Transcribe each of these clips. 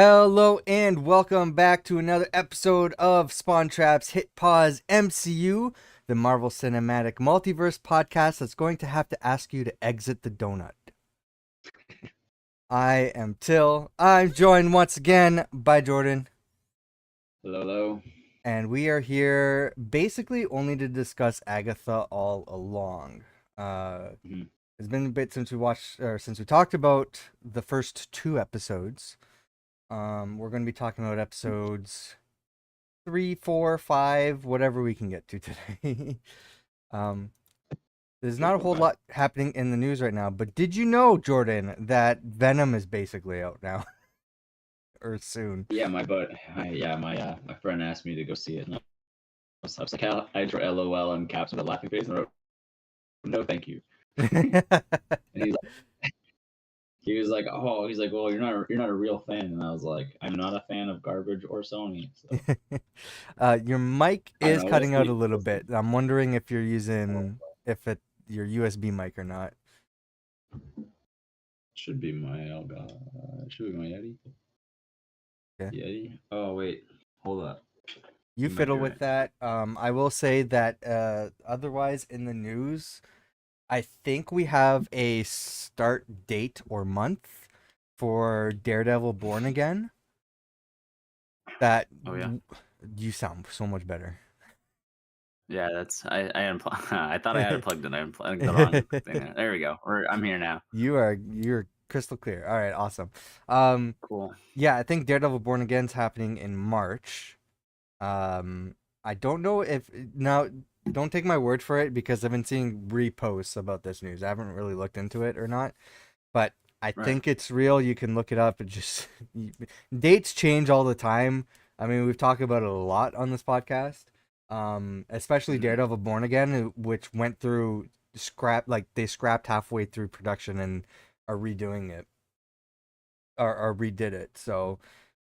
Hello and welcome back to another episode of Spawn Trap's Hit Pause MCU, the Marvel Cinematic Multiverse podcast that's going to have to ask you to exit the donut. I am Till. I'm joined once again by Jordan, Hello, hello. and we are here basically only to discuss Agatha All Along. Mhm. It's been a bit since we talked about the first two episodes. We're going to be talking about episodes 3, 4, 5, whatever we can get to today. um, there's not a whole lot happening in the news right now, but did you know, Jordan, that Venom is basically out now or soon? Yeah, my friend asked me to go see it, and I was like, I drew LOL and caps with a laughing face, and I wrote, no, thank you. And he's like, well, you're not a real fan, and I was like, I'm not a fan of garbage or Sony, so Your mic I don't is know. We'll cutting out a see. little We'll see. bit. I'm wondering if you're Oh, using your USB mic or not. should be my oh god, should be my Yeti. Okay. Yeti. Oh wait, hold up. You You might fiddle be with right. that. I will say that otherwise in the news, I think we have a start date or month for Daredevil Born Again. That Oh yeah. you sound so much better. Yeah, I thought I had it plugged in. I unplugged the wrong thing. There we go. I'm here now. You're crystal clear. All right, awesome. Cool. Yeah, I think Daredevil Born Again's happening in March. Um, I don't know if now. Don't take my word for it because I've been seeing reposts about this news. I haven't really looked into it or not, but I Right. think it's real. You can look it up. It just dates change all the time. I mean, we've talked about it a lot on this podcast. Especially Mhm. Daredevil Born Again, which went through they scrapped halfway through production and are redoing it or redid it. So,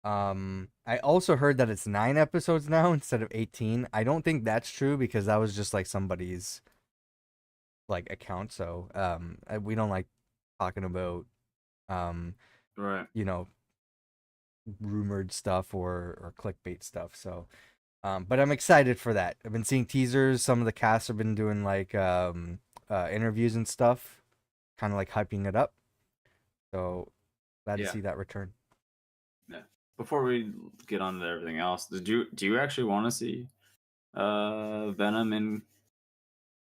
I also heard that it's 9 episodes now instead of 18. I don't think that's true because that was just like somebody's like account. So, we don't like talking about um, Right. you know, rumored stuff or clickbait stuff. So, but I'm excited for that. I've been seeing teasers. Some of the cast have been doing like interviews and stuff, kind of like hyping it up. So glad to Yeah. see that return. Yeah. Before we get on to everything else, do you actually want to see Venom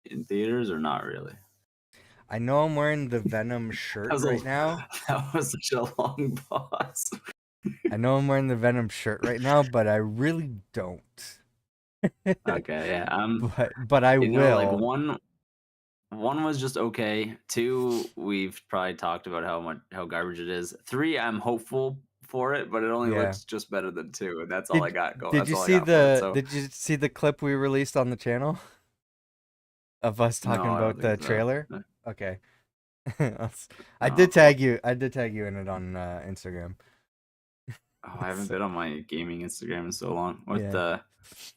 in theaters or not really? I know I'm wearing the Venom shirt That was right now. that was such a long pause. I know I'm wearing the Venom shirt right now, but I really don't. Okay, yeah. But I Like will. one was just okay. Two, we've probably talked about how garbage it is. Three, I'm hopeful for it, but it only Yeah. looks just better than two, and that's all I Did got going. did That's you all I see got for it. the So did you see the clip we released on the channel of us no, talking I don't about the think so. trailer? Okay. I No, did tag you. I did tag you in it on Instagram. oh, I haven't So, been on my gaming Instagram in so long. yeah.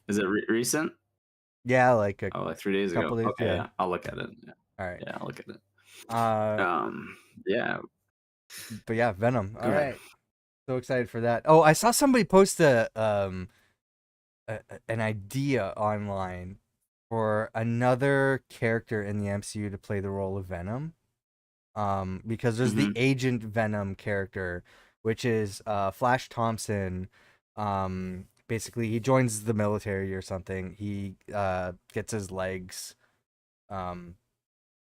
Is it recent? Yeah, like a Oh, like 3 days ago. couple days. Okay, Yeah. yeah, I'll look at it. Yeah, All right. yeah, I'll look at it. Uh, Yeah, but yeah, Venom. All go ahead. right. So excited for that. Oh, I saw somebody post an idea online for another character in the MCU to play the role of Venom. Because there's the Mm-hmm. Agent Venom character, which is Flash Thompson. Basically, he joins the military or something. He gets his legs, um,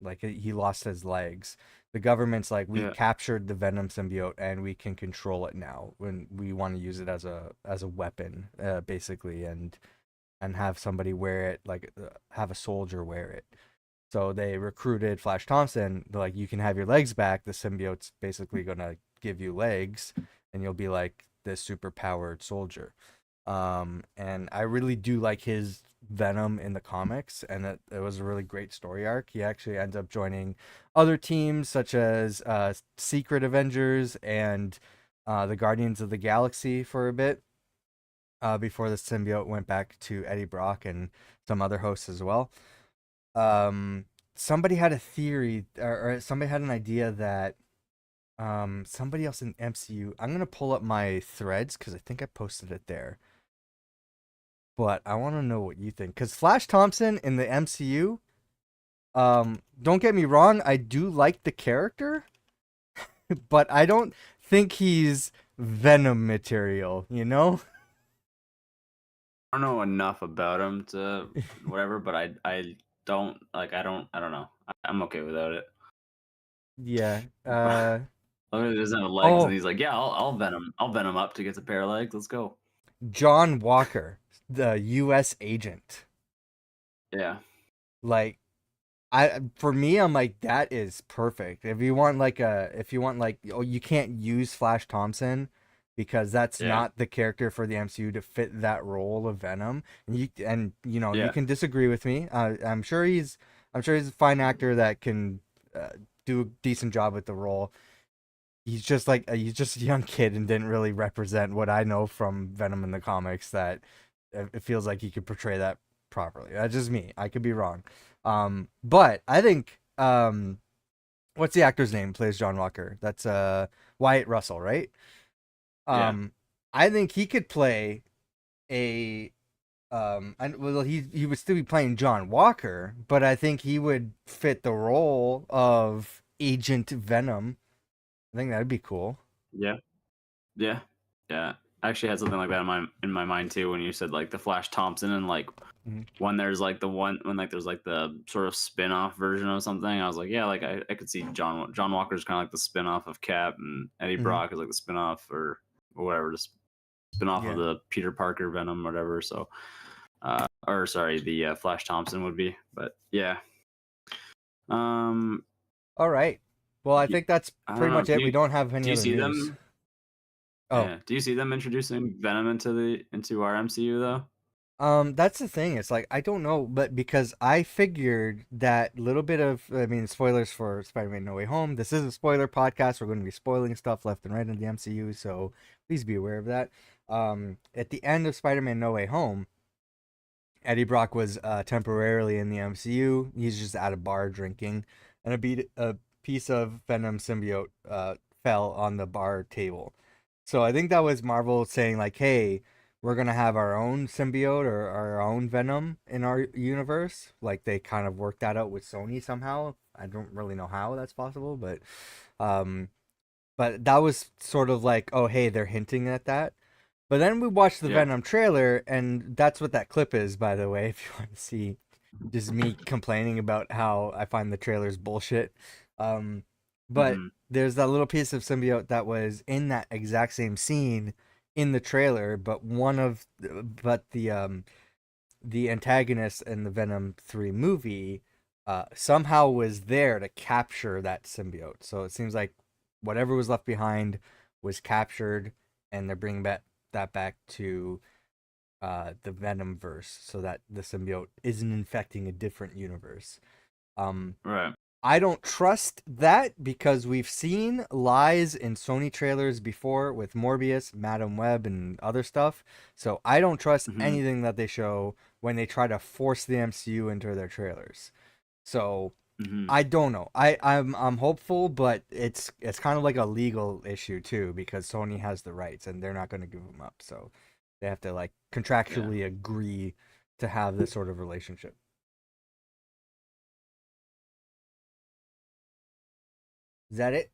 like he lost his legs. The government's like, we Yeah, captured the Venom symbiote and we can control it now. When we want to use it as a weapon, basically, and have somebody wear it, like have a soldier wear it. So they recruited Flash Thompson. They're like, you can have your legs back. The symbiote's basically gonna give you legs, and you'll be like this super powered soldier. And I really do like his Venom in the comics, and it was a really great story arc. He actually ends up joining other teams such as Secret Avengers and the Guardians of the Galaxy for a bit. Before the symbiote went back to Eddie Brock and some other hosts as well. Um, Somebody had a theory or somebody had an idea that Somebody else in MCU. I'm gonna pull up my threads because I think I posted it there. But I want to know what you think. Because Flash Thompson in the MCU, don't get me wrong, I do like the character, but I don't think he's Venom material, you know? I don't know enough about him to whatever, but I don't like I don't know. I'm okay without it. Yeah. Long as he doesn't have legs, and Oh, he's like, yeah, I'll venom up to get a pair of legs. Let's go. John Walker, the U.S. agent. Yeah, Like, for me, I'm like, that is perfect. If you want like, oh, you can't use Flash Thompson because that's yeah, not the character for the MCU to fit that role of Venom. And you know, you yeah, can disagree with me. I'm sure he's a fine actor that can do a decent job with the role. He's just a young kid and didn't really represent what I know from Venom in the comics. That it feels like he could portray that properly. That's just me. I could be wrong. But I think what's the actor's name? Plays John Walker. That's Wyatt Russell, right? yeah, Um, I think he could play a well, he would still be playing John Walker, but I think he would fit the role of Agent Venom. I think that'd be cool. yeah, yeah, yeah. I actually had something like that in my mind too when you said like the Flash Thompson and like Mhm. when there's like the one when like there's like the sort of spin-off version of something. I was like, yeah, like I could see John Walker's kind of like the spin-off of Cap, and Eddie Mhm. Brock is like the spin-off or whatever, just spin-off of Yeah. the Peter Parker Venom, whatever. So or sorry, the Flash Thompson would be. But yeah, um, All right. Well, I think that's I don't pretty know. much it. We don't have any Do you other see news. them? Oh, Yeah, do you see them introducing Venom into our MCU though? that's the thing. It's like I don't know, but because I figured that little bit of, I mean, spoilers for Spider-Man: No Way Home. This is a spoiler podcast. We're going to be spoiling stuff left and right in the MCU, so please be aware of that. At the end of Spider-Man: No Way Home, Eddie Brock was temporarily in the MCU. He's just at a bar drinking, and a piece of Venom symbiote fell on the bar table. So I think that was Marvel saying like, "Hey, we're gonna have our own symbiote or our own Venom in our universe." Like they kind of worked that out with Sony somehow. I don't really know how that's possible, um, but that was sort of like, oh, hey, they're hinting at that. But then we watched the Yeah. Venom trailer, and that's what that clip is, by the way, if you want to see just me complaining about how I find the trailers bullshit. Um, but Mm-hmm. there's that little piece of symbiote that was in that exact same scene in the trailer, but the antagonist in the Venom 3 movie somehow was there to capture that symbiote. So it seems like whatever was left behind was captured, and they're bringing that back to the Venom verse so that the symbiote isn't infecting a different universe. Um, Right. I don't trust that because we've seen lies in Sony trailers before with Morbius, Madam Web, and other stuff. So I don't trust Mm-hmm. anything that they show when they try to force the MCU into their trailers. So Mm-hmm. I don't know. I'm hopeful, but it's kind of like a legal issue too because Sony has the rights and they're not going to give them up. So they have to like Yeah. contractually agree to have this sort of relationship. Is that it?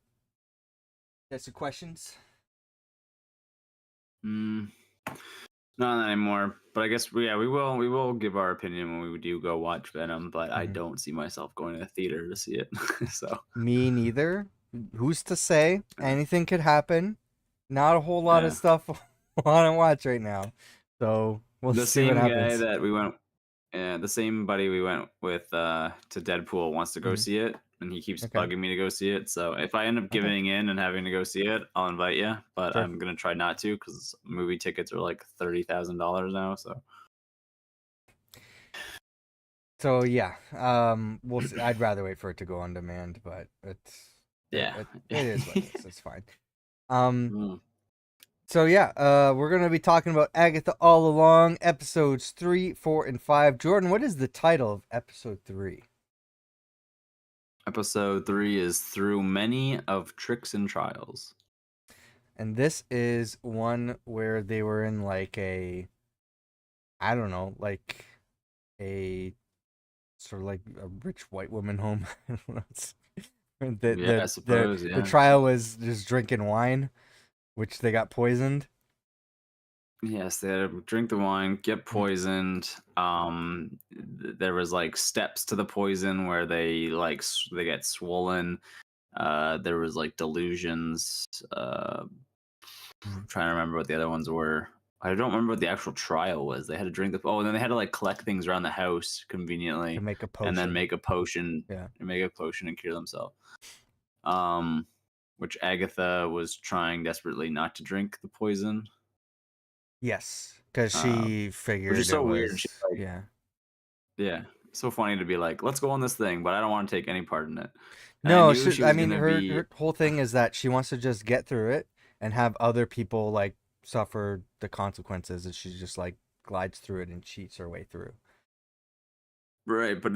That's the questions. Mm. Not anymore. But I guess we will give our opinion when we do go watch Venom. But I Mhm. don't see myself going to the theater to see it. So Me neither. Who's to say? yeah, Anything could happen. Not a whole lot of yeah. stuff I want to watch right now. So we'll The see what same guy happens. that we went, yeah, the same buddy we went with to Deadpool wants to go Mhm. see it, and he keeps Okay. bugging me to go see it. So if I end up Okay. giving in and having to go see it, I'll invite you. But Sure. I'm gonna try not to because movie tickets are like $30,000 now. So So yeah, we'll see. I'd rather wait for it to go on demand, but yeah. it is what it is. It's fine. Um, Mm. so yeah, we're gonna be talking about Agatha All Along, episodes 3, 4, and 5. Jordan, what is the title of episode 3? Episode 3 is Through Many of Tricks and Trials. And this is one where they were in like I don't know, like a sort of like a rich white woman home. I don't know. Yeah, I suppose, The yeah. trial was just drinking wine, which they got poisoned. Yes, they had to drink the wine, get poisoned. There was like steps to the poison where they they get swollen. There was like delusions. I'm trying to remember what the other ones were. I don't remember what the actual trial was. They had to drink the and then they had to like collect things around the house To conveniently, make a and then potion. make a potion. Yeah. And make a potion and cure themselves. Which Agatha was trying desperately not to drink the poison. Yes, because Um, she which figured is so it weird. She's was. like, Yeah. yeah, so funny to be like, let's go on this thing, but I don't want to take any part in it. And I No, knew she I was mean gonna be her whole thing is that she wants to just get through it and have other people like suffer the consequences, and she just like glides through it and cheats her way through. right, but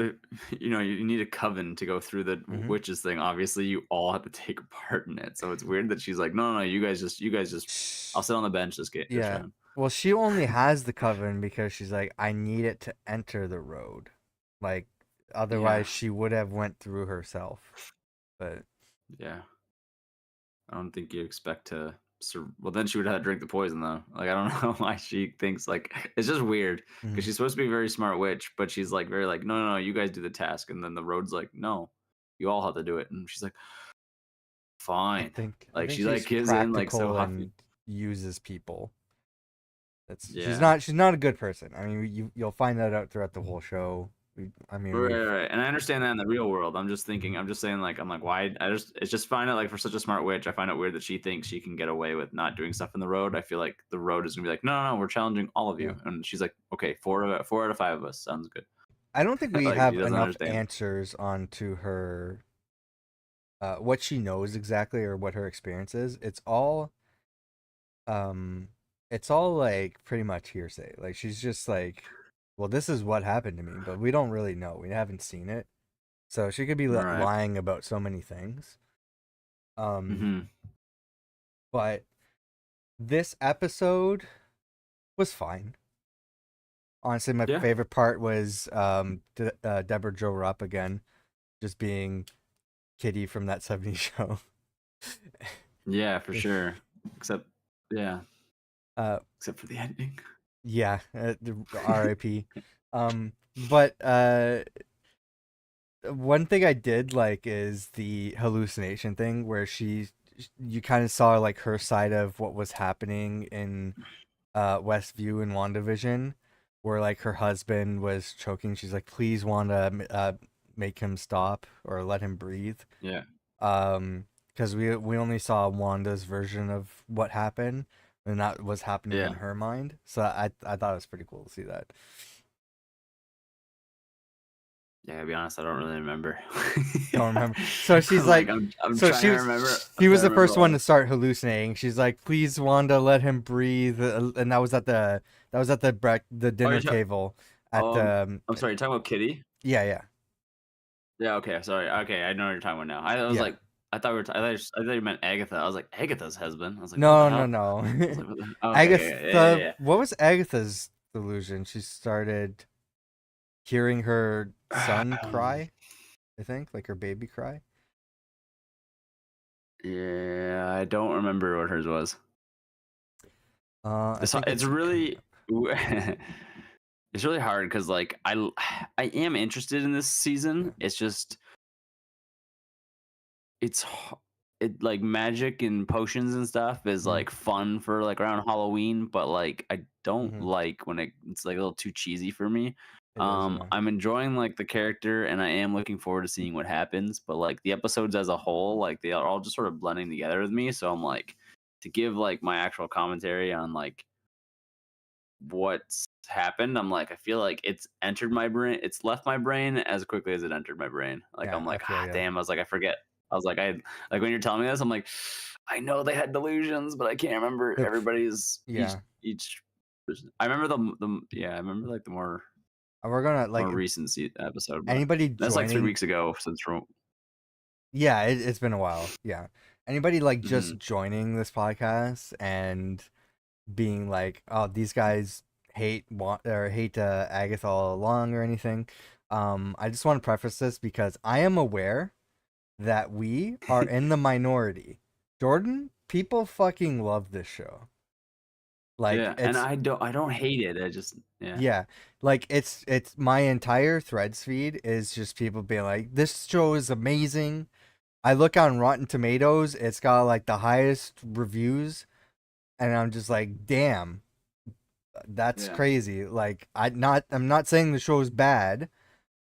you need a coven to go through the Mhm. witches thing. Obviously, you all have to take a part in it, so it's weird that she's like, no, you guys just, I'll sit on the bench this Yeah. round. Well, she only has the coven because she's like, I need it to enter the road. Like, Yeah, otherwise she would have went through herself. But yeah. I don't think you expect to. Well, then she would have to drink the poison, though. Like, I don't know why she thinks like it's just weird because mhm. she's supposed to be a very smart witch, but she's like very like, no, you guys do the task, and then the road's like, no, you all have to do it, and she's like, fine. I Like think she like she's gives in like so practical huffy. and uses people. That's Yeah, she's not a good person. I mean, you'll find that out throughout the whole show. I mean, right, and I understand that in the real world. I'm just thinking, Mhm. I'm just saying, like, I'm like, why? It's just find it like for such a smart witch, I find it weird that she thinks she can get away with not doing stuff in the road. I feel like the road is gonna be like, no, we're challenging all of Yeah. you, and she's like, okay, four out of five of us sounds good. I don't think we Like she have doesn't enough understand. answers onto her what she knows exactly or what her experience is. Um it's all like pretty much hearsay. Like she's just like, well, this is what happened to me, but we don't really know. We haven't seen it. So she could be Right. lying about so many things. Um Hmm. but this episode was fine. Honestly, my Yeah. favorite part was Deborah Jo Rupp again, just being Kitty from that '70s show. Yeah, for sure. Except, yeah, uh, except for the ending. yeah, the R.I.P. But one thing I did like is the hallucination thing, where you kind of saw like her side of what was happening in Westview and WandaVision, where like her husband was choking. She's like, "Please, Wanda, make him stop or let him breathe." Yeah. Because we only saw Wanda's version of what happened, and that was happening in Yeah. her mind. So I thought it was pretty cool to see that. Yeah, to be honest, I don't really remember. Don't remember. So she's I'm like, like, I'm so trying to remember. she I'm was trying the to remember first one to all. start hallucinating. She's like, "Please, Wanda, let him breathe," and that was at the Oh, dinner table at oh, I'm sorry. You're talking about Kitty? yeah. Yeah. Okay. Sorry. Okay, I know what you're talking about now. I was Yeah. like, I thought you meant Agatha. I was like, Agatha's husband. I was like, what the No, no, hell? no. I was like, what the? Oh, okay. Yeah. What was Agatha's delusion? She started hearing her Yeah. son cry, I think, like her baby cry. Yeah, I don't remember what hers was. I think It's it's coming really up. it's really hard because like I am interested in this Yeah. season. It's just it like magic and potions and stuff is Mm, like fun for like around Halloween, but like I don't hmm. like when it's like a little too cheesy for me. It is, yeah. I'm enjoying like the character and I am looking forward to seeing what happens, but like the episodes as a whole, like they are all just sort of blending together with me. So I'm like to give like my actual commentary on like what's happened, I'm like, I feel like it's entered my brain. It's left my brain as quickly as it entered my brain. Like Yeah, I'm I like, feel yeah. damn. I was like, I forget. I was like, I like when you're telling me this, I'm like, I know they had delusions, but I can't remember The f- everybody's yeah. each. I remember the yeah. I remember like the more We're gonna more like recent episode, but anybody that's like 3 joining weeks ago since from. Yeah, it's been a while. Yeah. Anybody like Hmm. just joining this podcast and being like, "Oh, these guys hate Agatha All Along" or anything. I just want to preface this because I am aware that we are in the minority. Jordan, people fucking love this show. Like Yeah, and it's I don't hate it. I just yeah. yeah, like it's my entire threads feed is just people being like, "This show is amazing." I look on Rotten Tomatoes, it's got like the highest reviews, and I'm just like, "Damn, that's Yeah. crazy." Like I'm not saying the show is bad.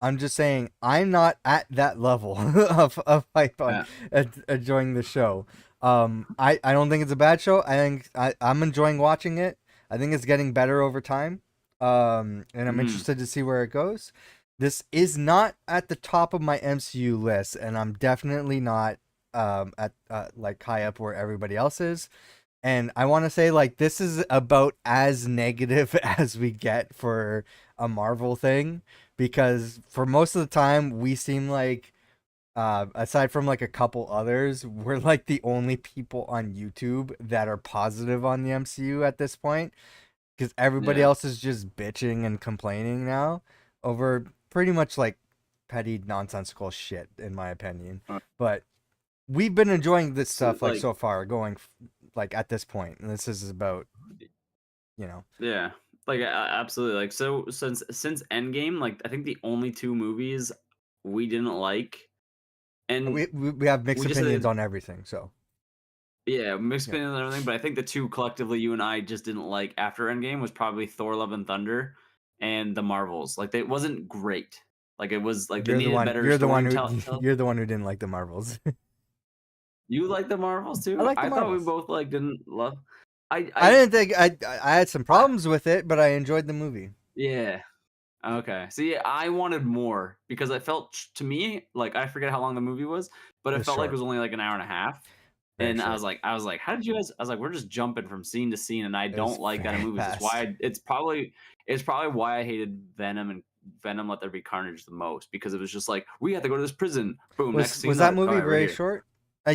I'm just saying I'm not at that level of hype on Yeah. enjoying the show. I don't think it's a bad show. I think I'm enjoying watching it. I think it's getting better over time. And I'm Hmm. interested to see where it goes. This is not at the top of my MCU list, and I'm definitely not at like high up where everybody else is. And I want to say, like, this is about as negative as we get for a Marvel thing, because for most of the time, we seem like, aside from like a couple others, we're like the only people on YouTube that are positive on the MCU at this point, because everybody Yeah. else is just bitching and complaining now over pretty much like petty, nonsensical shit, in my opinion. But we've been enjoying this So stuff like like so far, like at this point, and this is about you know yeah, like absolutely. Like so since Endgame, like I think the only two movies we didn't like, and we have mixed we just said opinions on everything. So yeah, mixed yeah, opinions and everything. But I think the two collectively you and I just didn't like after Endgame was probably Thor: Love and Thunder and the Marvels. Like it wasn't great. Like it was like they needed better you're the one story who tell. you're the one who didn't like the Marvels. You like the Marvels I too? like the I thought we Marvels. both like didn't love. I I didn't think I had some problems with it, but I enjoyed the movie. yeah. Okay. See, I wanted more because I felt to me like I forget how long the movie was, but It it was felt like it short, was only like an hour and a half. very And short. I was like, how did you guys? I was like, we're just jumping from scene to scene, and I It was don't like that in very movies. fast. It's probably why I hated Venom and Venom Let There Be Carnage the most because it was just like we have to go to this prison. Boom, next Was scene. that All movie right, we're very here. short?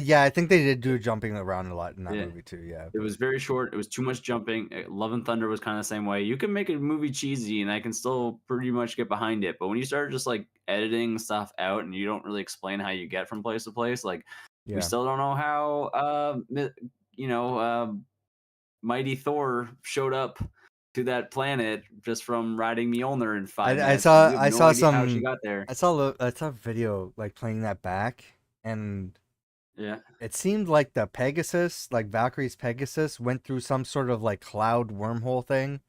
Yeah, I think they did do jumping around a lot in that Yeah. movie too. Yeah, It but was very short. It was too much jumping. Love and Thunder was kind of the same way. You can make a movie cheesy, and I can still pretty much get behind it. But when you start just like editing stuff out, and you don't really explain how you get from place to place, like we yeah. still don't know how, you know, Mighty Thor showed up to that planet just from riding Mjolnir in 5 minutes. We have I no saw idea how she some got there. I saw a video like playing that back, and Yeah. it seemed like the Pegasus, like Valkyrie's Pegasus, went through some sort of like cloud wormhole thing.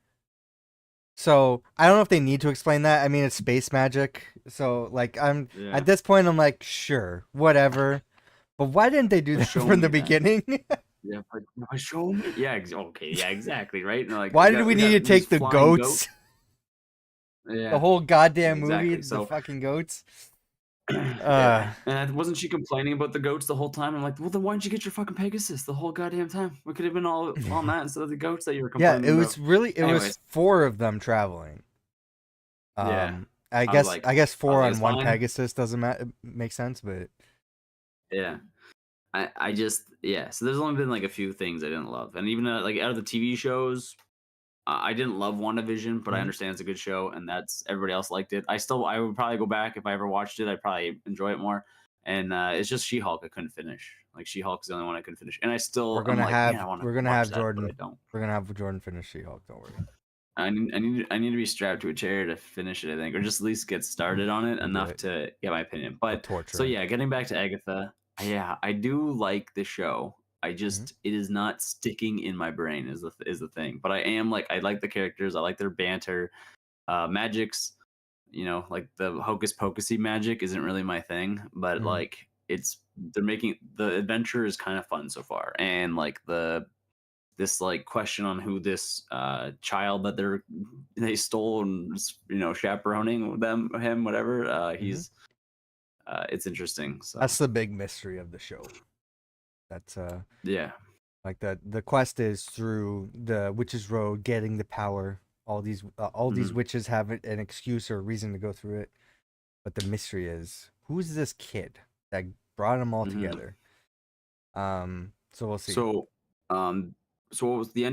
So I don't know if they need to explain that. I mean, it's space magic. So like I'm Yeah. at this point, I'm like, sure, whatever. But why didn't they do But that show from the me that. beginning? Yeah. But no, show me. Yeah. Okay. Yeah. Exactly. Right. And like Why did we we need to got these take the flying goats. goats? The Yeah. whole goddamn movie, Exactly. the So, fucking goats. yeah. Uh, And wasn't she complaining about the goats the whole time? I'm like, well, then why didn't you get your fucking Pegasus the whole goddamn time? We could have been all on that instead of the goats that you were yeah, complaining about. it Anyways, was four of them traveling. yeah. I guess I was four like, on it's one fine. Pegasus doesn't make sense, but Yeah. I just yeah. So there's only been like a few things I didn't love, and even like out of the TV shows, I didn't love WandaVision, but I mhm. understand it's a good show, and that's everybody else liked it. I would probably go back if I ever watched it. I'd probably enjoy it more. And it's just She-Hulk I couldn't finish. Like She-Hulk is the only one I couldn't finish, and I'm like, man, I want to we're gonna watch have that, but I Jordan don't. finish She-Hulk. Don't worry, I need to be strapped to a chair to finish it. I think, or just at least get started on it we'll do enough it. to get my opinion. We'll But torture so him. yeah, getting back to Agatha, yeah, I do like the show. I Hmm. just it is not sticking in my brain is the thing. But I am like I like the characters. I like their banter. Magic's like the hocus pocusy magic isn't really my thing, but Hmm. like they're making the adventure is kind of fun so far, and like this like question on who this child that they stole and chaperoning him whatever Hmm. he's it's interesting. So That's the big mystery of the show. That's yeah. like the quest is through the witch's road, getting the power. All these Mhm. witches have an excuse or a reason to go through it, but the mystery is who's this kid that brought them all Mhm. together. So we'll see. So, so what was the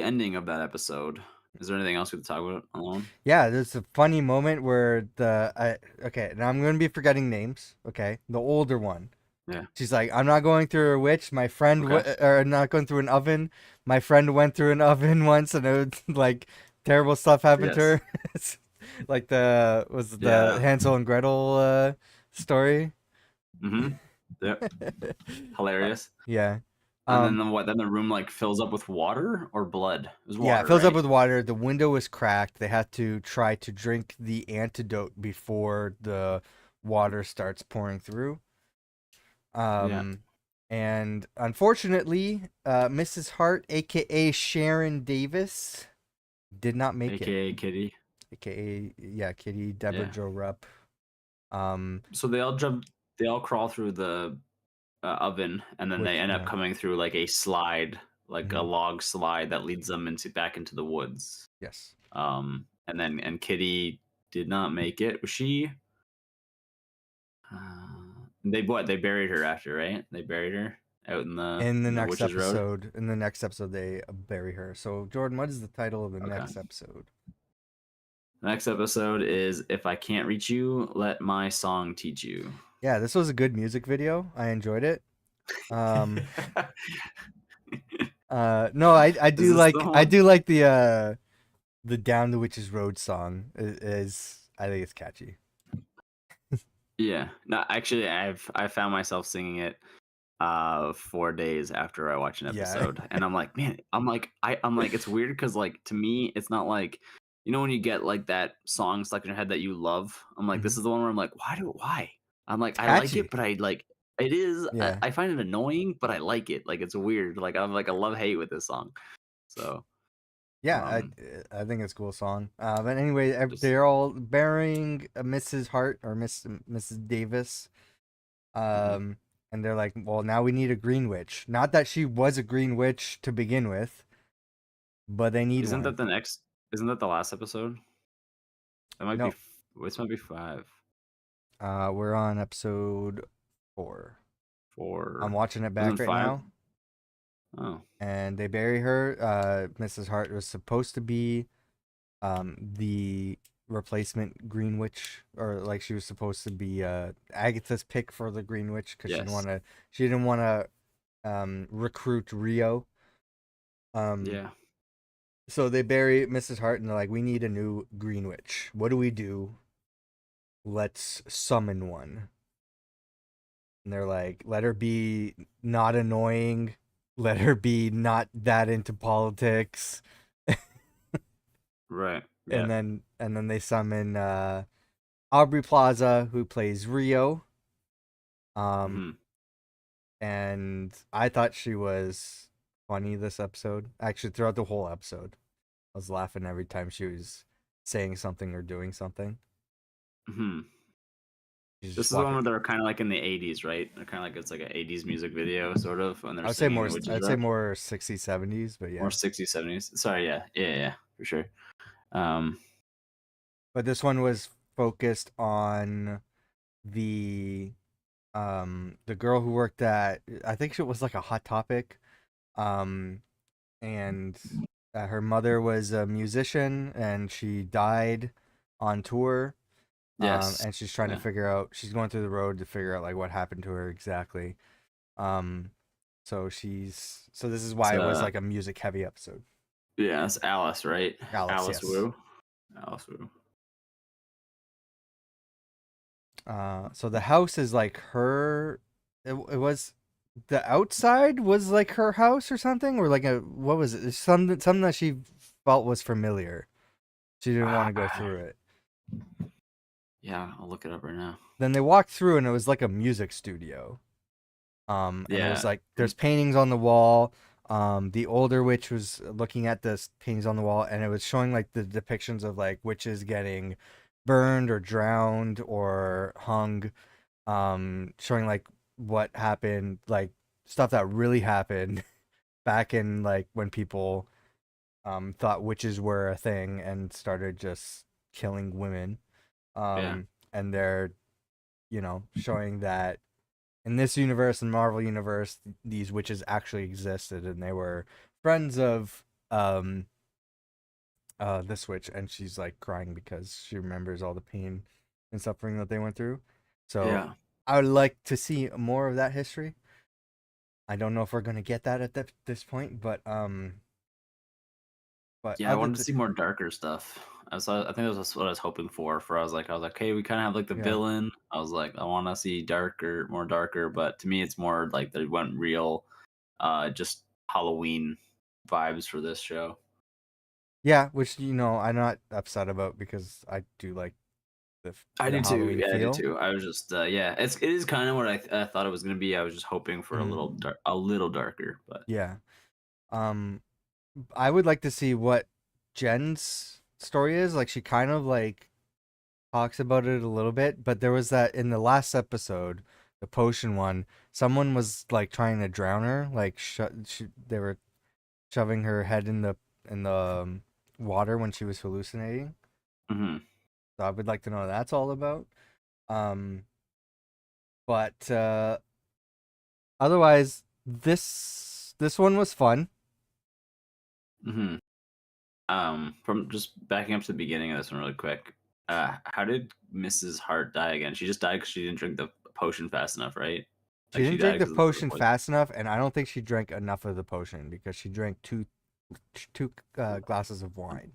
ending of that episode? Is there anything else we could talk about alone? Yeah, there's a funny moment where okay, now I'm gonna be forgetting names. Okay, the older one. Yeah. She's like, I'm not going through a witch. My friend, Okay. or not going through an oven. My friend went through an oven once, and it was like terrible stuff happened to Yes. her. Like the Yeah. Hansel and Gretel story. Mm-hmm. Yep. Hilarious. Yeah. And then then the room like fills up with water or blood? It was water, Yeah, it fills right? up with water. The window was cracked. They had to try to drink the antidote before the water starts pouring through. And unfortunately, Mrs. Hart, aka Sharon Davis, did not make it. AKA Kitty. AKA Kitty, Deborah Yeah. Jo Rupp. So they all crawl through the oven, and then they end up coming through like a slide, like a log slide that leads them back into the woods. Yes. And Kitty did not make it. Was she? They buried her after, right? They buried her out in the next Witches Road. episode, in the next episode, they bury her. So Jordan, what is the title of the next episode? The next episode is "If I Can't Reach You, Let My Song Teach You." Yeah, this was a good music video. I enjoyed it. No, I do like the Down the Witch's Road song. I think it's catchy. Yeah. No, actually, I found myself singing it 4 days after I watched an episode, and I'm like, man, I'm like it's weird because like to me, it's not like, you know, when you get like that song stuck in your head that you love. I'm like, this is the one where I'm like, why? I'm like, I like it, but I like it is. Yeah. I find it annoying, but I like it. Like it's weird. Like I'm like a love hate with this song. So yeah, I think it's a cool song. But anyway, they're all burying Mrs. Hart or Mrs. Davis. And they're like, well, now we need a green witch. Not that she was a green witch to begin with, but they need Isn't one. that the last episode? That might No. be. This might be 5. We're on episode 4. 4. I'm watching it back right 5? now. Oh. And they bury her. Mrs. Hart was supposed to be the replacement Green Witch, or like she was supposed to be Agatha's pick for the Green Witch because she didn't want to recruit Rio. Yeah. So they bury Mrs. Hart and they're like, we need a new Green Witch. What do we do? Let's summon one. And they're like, let her be not annoying. Let her be not that into politics. Right. Yeah. And then they summon Aubrey Plaza, who plays Rio. And I thought she was funny this episode. Actually, throughout the whole episode, I was laughing every time she was saying something or doing something. This is the one where they're kind of like in the 80s, right? They're kind of like, it's like an 80s music video, sort of. When they're I'd say more 60s, 70s, but yeah. More 60s, 70s. Sorry, yeah, for sure. But this one was focused on the girl who worked at, I think it was like a Hot Topic, and her mother was a musician and she died on tour. Yes. And she's trying to figure out, she's going through the road to figure out like what happened to her exactly. So this is why it was like a music heavy episode. Yeah, it's Alice, right? Alice yes. Wu. Alice Wu. So the house is like her. It was the outside was like her house or something, or like what was it? Something that she felt was familiar. She didn't want to go through it. Yeah, I'll look it up right now. Then they walked through and it was like a music studio. And it was like there's paintings on the wall. The older witch was looking at the paintings on the wall, and it was showing like the depictions of like witches getting burned or drowned or hung, showing like what happened, like stuff that really happened back in like when people thought witches were a thing and started just killing women. And they're showing that in this universe and Marvel universe, these witches actually existed, and they were friends of this witch, and she's like crying because she remembers all the pain and suffering that they went through. So Yeah. I would like to see more of that history. I don't know if we're gonna get that at this point, but Yeah, I wanted to see more darker stuff. I think that was what I was hoping for. I was like, hey, we kind of have like the Yeah. villain. I was like, I want to see more darker. But to me, it's more like they went real, just Halloween vibes for this show. Yeah, which I'm not upset about because I do like the I do too. Halloween Yeah, I do feel. too. I was just, yeah, it is kind of what I thought it was gonna be. I was just hoping for a little darker, but Yeah. Um, I would like to see what Jen's story is. Like she kind of like talks about it a little bit, but there was that in the last episode, the potion one. Someone was like trying to drown her. Like they were shoving her head in the water when she was hallucinating. mm-hmm. So I would like to know what that's all about. Um, but otherwise, this one was fun. Mm-hmm. From just backing up to the beginning of this one really quick. How did Mrs. Hart die again? She just died because she didn't drink the potion fast enough, right? She Like she didn't drink died the because of the potion poison. fast enough, and I don't think she drank enough of the potion because she drank two glasses of wine.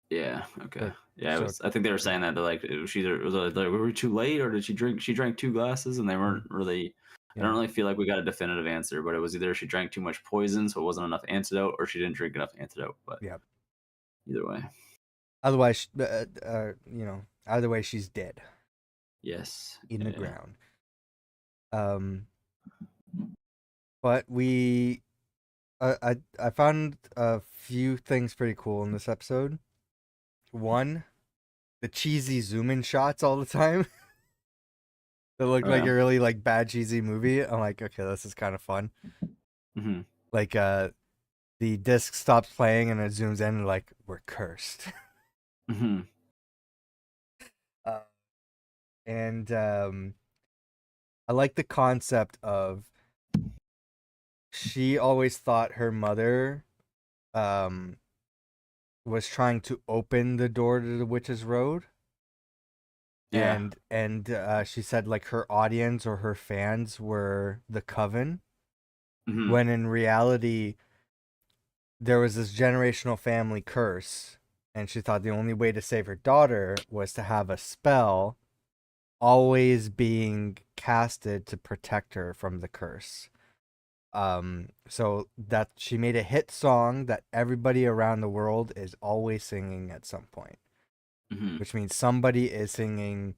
Yeah. Okay. So, Yeah. It so was. I think they were saying that they're like it was either like were we too late or did she drink? She drank 2 glasses and they weren't really. I yeah, don't really feel like we got a definitive answer, but it was either she drank too much poison, so it wasn't enough antidote, or she didn't drink enough antidote. But yeah. either way, Otherwise, either way, she's dead yes. in the Yeah. ground. But I found a few things pretty cool in this episode. One, the cheesy zoom in shots all the time. That looked Oh, like yeah. a really like bad cheesy movie. I'm like, okay, this is kind of fun. Mm-hmm. Like the disc stops playing and it zooms in and like we're cursed. Mm-hmm. uh, and I like the concept of she always thought her mother um was trying to open the door to the witch's road. Yeah. And she said like her audience or her fans were the coven, Mm-hmm. when in reality there was this generational family curse, and she thought the only way to save her daughter was to have a spell always being casted to protect her from the curse. So that she made a hit song that everybody around the world is always singing at some point, Mm-hmm. which means somebody is singing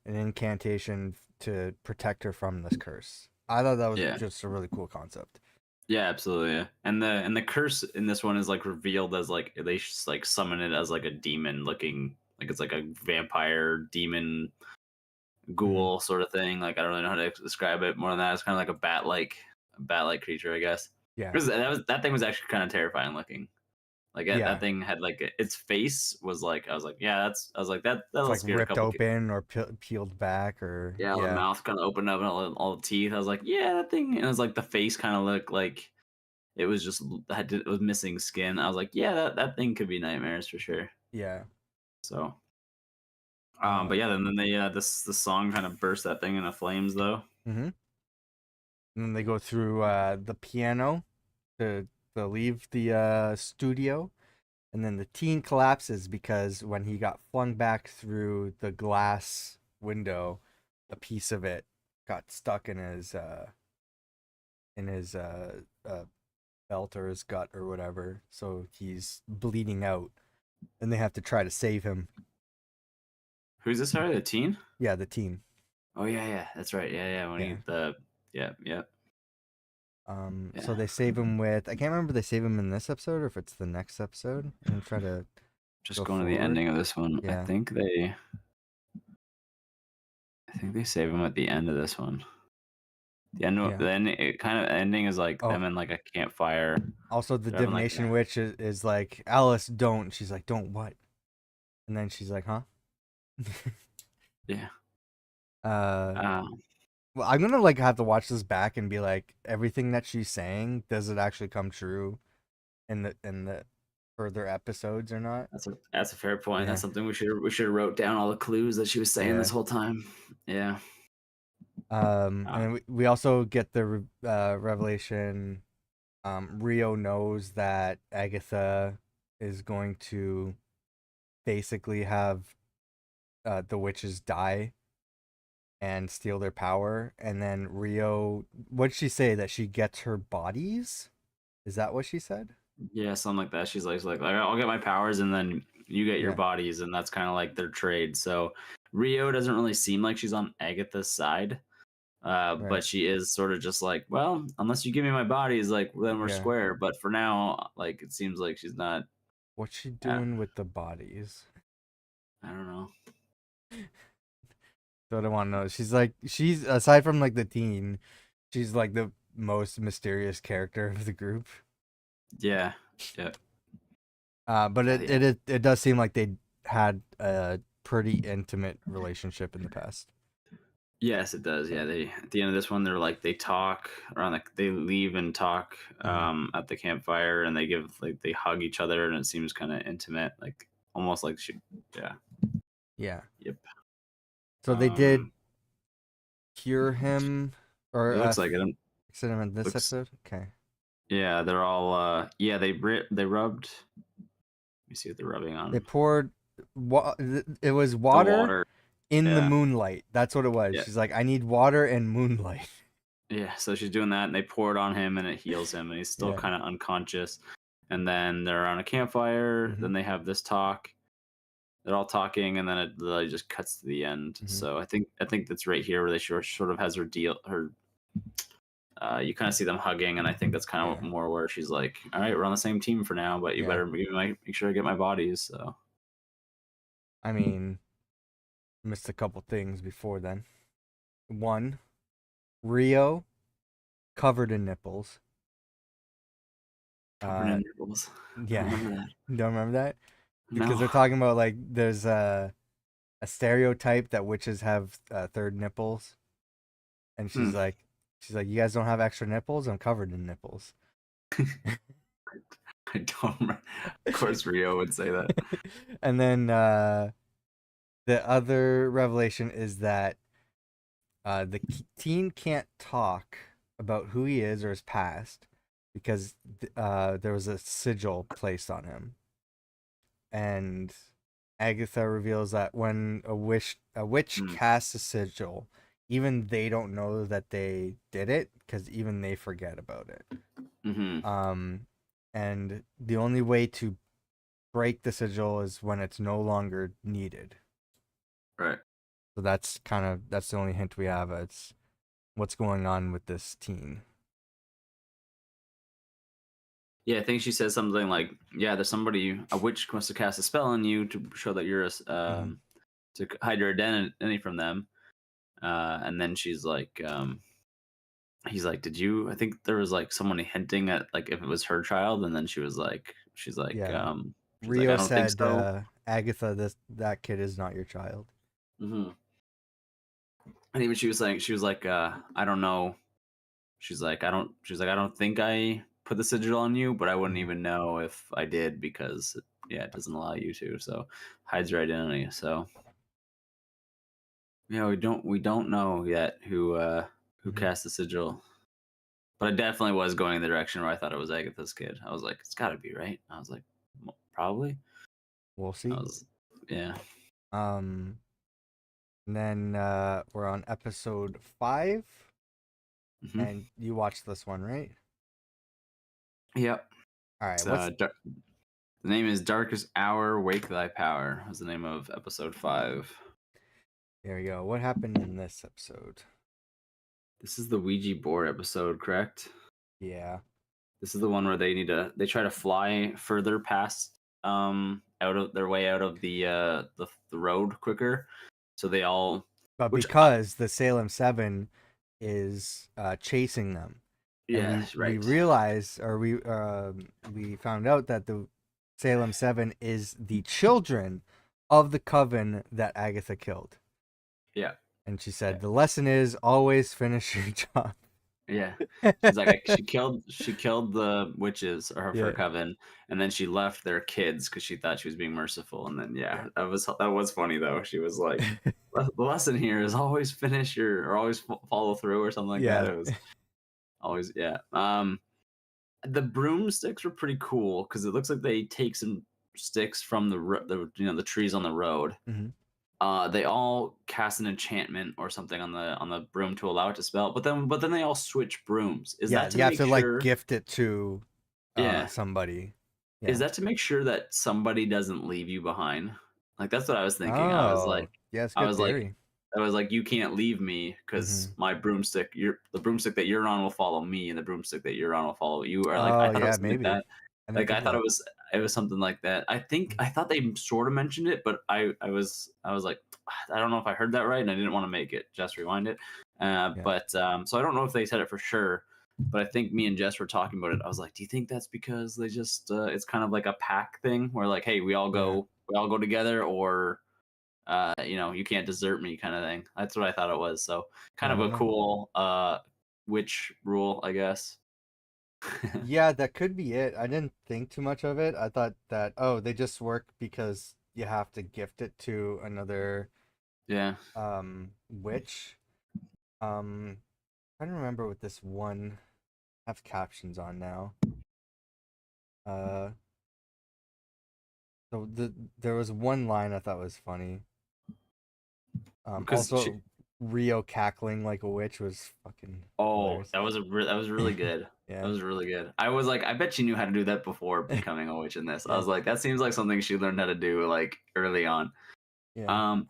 an incantation to protect her from this curse. I thought that was Yeah. just a really cool concept. Yeah, absolutely. Yeah. And the curse in this one is like revealed as like they just like summon it as like a demon looking like it's like a vampire demon Mhm. ghoul sort of thing. Like I don't really know how to describe it more than that. It's kind of like a bat like creature, I guess. Yeah, Because that thing was actually kind of terrifying looking. Like that yeah. thing had like its face was like I was like yeah I was like that It's that'll like scare a ripped couple kids. open or peeled back, or Yeah, the yeah, mouth kind of opened up and all the teeth. I was like yeah that thing and it was like the face kind of looked like it was just it was missing skin. I was like, yeah, that thing could be nightmares for sure. yeah. So, Uh, but yeah, then they the song kind of burst that thing into flames though. hmm And then they go through the piano to leave the studio, and then the teen collapses because when he got flung back through the glass window, a piece of it got stuck in his belt or his gut or whatever. So he's bleeding out, and they have to try to save him. Who's this? Sorry, the teen. Yeah, the teen. Oh yeah, that's right. Yeah. When Yeah. he yeah. So they save him with, I can't remember if they save him in this episode or if it's the next episode. I'm gonna try to Just go going to the forward. ending of this one. Yeah. I think they save him at the end of this one. The end, Yeah. the ending, it kind of ending is like Oh, them in like a campfire. also the They're having, like, divination witch is like, Alice, don't. She's like, don't what? And then she's like, huh? yeah. uh, Um, Well, I'm gonna like have to watch this back and be like, everything that she's saying, does it actually come true in the further episodes or not? That's a fair point. Yeah. That's something we should have wrote down all the clues that she was saying Yeah. this whole time. Yeah. And we also get the revelation. Rio knows that Agatha is going to basically have the witches die and steal their power, and then Rio, what'd she say, that she gets her bodies? Is that what she said? Yeah, something like that. She's like, I'll get my powers and then you get your Yeah. bodies, and that's kind of like their trade. So Rio doesn't really seem like she's on Agatha's side. Right. But she is sort of just like, well, unless you give me my bodies, like then we're Yeah. square. But for now, like it seems like she's not. What's she Uh, doing with the bodies? I don't know. So I don't want to know. She's aside from like the teen, she's like the most mysterious character of the group. Yeah, yeah, But yeah. it does seem like they had a pretty intimate relationship in the past. Yes, it does. Yeah, they at the end of this one, they're like they talk around, like they leave and talk at the campfire, and they give like they hug each other, and it seems kind of intimate, like almost like she. Yeah. Yeah. Yep. So they did cure him, or It looks like it. fix him in this Looks. episode. Okay. Yeah, they're all. Yeah, they rubbed. Let me see what they're rubbing They on. poured. It was The water water. in the Yeah. moonlight. That's what it was. Yeah. She's like, I need water and moonlight. Yeah, so she's doing that, and they pour it on him, and it heals him, and he's still Yeah. kind of unconscious. And then they're on a campfire. Mhm. Then they have this talk. They're all talking, and then it literally just cuts to the end. Mhm. So I think that's right here where they sort of has her deal. Her, you kind of see them hugging, and I think that's kind of Yeah. more where she's like, "All right, we're on the same team for now, but you Yeah. better make sure I get my bodies." So I mean, missed a couple things before then. One, Rio covered in nipples. covered in nipples. Yeah. I remember that. Don't remember that? Because No. they're talking about like there's a stereotype that witches have third nipples, and she's like, you guys don't have extra nipples? I'm covered in nipples. I don't remember. Of course, Rio would say that. And then the other revelation is that the teen can't talk about who he is or his past because there was a sigil placed on him. And Agatha reveals that when a witch casts a sigil, even they don't know that they did it because even they forget about it. Mm-hmm. And the only way to break the sigil is when it's no longer needed. Right. So that's the only hint we have. It's what's going on with this teen. Yeah, I think she says something like, "Yeah, there's a witch wants to cast a spell on you to show that you're to hide your identity from them." And then she's like, he's like, "Did you?" I think there was like someone hinting at like if it was her child, and then she's like, Yeah. "I Rio don't think said, so." Agatha, that kid is not your child. Mm-hmm. And even she was like, "I don't know." She's like, "I don't think I put the sigil on you, but I wouldn't even know if I did because it doesn't allow you to." So hides her identity. So yeah, we don't know yet who cast the sigil. But I definitely was going in the direction where I thought it was Agatha's kid. I was like, it's got to be, right? I was like, probably. We'll I see. was, yeah. And then we're on episode 5, and you watched this one, right? Yep. All right. The name is Darkest Hour, Wake Thy Power. Was the name of episode 5. There we go. What happened in this episode? This is the Ouija board episode, correct? Yeah. This is the one where they try to fly further past out of their way out of the road quicker. So they all But because the Salem 7 is chasing them. Yeah, right. We realized, or we found out that the Salem 7 is the children of the coven that Agatha killed. Yeah. And she said, "The lesson is always finish your job." Yeah. She's like she killed the witches or her Yeah. coven, and then she left their kids because she thought she was being merciful. And then Yeah. that was funny though. She was like, the lesson here is always finish your or always follow through or something like Yeah. that. It was always yeah. The broomsticks were pretty cool because it looks like they take some sticks from the trees on the road. Mhm. They all cast an enchantment or something on the broom to allow it to spell. But then they all switch brooms. Is Yeah, that to you have make to like sure? gift it to Yeah. somebody. Is Yeah. that to make sure that somebody doesn't leave you behind? Like that's what I was thinking. Oh, yeah, it's a I good was like, theory. I was like, you can't leave me because Mhm. my broomstick, the broomstick that you're on will follow me, and the broomstick that you're on will follow you. Or like, I Oh, thought it was yeah, something like maybe. that. I didn't Like think I of thought that. it was something like that. Mhm. I thought they sort of mentioned it, but I was like, I don't know if I heard that right, and I didn't want to make it. Just rewind it. Yeah. But so I don't know if they said it for sure. But I think me and Jess were talking about it. I was like, do you think that's because they just it's kind of like a pack thing where like, hey, Yeah. we all go together, or you can't desert me kind of thing. That's what I thought it was. So kind I of don't a know. cool witch rule, I guess. Yeah, that could be it. I didn't think too much of it. I thought that, oh, they just work because you have to gift it to another Yeah. witch. I don't remember what this one I have captions on now. Uh there was one line I thought was funny. Because Also Rio cackling like a witch was fucking hilarious. that was really good. That Yeah. was really good. I was like, I bet she knew how to do that before becoming a witch in this. I Yeah. was like, that seems like something she learned how to do like early on. Yeah. Um,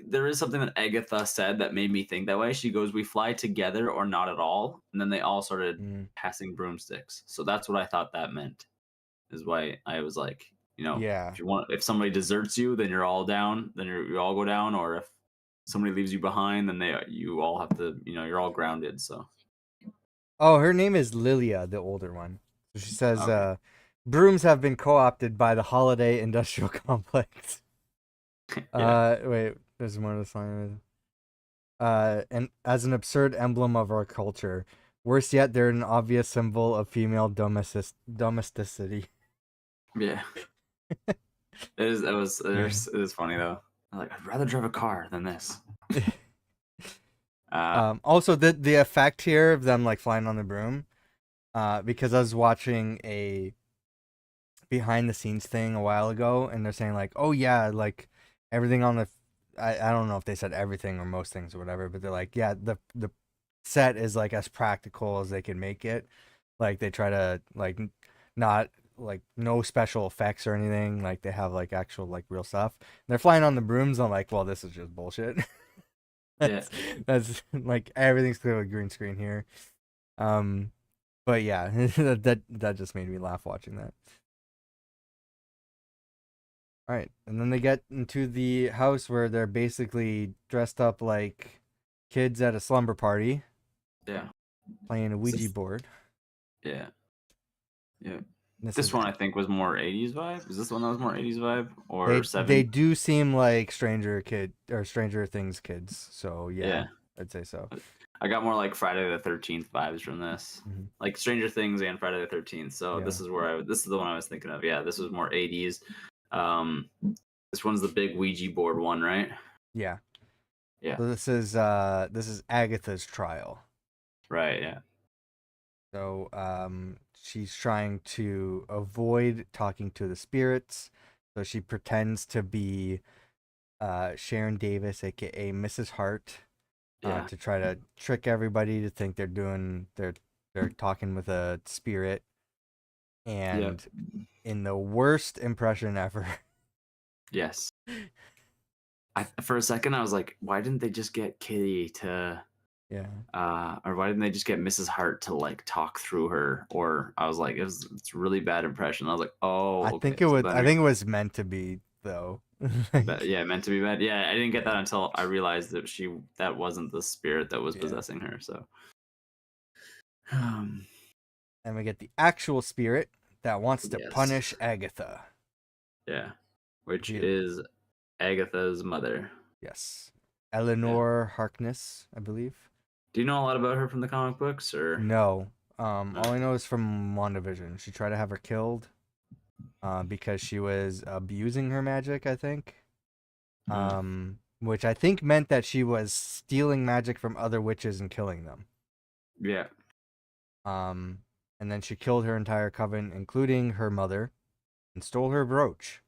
there is something that Agatha said that made me think that way. She goes, "We fly together or not at all," and then they all started Mm. passing broomsticks. So that's what I thought that meant. Is why I was like, Yeah. if somebody deserts you, then you're all down. Then you all go down, or if somebody leaves you behind, then you all have to, you're all grounded. So Oh, her name is Lilia, the older one. So she says, okay, brooms have been co-opted by the holiday industrial complex. yeah, Wait, there's more of the song. And as an absurd emblem of our culture. Worse yet, they're an obvious symbol of female domesticity. yeah. It is. Yeah. It is funny though. I'm like, I'd rather drive a car than this. Uh, Also, the effect here of them like flying on the broom, because I was watching a behind the scenes thing a while ago, and they're saying like, oh yeah, like everything on the, I don't know if they said everything or most things or whatever, but they're like, yeah, the set is like as practical as they can make it. Like they try to like not like no special effects or anything. Like they have like actual like real stuff. They're flying on the brooms. I'm like, well, this is just bullshit. yeah. that's that's like everything's clearly green screen here. Um, but yeah, that just made me laugh watching that. All right, and then they get into the house where they're basically dressed up like kids at a slumber party, Yeah. playing a Is Ouija this- board. yeah. Yeah. This This is one I think was more 80s vibe. Is this one that was more 80s vibe or they 70s? do seem like Stranger Things kids. So yeah, Yeah. I'd say so. I got more like Friday the 13th vibes from this. Mhm. Like Stranger Things and Friday the 13th. So Yeah, this is the one I was thinking of. Yeah, this was more 80s. Um this one's the big Ouija board one, right? yeah. Yeah. So this is Agatha's trial. Right, yeah. So she's trying to avoid talking to the spirits. So she pretends to be Sharon Davis, aka Mrs. Hart, Yeah. to try to trick everybody to think they're talking with a spirit. Yeah. And in the worst impression ever. Yes. For a second I was like, why didn't they just get Kitty to Yeah. or why didn't they just get Mrs. Hart to like talk through her? Or I was like, it's a really bad impression. I was like, oh, okay. So then I think it was meant to be though. yeah, meant to be bad. Yeah, I didn't get that until I realized that wasn't the spirit that was Yeah. possessing her. So, And we get the actual spirit that wants to yes. punish Agatha. Yeah, which Yeah. is Agatha's mother. Yes. Eleanor Harkness, I believe. Do you know a lot about her from the comic books, or? No. All I know is from WandaVision. She tried to have her killed, because she was abusing her magic, I think. Which I think meant that she was stealing magic from other witches and killing them. Yeah. And then she killed her entire coven, including her mother, and stole her brooch.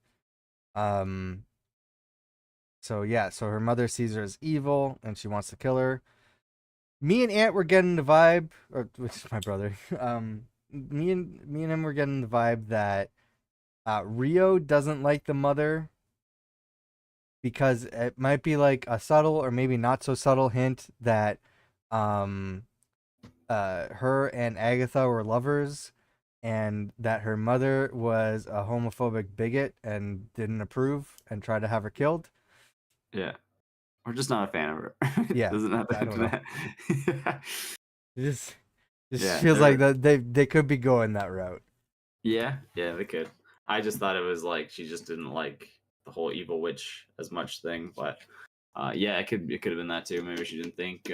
Um, so her mother sees her as evil, and she wants to kill her. Me and Ant were getting the vibe, or which is my brother. Me and him were getting the vibe that Rio doesn't like the mother because it might be like a subtle or maybe not so subtle hint that um her and Agatha were lovers and that her mother was a homophobic bigot and didn't approve and tried to have her killed. Yeah. We're just not a fan of her. Yeah, Doesn't have to I don't know. that. It just Yeah, feels like that they could be going that route. Yeah, they could. I just thought it was like she just didn't like the whole evil witch as much thing, but yeah, it could have been that too. Maybe she didn't think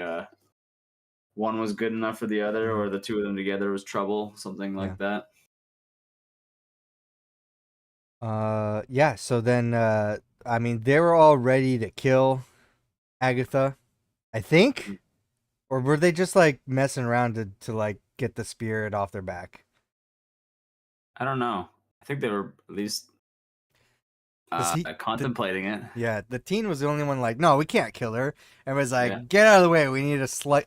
one was good enough for the other, or the two of them together was trouble, something like that. Yeah, so then I mean they were all ready to kill Agatha, I think. Or were they just like messing around to like get the spirit off their back? I don't know. I think they were at least contemplating it. Yeah, the teen was the only one like, no, we can't kill her, and was like, Yeah. get out of the way, we need to slice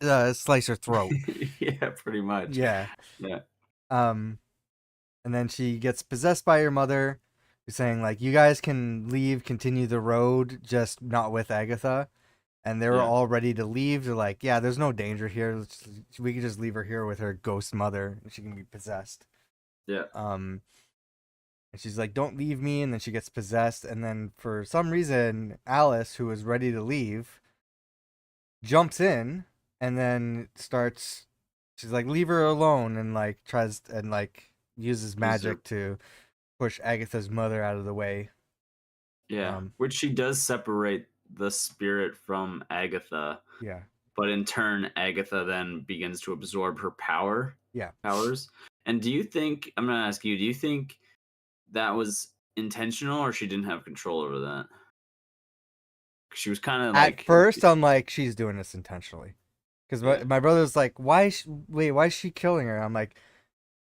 her throat. Yeah, pretty much. Yeah. Yeah. And then she gets possessed by her mother, who's saying like, you guys can leave, continue the road, just not with Agatha. And they were all ready to leave. They're like, yeah, there's no danger here. We can just leave her here with her ghost mother, and she can be possessed. Yeah. And she's like, don't leave me. And then she gets possessed. And then for some reason, Alice, who was ready to leave, jumps in and then starts. She's like, leave her alone, and like tries and like uses magic to push Agatha's mother out of the way. Yeah, which she does separate the spirit from Agatha. Yeah. But in turn, Agatha then begins to absorb her powers. And do you think, I'm going to ask you, do you think that was intentional or she didn't have control over that? She was kind of like... At first, I'm like, she's doing this intentionally. Because my brother's like, why is she killing her? I'm like,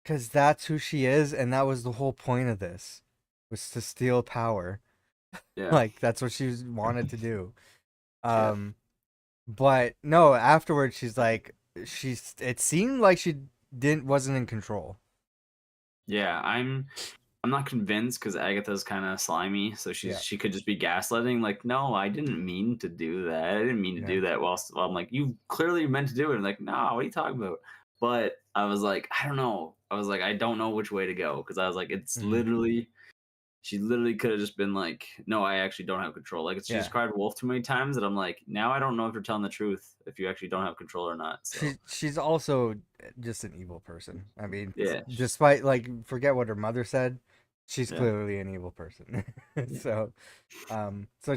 because that's who she is, and that was the whole point of this, was to steal power. Yeah. Like, that's what she wanted to do. But no, afterwards, she's like, it seemed like she wasn't in control. Yeah, I'm not convinced because Agatha's kind of slimy, so she could just be gaslighting. Like, no, I didn't mean to do that. I didn't mean to do that. Well, I'm like, you clearly meant to do it. I'm like, no, what are you talking about? But I was like, I don't know. I was like, I don't know which way to go because I was like, it's literally. She literally could have just been like, no, I actually don't have control. Like, she's cried wolf too many times that I'm like, now I don't know if you're telling the truth, if you actually don't have control or not. So. She's also just an evil person. I mean, yeah. Despite, like, forget what her mother said, she's clearly an evil person. So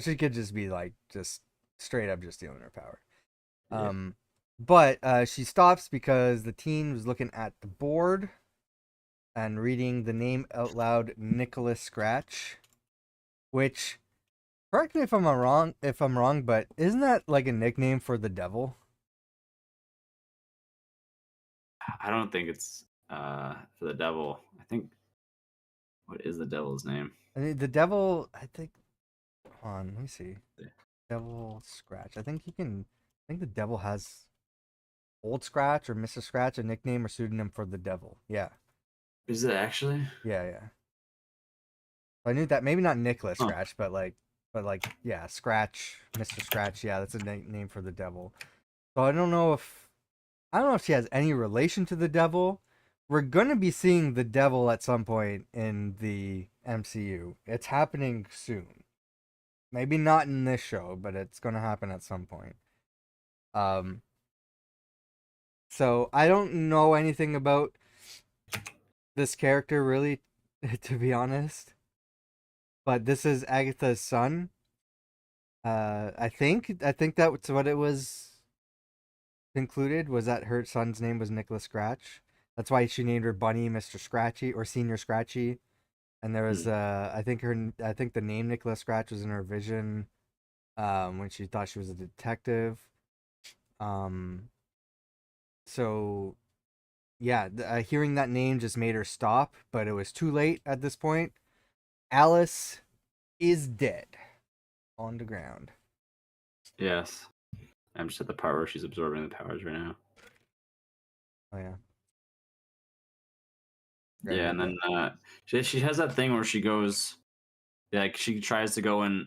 she could just be, like, just straight up just stealing her power. But she stops because the teen was looking at the board and reading the name out loud, Nicholas Scratch, which, correct me if I'm wrong, but isn't that like a nickname for the devil? I don't think it's for the devil. I think, what is the devil's name? I mean, the devil, I think, hold on, let me see. Devil Scratch. I think the devil has Old Scratch or Mr. Scratch, a nickname or pseudonym for the devil. Yeah. Is it actually? Yeah. I knew that. Maybe not Nicholas Scratch, but yeah, Scratch, Mr. Scratch. Yeah, that's a name for the devil. So I don't know if she has any relation to the devil. We're gonna be seeing the devil at some point in the MCU. It's happening soon. Maybe not in this show, but it's gonna happen at some point. So I don't know anything about this character really, to be honest. But this is Agatha's son. I think that's what it was concluded, was that her son's name was Nicholas Scratch. That's why she named her Bunny Mr. Scratchy or Senior Scratchy. And there was Hmm. I think the name Nicholas Scratch was in her vision when she thought she was a detective. Um so yeah, hearing that name just made her stop, but it was too late at this point. Alice is dead on the ground. Yes. I'm just at the part where she's absorbing the powers right now. Oh yeah. Yeah, Very and good. then she has that thing where she goes, like she tries to go and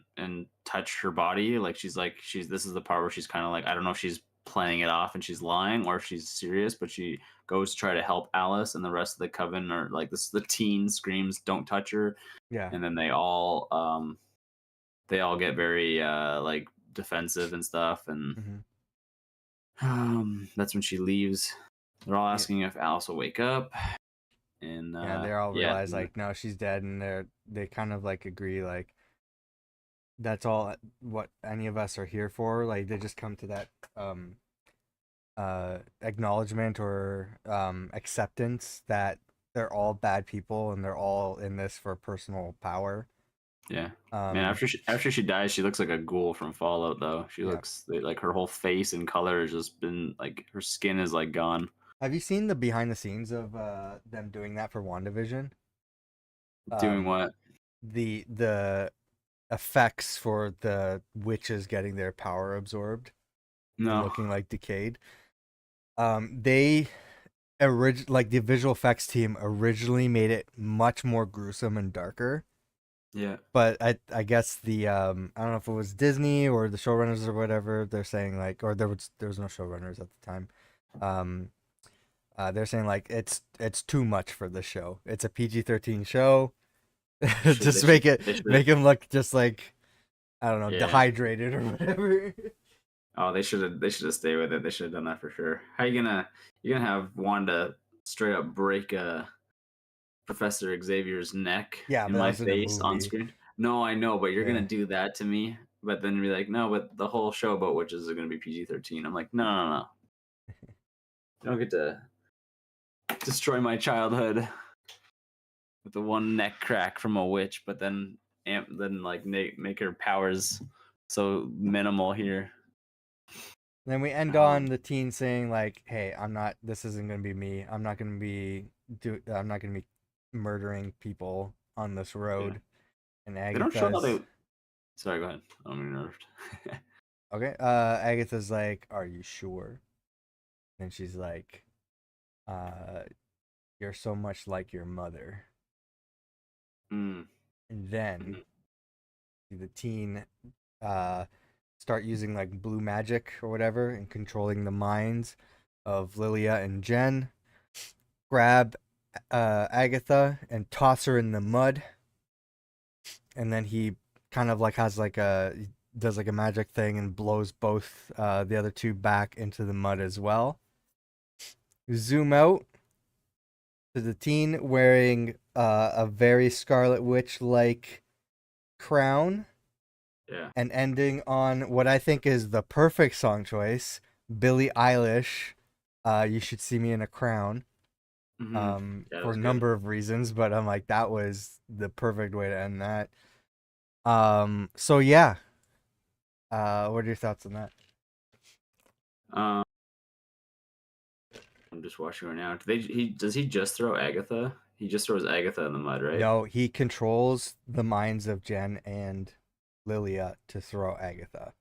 touch her body, like she's this is the part where she's kind of like, I don't know if she's playing it off and she's lying or if she's serious, but she goes to try to help Alice, and the rest of the coven are like, this the teen screams don't touch her, Yeah. and then they all get very like defensive and stuff, and Hmm. that's when she leaves. They're all Yeah. asking if Alice will wake up, and Yeah, they all yeah, realize like no, she's dead, and they kind of like agree like that's all what any of us are here for. Like they just come to that um acknowledgement or acceptance that they're all bad people and they're all in this for personal power. yeah. Man, Um after she dies, she looks like a ghoul from Fallout. Though she yeah. looks like her whole face and color has just been like, her skin is like gone. Have you seen the behind the scenes of them doing that for WandaVision? Doing Um what? the effects for the witches getting their power absorbed and No. looking like decayed. They like the visual effects team originally made it much more gruesome and darker, Yeah. but I guess the I don't know if it was Disney or the showrunners or whatever, they're saying like, or there was no showrunners at the time. Um, they're saying like it's too much for the show. It's a PG-13 show. They Just should. They make should. him look just like, I don't know, Yeah. dehydrated or whatever. Oh, they should have. They should have stayed with it. They should have done that for sure. How you gonna have Wanda straight up break Professor Xavier's neck Yeah, in but that my was in a face on movie. screen? No, I know, but you're gonna Yeah. do that to me. But then be like, no, but the whole show about witches is gonna be PG-13. I'm like, no, no, no. You don't get to destroy my childhood with the one neck crack from a witch, but then then like make her powers so minimal here. Then we end on Um, the teen saying like, "Hey, I'm not. This isn't gonna be me. I'm not gonna be murdering people on this yeah, road." And they don't show how Agatha's they. Sorry, go ahead. I'm nerved. okay. Agatha's like, "Are you sure?" And she's like, "Uh, you're so much like your mother." Mm, And then mhm. the teen uh start using like blue magic or whatever and controlling the minds of Lilia and Jen. Grab Agatha and toss her in the mud, and then he kind of like has like a does like a magic thing and blows both the other two back into the mud as well. Zoom out to the teen wearing a very Scarlet Witch like crown Yeah. and ending on what I think is the perfect song choice, Billie Eilish. You should see me in a crown. Yeah, that For was a good. number of reasons, but I'm like that was the perfect way to end that. So yeah, what are your thoughts on that? Um, I'm just watching right now. Does he just throw Agatha? He just throws Agatha in the mud, right? No, he controls the minds of Jen and Lilia to throw Agatha.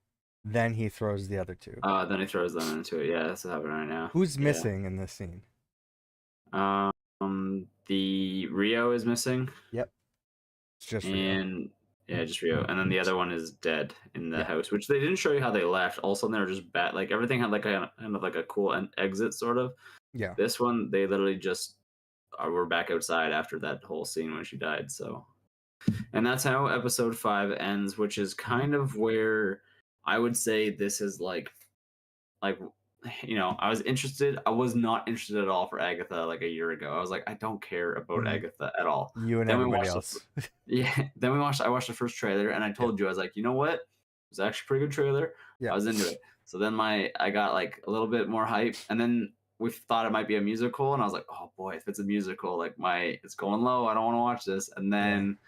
Then he throws the other two. Then he throws them into it. Yeah, that's what's happening right now. Who's Yeah. missing in this scene? The Rio is missing, Yep, it's just Rio. and yeah, just Rio, and then the other one is dead in the Yeah, house, which they didn't show you how they left. All of a sudden, they were just bad. Like everything had like a kind of like a cool exit, sort of. yeah. This one, they literally just were back outside after that whole scene when she died. So, and that's how episode 5 ends, which is Hmm. kind of where I would say this is like I was interested. I was not interested at all for Agatha like a year ago. I was like, I don't care about Hmm. Agatha at all. You and Then we everybody watched else. yeah, then I watched the first trailer, and I Yeah. told you, I was like, you know what? was actually a pretty good trailer. Yeah. I was into it. So then I got like a little bit more hype, and then we thought it might be a musical, and I was like, oh boy, if it's a musical, like it's going low. I don't want to watch this. And then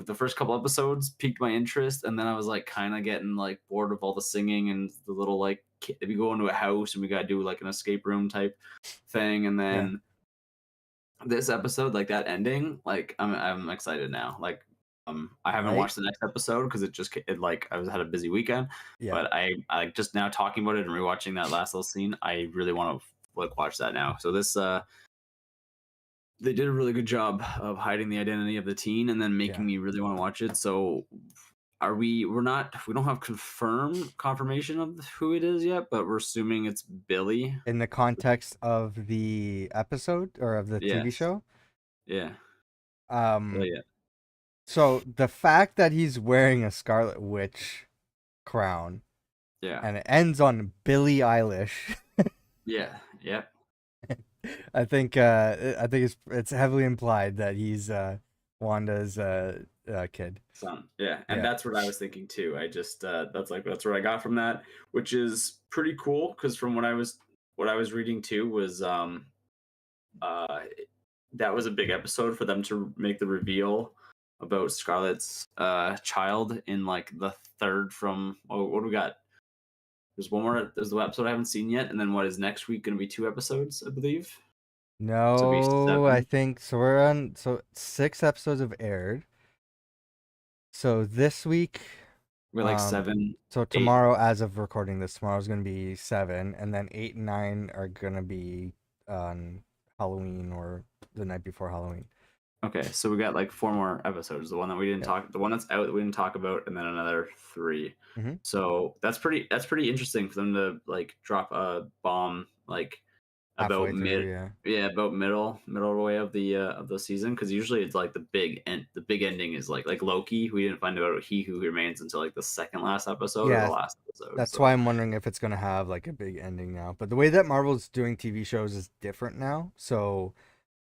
the first couple episodes piqued my interest, and then I was like kind of getting like bored of all the singing and the little like we go into a house and we got to do like an escape room type thing, and then this episode, like that ending, like I'm excited now. Like I haven't Right? watched the next episode because like I had a busy weekend, Yeah. but I just now talking about it and rewatching that last little scene, I really want to like watch that now. So this they did a really good job of hiding the identity of the teen and then making me really want to watch it. So we don't have confirmation of who it is yet, but we're assuming it's Billy. In the context of the episode or of the TV show? Yeah. Yeah. So the fact that he's wearing a Scarlet Witch crown, and it ends on Billie Eilish. Yeah. Yep. I think it's heavily implied that he's Wanda's kid. Son. Yeah, and that's what I was thinking too. I just that's what I got from that, which is pretty cool because from what I was reading too was that was a big episode for them to make the reveal about Scarlet's child in like the third from what do we got? There's one more. There's the episode I haven't seen yet, and then what is next week going to be 2 episodes, I believe. No, I think so. We're on 6 episodes have aired. So this week we're like 7. So tomorrow, 8. As of recording this, tomorrow's gonna be 7, and then 8 and 9 are gonna be on Halloween or the night before Halloween. Okay, so we got like 4 more episodes. The one that we didn't talk, the one that's out that we didn't talk about, and then another 3. Mm-hmm. So that's pretty interesting for them to like drop a bomb like about about middle way of the season, because usually it's like the big ending is like Loki. We didn't find out He Who Remains until like the second last episode or the last episode. That's why I'm wondering if it's gonna have like a big ending now. But the way that Marvel's doing TV shows is different now, so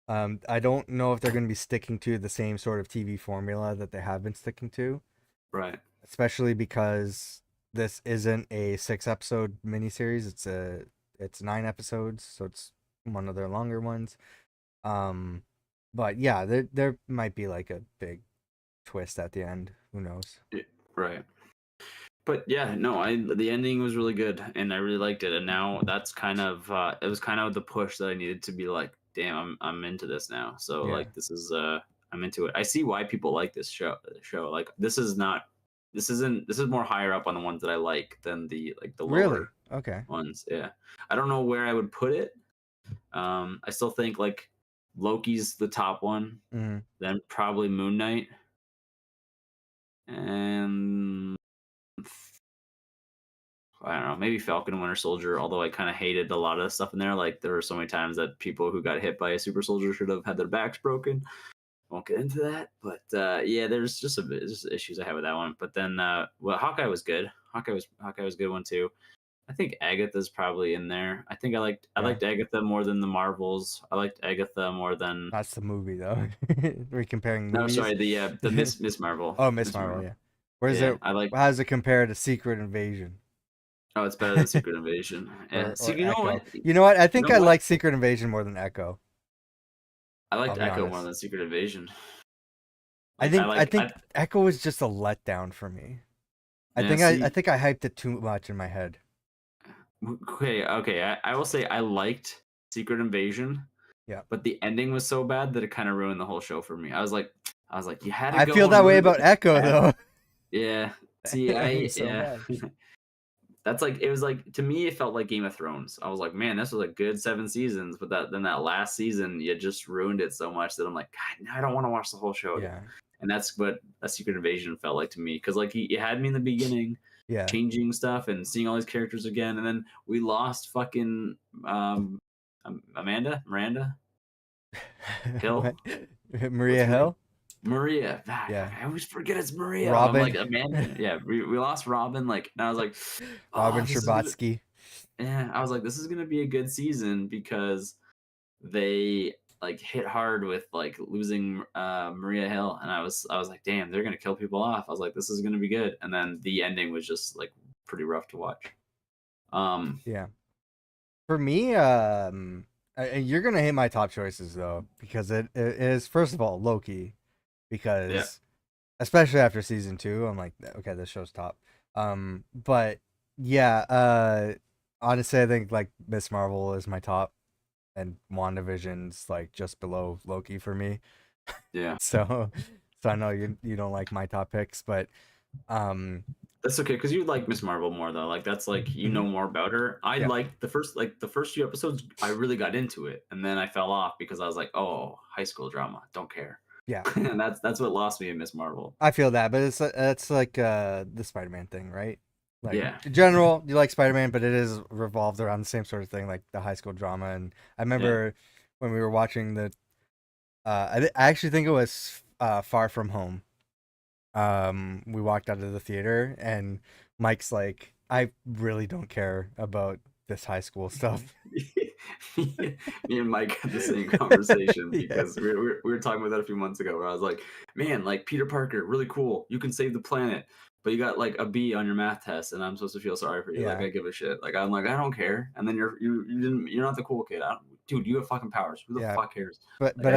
I don't know if they're gonna be sticking to the same sort of TV formula that they have been sticking to. Right. Especially because this isn't a 6-episode miniseries. It's 9 episodes, so it's one of their longer ones. But yeah, there might be like a big twist at the end. Who knows? Right. But yeah, no, the ending was really good, and I really liked it. And now that's kind of it was kind of the push that I needed to be like, damn, I'm into this now. So like this is I'm into it. I see why people like this show. Like this is more higher up on the ones that I like than the lower ones. Yeah. I don't know where I would put it. I still think like Loki's the top one, then probably Moon Knight, and I don't know, maybe Falcon and Winter Soldier, although I kind of hated a lot of the stuff in there. Like there were so many times that people who got hit by a super soldier should have had their backs broken. Won't get into that, but yeah, there's just issues I have with that one. But then, Hawkeye was good. Hawkeye was a good one too. I think Agatha's probably in there. I think I liked Agatha more than the Marvels. I liked Agatha more than. That's the movie though. We're comparing movies. No, sorry, the Miss Marvel. Oh, Miss Marvel, yeah. Where's it? How does it compare to Secret Invasion? Oh, it's better than Secret Invasion. Yeah. You know what? I think I like Secret Invasion more than Echo. I liked Echo more than Secret Invasion. I think Echo was just a letdown for me. I think I hyped it too much in my head. Okay. I will say I liked Secret Invasion. Yeah. But the ending was so bad that it kind of ruined the whole show for me. I was like, you had to I feel that way about Echo though. Yeah. See, that's like, it was like, to me, it felt like Game of Thrones. I was like, man, this was a good 7 seasons, but then that last season, you just ruined it so much that I'm like, God, I don't want to watch the whole show again. And that's what a Secret Invasion felt like to me. Because like you had me in the beginning, changing stuff and seeing all these characters again, and then we lost fucking Miranda Hill, Maria Hill. Maria. Yeah. I always forget it's Maria. Robin. I'm like, Amanda. Yeah, we lost Robin. Like, and I was like, Robin Scherbatsky. Yeah, I was like, this is gonna be a good season because they like hit hard with like losing Maria Hill, and I was like, damn, they're gonna kill people off. I was like, this is gonna be good, and then the ending was just like pretty rough to watch. Um, Yeah. For me, you're gonna hit my top choices though, because it is first of all Loki, yeah, because especially after season 2, I'm like, okay, this show's top. But yeah, honestly, I think like Miss Marvel is my top, and WandaVision's like just below Loki for me. yeah. So, so I know you don't like my top picks, but um, That's okay because you like Miss Marvel more though. Like that's like you know mhm, more about her. I yeah, liked the first few episodes. I really got into it, and then I fell off because I was like, oh, high school drama, don't care. yeah. And that's what lost me in Miss Marvel. I feel that, but it's like the Spider-Man thing, right? Like Yeah, in general, you like Spider-Man, but it is revolved around the same sort of thing, like the high school drama. And I yeah. remember when we were watching the, I actually think it was Far From Home. We walked out of the theater, and Mike's like, "I really don't care about this high school stuff." Me and Mike had the same conversation Yeah, because we were talking about that a few months ago. Where I was like, "Man, like Peter Parker, really cool. You can save the planet, but you got like a B on your math test, and I'm supposed to feel sorry for you. Like yeah. I give a shit. Like I'm like I don't care. And then you're not the cool kid. Dude, you have fucking powers. Who the Yeah, fuck cares? but Like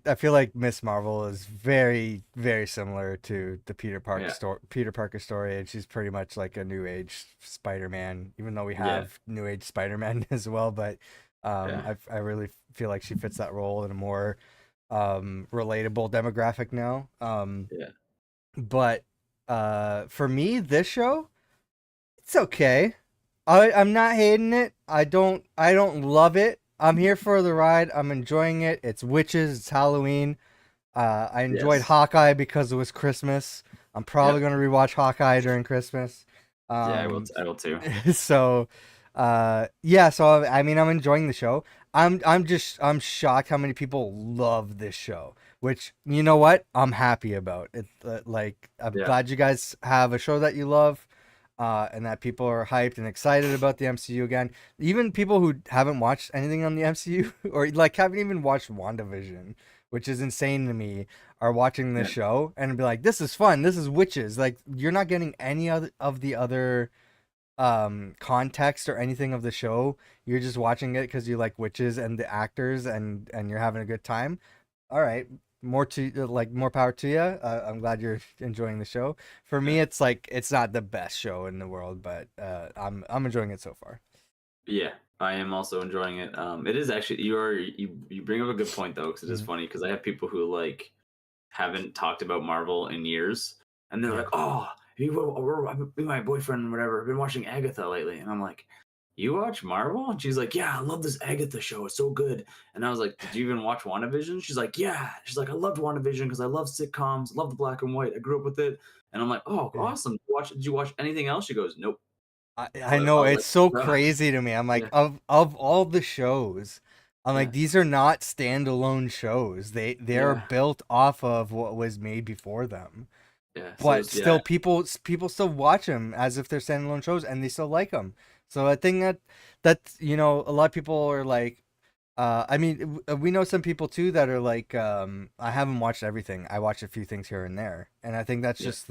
I feel like Miss Marvel is very very similar to the yeah, Peter Parker story, and she's pretty much like a new age Spider-Man, even though we yeah, have new age Spider-Man as well. But yeah, I really feel like she fits that role in a more relatable demographic now. yeah, But for me, this show, it's okay. I'm not hating it. I don't love it. I'm here for the ride. I'm enjoying it. It's witches. It's Halloween. I enjoyed yes, Hawkeye because it was Christmas. I'm probably yep, gonna rewatch Hawkeye during Christmas. yeah. Um, I will too. so, yeah. So I mean, I'm enjoying the show. I'm shocked how many people love this show. Which you know what I'm happy about. It like I'm Yeah, glad you guys have a show that you love, and that people are hyped and excited about the MCU again. Even people who haven't watched anything on the MCU or like haven't even watched WandaVision, which is insane to me, are watching this yeah, show and be like, "This is fun. This is witches." Like you're not getting any other of the other context or anything of the show. You're just watching it because you like witches and the actors, and you're having a good time. All right, more to like more power to you. I'm glad you're enjoying the show. For yeah. me, it's like it's not the best show in the world, but I'm enjoying it so far. Yeah, I am also enjoying it. It is actually you bring up a good point though, because it is Mhm. funny because I have people who like haven't talked about Marvel in years, and they're Yeah, like, "Oh, me and my boyfriend, whatever, I've been watching Agatha lately," and I'm like, "You watch Marvel?" And she's like, "Yeah, I love this Agatha show. It's so good." And I was like, "Did you even watch WandaVision?" She's like, "Yeah." She's like, "I loved WandaVision because I love sitcoms, love the black and white. I grew up with it." And I'm like, "Oh, yeah. awesome. Did you watch anything else?" She goes, "Nope." I I know was it's so like, "Ugh." crazy to me. I'm like Yeah, of all the shows, I'm like yeah, these are not standalone shows. They're yeah. built off of what was made before them. Yeah. So But it's yeah, still, people still watch them as if they're standalone shows, and they still like them. So I think that a lot of people are like, I mean, we know some people too that are like, I haven't watched everything. I watch a few things here and there, and I think that's yeah, just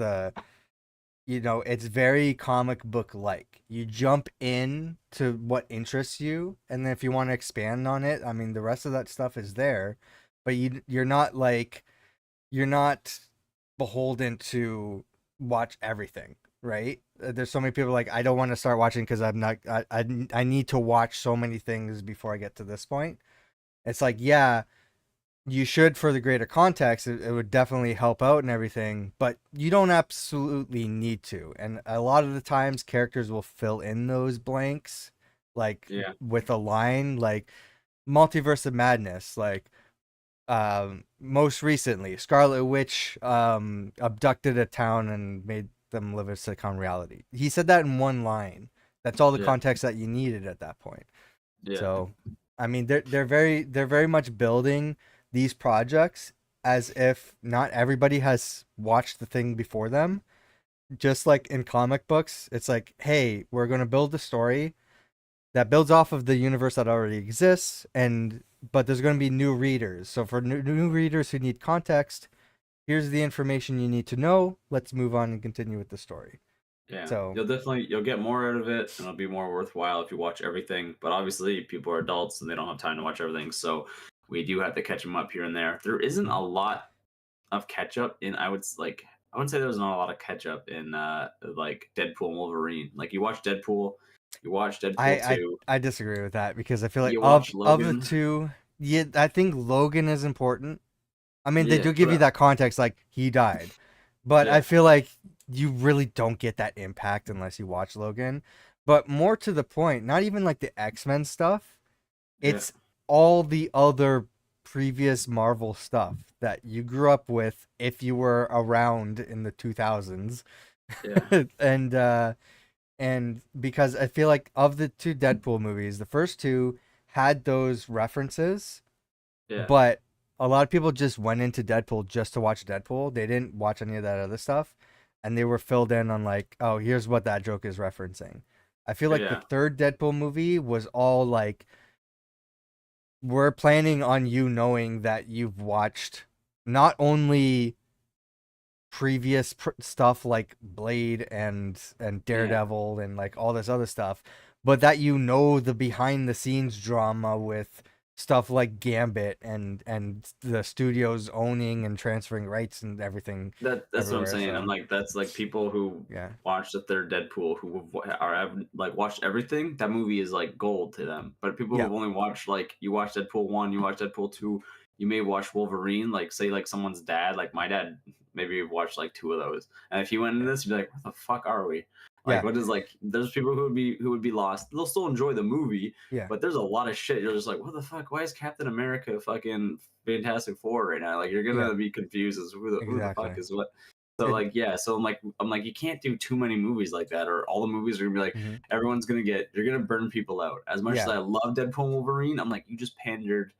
it's very comic book like. You jump in to what interests you, and then if you want to expand on it, I mean, the rest of that stuff is there, but you're not like you're not beholden to watch everything, right? There's so many people like I don't want to start watching because I'm not I need to watch so many things before I get to this point. It's like, yeah, you should for the greater context. It would definitely help out and everything, but you don't absolutely need to. And a lot of the times characters will fill in those blanks like yeah, with a line like Multiverse of Madness, like most recently Scarlet Witch abducted a town and made them live a sitcom reality. He said that in one line. That's all the yeah, context that you needed at that point. yeah, So I mean they're very much building these projects as if not everybody has watched the thing before them. Just like in comic books, it's like, hey, we're gonna build the story. that builds off of the universe that already exists, but there's going to be new readers. So for new readers who need context, here's the information you need to know. Let's move on and continue with the story. Yeah, So you'll get more out of it, and it'll be more worthwhile if you watch everything. But obviously, people are adults and they don't have time to watch everything, so we do have to catch them up here and there. There isn't a lot of catch up in. I would say there's not a lot of catch up in like Deadpool and Wolverine. Like you watch Deadpool, you watch I Deadpool I, 2, I disagree with that because I feel like you of watch of the Logan. two, yeah, I think Logan is important. I mean, they Yeah, do give you that context, like he died, but I yeah, feel like you really don't get that impact unless you watch Logan. But more to the point, not even like the X-Men stuff. yeah, It's all the other previous Marvel stuff that you grew up with if you were around in the 2000s. yeah, and because I feel like of the two Deadpool movies, the first two had those references, yeah, but a lot of people just went into Deadpool just to watch Deadpool. They didn't watch any of that other stuff, and they were filled in on like, oh, here's what that joke is referencing. I feel like the yeah, third Deadpool movie was all like, we're planning on you knowing that you've watched not only previous stuff like Blade and yeah. Daredevil and like all this other stuff, but that you know the behind the scenes drama with stuff like Gambit and the studios owning and transferring rights and everything That's what I'm everywhere. saying. I'm So like, that's like people who yeah, watched the third Deadpool have like watched everything. That movie is like gold to them. But people yeah, who've only watched like you watch Deadpool 1, you watch Deadpool 2, you may watch Wolverine. Like say like someone's dad, like my dad, maybe watched like two of those. And if he went into yeah, this, you'd be like, what the fuck are we? Like yeah, what is like? There's people who would be lost. They'll still enjoy the movie, yeah, but there's a lot of shit. You're just like, what the fuck? Why is Captain America fucking Fantastic Four right now? Like you're yeah, gonna be confused as who the fuck exactly. is what. So It, like yeah, so I'm like you can't do too many movies like that, or all the movies are gonna be like mhm. you're gonna burn people out. As much as Yeah, I love Deadpool and Wolverine, I'm like you just pandered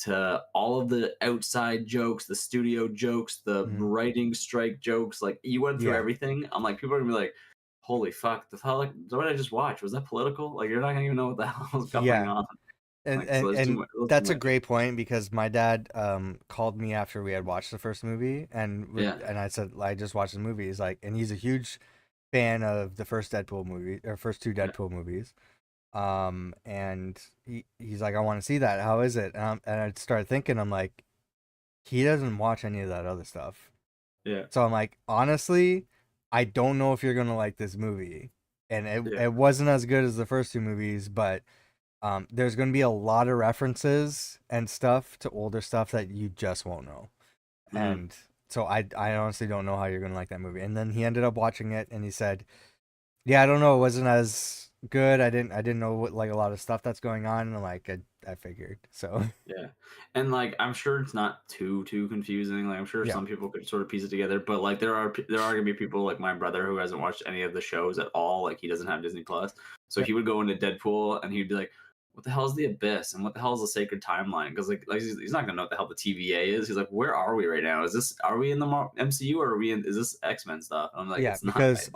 to all of the outside jokes, the studio jokes, the mhm. writing strike jokes. Like you went through Yeah, everything. I'm like people are gonna be like, holy fuck, the hell like what did I just watch? Was that political? Like you're not gonna even know what the hell was going yeah. on. And Like so and there's too and much. There's too that's a much. great point because my dad called me after we had watched the first movie Yeah, and I said I just watched the movie. He's like, and he's a huge fan of the first Deadpool movie or first two yeah, Deadpool movies. And he's like, I want to see that. How is it? And I started thinking, I'm like, he doesn't watch any of that other stuff. yeah, So I'm like, honestly, I don't know if you're gonna like this movie. And yeah. it wasn't as good as the first two movies, but there's going to be a lot of references and stuff to older stuff that you just won't know. Mm-hmm. And so I honestly don't know how you're going to like that movie. And then he ended up watching it and he said, "Yeah, I don't know, it wasn't as good. I didn't know what like a lot of stuff that's going on." And I'm like I figured. So, Yeah. And like I'm sure it's not too confusing. Like I'm sure yeah. some people could sort of piece it together, but like there are going to be people like my brother who hasn't watched any of the shows at all. Like he doesn't have Disney Plus. So Yep. he would go into Deadpool and he'd be like, "What the hell is the Abyss? And what the hell is the Sacred Timeline?" Because like he's not going to know what the hell the TVA is. He's like, "Where are we right now? Are we in the MCU or are we in is this X-Men stuff?" And I'm like, Yeah, "It's not. because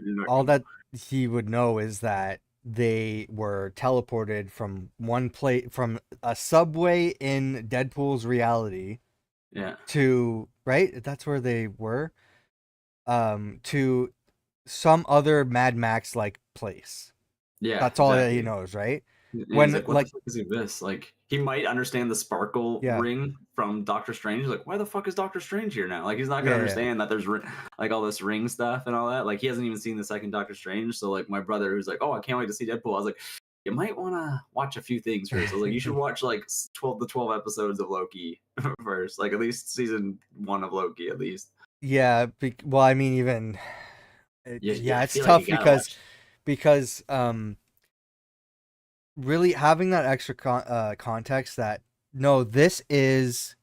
You're not all gonna know." that he would know is that they were teleported from one place from a subway in Deadpool's reality Yeah. to right. That's where they were. To some other Mad Max like place. Yeah, That's all that he exactly. knows, right? And he's When like, "What the like fuck is this?" Like, he might understand the sparkle yeah, ring from Doctor Strange. He's like, "Why the fuck is Doctor Strange here now?" Like, he's not gonna yeah, yeah, understand that there's like all this ring stuff and all that. Like, he hasn't even seen the second Doctor Strange. So, like, my brother, who's like, "Oh, I can't wait to see Deadpool," I was like, "You might want to watch a few things first." I was like, "You should watch like 12 episodes of Loki first, like at least season one of Loki, at least." yeah. Well, I mean, even Yeah, yeah, I it's feel like you tough gotta watch. because really having that extra context that no, this is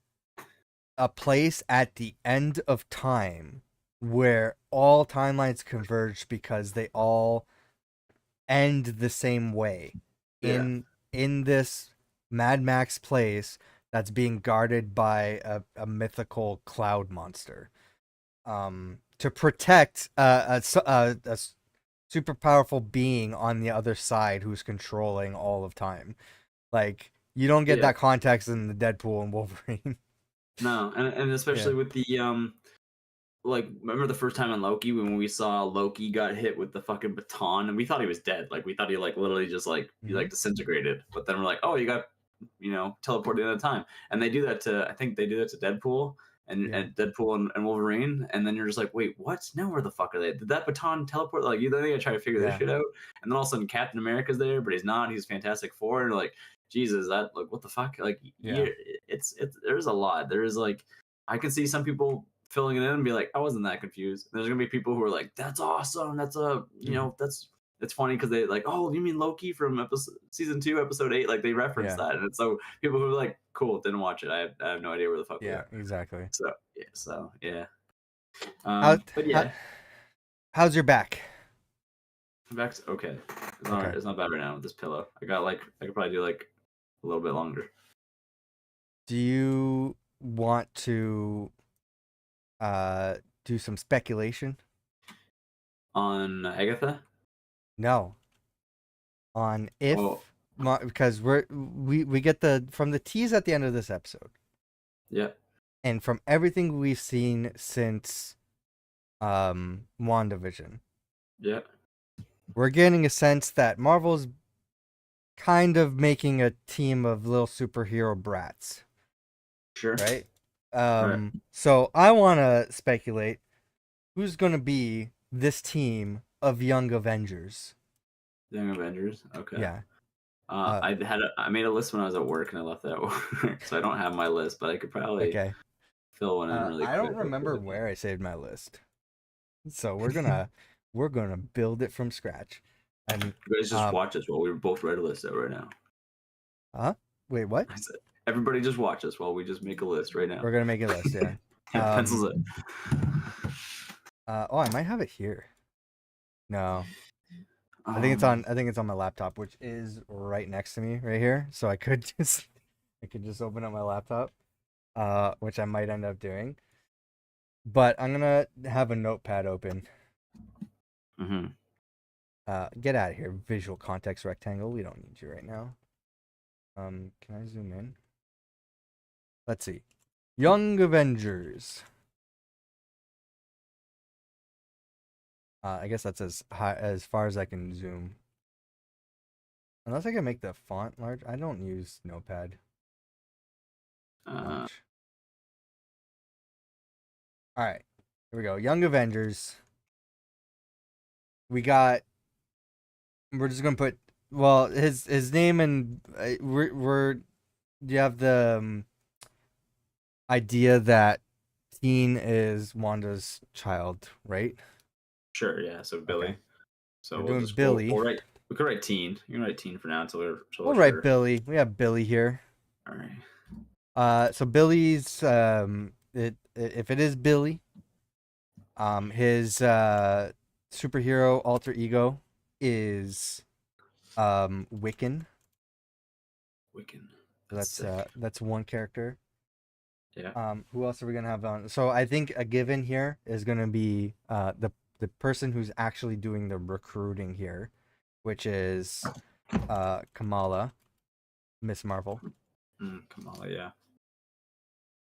a place at the end of time where all timelines converge because they all end the same way Yeah, in this Mad Max place that's being guarded by a mythical cloud monster to protect super powerful being on the other side who's controlling all of time. Like you don't get Yeah. that context in the Deadpool and Wolverine. No, and especially with the like remember the first time in Loki when we saw Loki got hit with the fucking baton and we thought he was dead. Like we thought he like literally just like he like disintegrated. But then we're like, oh, you got teleported at a time. And they do that to I think they do that to Deadpool and Deadpool and Wolverine. And then you're just like, wait, what? Now where the fuck are they? Did that baton teleport? Like you think I try to figure this shit out. And then all of a sudden Captain America's there, but he's not. He's Fantastic Four. And like, Jesus, that like what the fuck? Like it's there's a lot. There is like I can see some people filling it in and be like, I wasn't that confused. There's gonna be people who are like, that's awesome. That's that's it's funny because they like, oh, you mean Loki from season 2, episode 8? Like they reference that, and so people who are like, cool, didn't watch it. I have no idea where the fuck we are. Exactly. So yeah. But yeah. How's your back? My back's okay. It's not bad right now with this pillow. I could probably do like a little bit longer. Do you want to do some speculation on Agatha? No. On if because we get from the tease at the end of this episode. Yeah. And from everything we've seen since WandaVision. Yeah. We're getting a sense that Marvel's kind of making a team of little superhero brats. Sure. Right? So I want to speculate who's going to be this team of Young Avengers. Young Avengers? Okay. Yeah. I made a list when I was at work and I left that at work, so I don't have my list, but I could probably fill one in really quick. I don't remember where I saved my list, so we're gonna build it from scratch. And you guys just watch us while we both write a list out right now. Huh? Wait, what? I said, everybody just watch us while we just make a list right now. We're gonna make a list, yeah. Pencils it. I might have it here. No. I think it's on my laptop, which is right next to me right here. So I could just open up my laptop, which I might end up doing. But I'm gonna have a notepad open. Get out of here, visual context rectangle. We don't need you right now. Can I zoom in? Let's see. Young Avengers. I guess that's as far as I can zoom. Unless I can make the font large. I don't use Notepad. Alright. Here we go. Young Avengers. We're just gonna put his name and you have the idea that Teen is Wanda's child, right? Sure, yeah. So Billy. Okay. So we're doing Billy. We could write Teen. You can write Teen for now until we'll write Billy. We have Billy here. All right. So Billy's if it is Billy, his superhero alter ego is Wiccan. That's one character. Yeah. Who else are we gonna have on? So I think a given here is gonna be the person who's actually doing the recruiting here, which is Kamala, Miss Marvel. Kamala, yeah.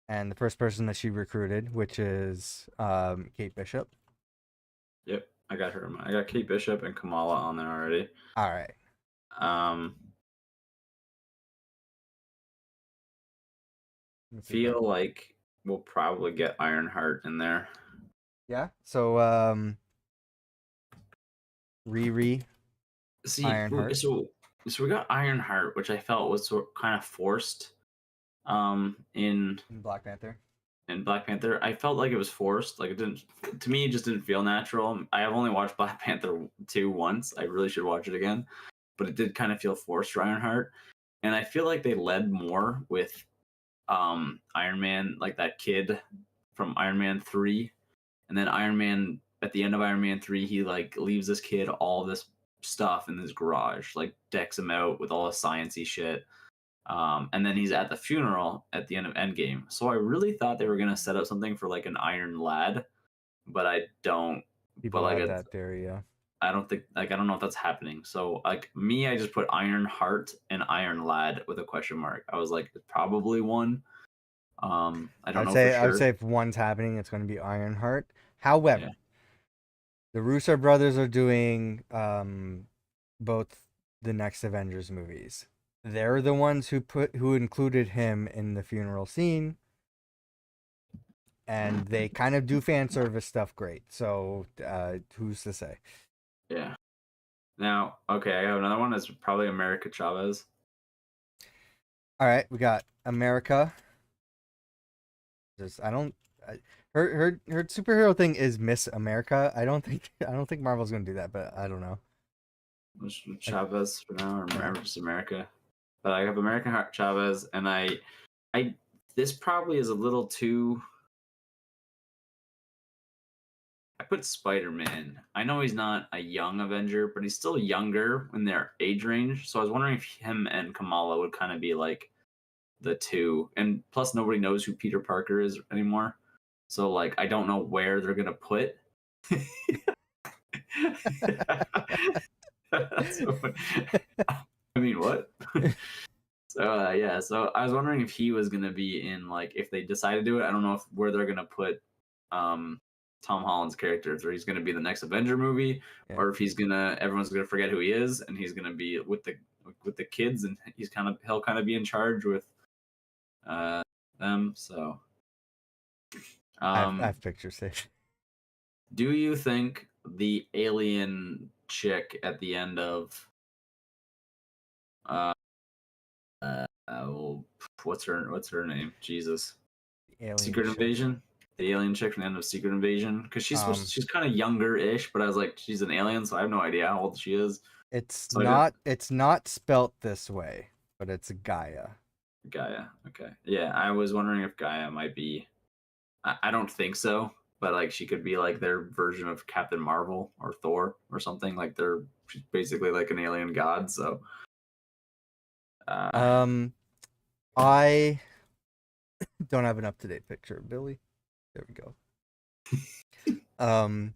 And the first person that she recruited, which is Kate Bishop. Yep, I got her. I got Kate Bishop and Kamala on there already. All right. Feel like we'll probably get Ironheart in there. Yeah. So Riri. See, Ironheart. So we got Ironheart, which I felt was kind of forced. In Black Panther. In Black Panther, I felt like it was forced. Like it didn't. To me, it just didn't feel natural. I have only watched Black Panther 2 once. I really should watch it again, but it did kind of feel forced for Ironheart, and I feel like they led more with Iron Man, like that kid from Iron Man 3, and then Iron Man at the end of Iron Man 3, he like leaves this kid all this stuff in his garage, like decks him out with all the sciencey shit. And then he's at the funeral at the end of Endgame. So I really thought they were gonna set up something for like an Iron Lad, but I don't. People like that theory, yeah. I don't think I don't know if that's happening. So like me, I just put Iron Heart and Iron Lad with a question mark. I was like, it's probably one. I don't know for I would sure. say if one's happening, it's going to be Ironheart. Yeah. However, the Russo brothers are doing both the next Avengers movies. They're the ones who included him in the funeral scene, and they kind of do fan service stuff great. So who's to say? Yeah. Now, okay, I have another one. That's probably America Chavez. All right, we got America. Just I don't. Her superhero thing is Miss America. I don't think Marvel's gonna do that, but I don't know. Like, Chavez for now, or yeah. just America. But I have American Chavez, and I this probably is a little too. I put Spider Man. I know he's not a young Avenger, but he's still younger in their age range. So I was wondering if him and Kamala would kind of be like the two. And plus, nobody knows who Peter Parker is anymore. So like, I don't know where they're gonna put. So, I mean, what? So yeah, so I was wondering if he was gonna be in like if they decide to do it. I don't know if where they're gonna put um Tom Holland's character, if he's gonna be the next Avenger movie, Yeah. or if he's gonna everyone's gonna forget who he is and he's gonna be with the kids and he'll kind of be in charge with uh them. So I um have pictures saved. do you think the alien chick at the end of uh well, what's her name? Jesus. Alien Secret chick. Invasion, the alien chick from the end of Secret Invasion, because Um, she's kind of younger-ish, but I was like, she's an alien, so I have no idea how old she is. So I didn't. it's not spelt this way, but it's Gaia. Gaia, okay, yeah, I was wondering if Gaia might be. I don't think so, but like she could be like their version of Captain Marvel or Thor or something. Like she's basically like an alien god. So uh, Um, I don't have an up to date picture of Billy. There we go. Um,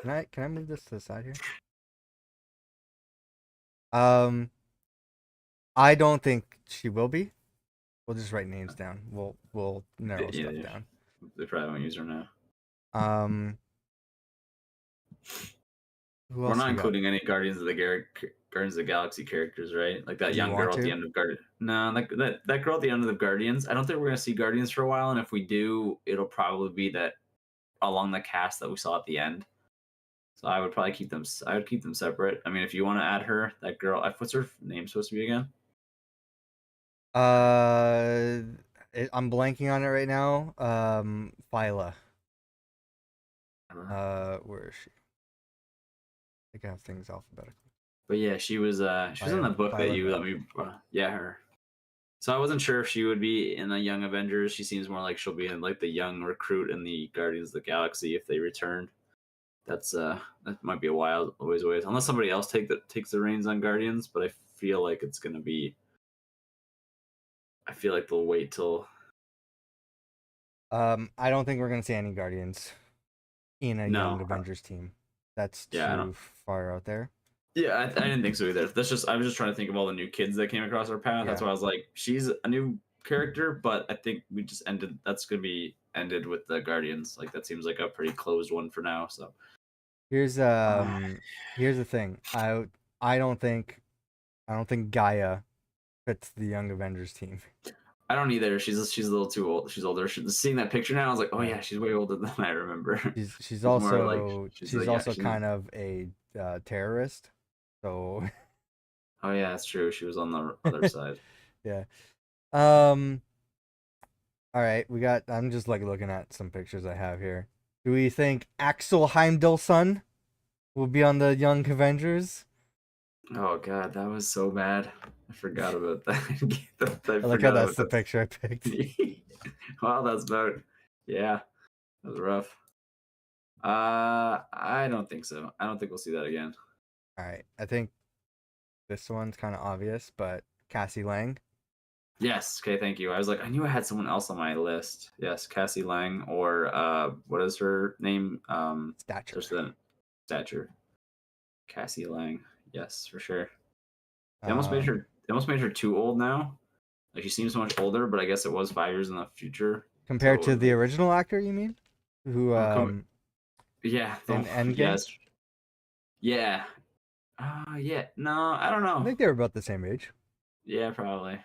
can I move this to the side here? Um, I don't think she will be. We'll just write names down. We'll narrow yeah, stuff yeah, down. they probably won't use her now. Um, who We're else not we got? including any Guardians of the Galaxy characters, right? Like that Do you young want girl at the to? end of Guardian. No, that girl at the end of the Guardians. I don't think we're gonna see Guardians for a while, and if we do, it'll probably be that along the cast that we saw at the end. So I would probably keep them. I would keep them separate. I mean, if you want to add her, that girl. What's her name supposed to be again? Uh, I'm blanking on it right now. Phyla. Where is she? I think I have things alphabetical. But yeah, she was. She was in the book that Phyla you let Vell. me. Yeah, her. So I wasn't sure if she would be in the Young Avengers. She seems more like she'll be in like the young recruit in the Guardians of the Galaxy if they return. That's that might be a while ways away unless somebody else takes the reins on Guardians. But I feel like it's gonna be. I feel like they'll wait till. I don't think we're gonna see any Guardians in a Young No, Avengers team. That's yeah, I don't. too far out there. Yeah, I didn't think so either. That's just I was just trying to think of all the new kids that came across our path. That's Yeah. why I was like, she's a new character, but I think we just ended. That's gonna be ended with the Guardians. Like that seems like a pretty closed one for now. So Here's uh, here's the thing. I don't think Gaia fits the Young Avengers team. I don't either. She's a little too old. She's older. Seeing that picture now, I was like, oh Yeah. yeah, she's way older than I remember. She's She's more like she's yeah. also kind of a terrorist. So Oh yeah, that's true. She was on the other side. yeah. Um. All right, we got. I'm just like looking at some pictures I have here. Do we think Axel Heimdallson will be on the Young Avengers? Oh god, that was so bad. I forgot about that. I I like how forgot that's about the that. picture I picked. Wow, that's about yeah. That was rough. I don't think so. I don't think we'll see that again. All right, I think this one's kind of obvious, but Cassie Lang. Yes. Okay. Thank you. I was like, I knew I had someone else on my list. Yes, Cassie Lang or what is her name? Stature. Just the stature. Cassie Lang. Yes, for sure. Um, They almost made her too old now. Like she seems so much older, but I guess it was 5 years in the future. So compared it to would the make original actor, you mean? Who yeah, in Endgame? yes. Yeah. Yeah. No, I don't I know. think they were about the same age. Yeah, probably.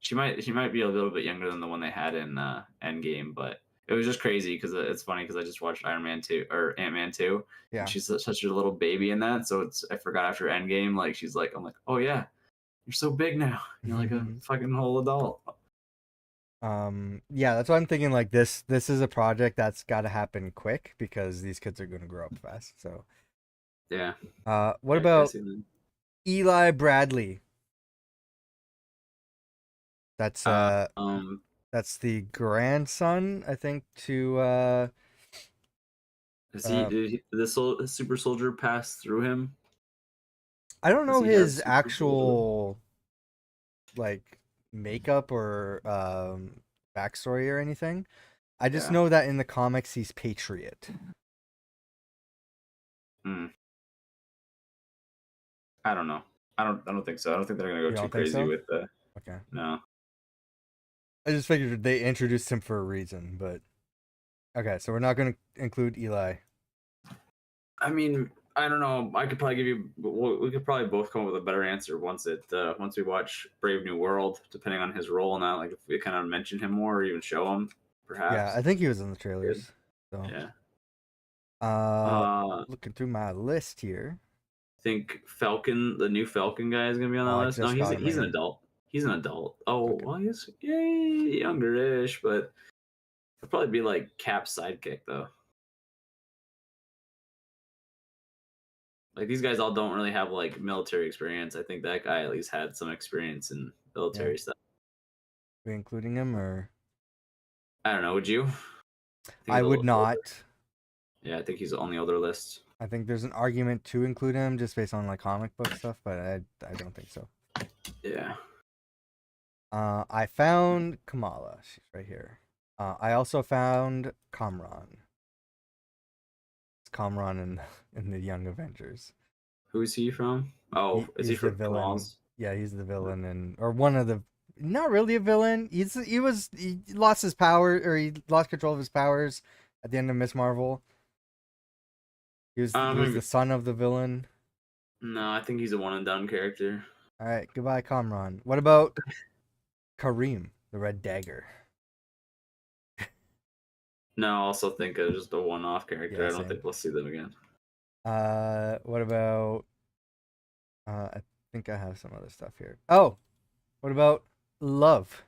She might be a little bit younger than the one they had in Endgame, but it was just crazy because it's funny because I just watched Iron Man 2 or Ant Man 2, and Yeah. she's such a little baby in that. So I forgot after Endgame, like she's like, I'm like, oh yeah, you're so big now. You're like a fucking whole adult. Yeah, that's why I'm thinking like this is a project that's got to happen quick because these kids are going to grow up fast. So, Yeah. what Yeah, about Cassie Lang. Eli Bradley? That's Uh, uh um, that's the grandson, I think, to uh did the super soldier pass through him? I don't Does know he have his super soldier? actual like makeup or backstory or anything. I just Yeah. know that in the comics he's Patriot. Hmm. I don't know. I don't think so. I don't think they're gonna go You too don't think crazy so? with the Okay. no. I just figured they introduced him for a reason, but okay, so we're not going to include Eli. I mean, I don't know. I could probably give you. We could probably both come up with a better answer once we watch Brave New World, depending on his role now. Like if we kind of mention him more or even show him, Yeah, I perhaps. think he was in the Good. trailers. So, Yeah. uh, I looking through my list here. think Falcon, the new Falcon guy, is gonna be on Oh, that I list. No, just got him right he's an here. adult. He's an adult. Oh, Okay. well, he's yay younger-ish, but he'll probably be like Cap's sidekick though. Like these guys all don't really have like military experience. I think that guy at least had some experience in Yeah. military stuff. We including him or I don't know. Would you? I think I he's a would little older. not. Yeah, I think he's on the older list. I think there's an argument to include him just based on like comic book stuff, but I don't think so. Yeah. I found Kamala. She's right here. I also found Kamran. It's Kamran in the Young Avengers. Who is he from? Oh, is he He's the from villain. Kamal's? Yeah, he's the villain and or one of the not really a villain. He lost his power or he lost control of his powers at the end of Miss Marvel. He was the Maybe, son of the villain. no, I think he's a one and done character. All right, goodbye, Kamran. What about Kareem, the Red Dagger? No, I also think it's just a one off character. Yeah, I don't same. think we'll see them again. What about? I think I have some other stuff here. Oh, what about Love?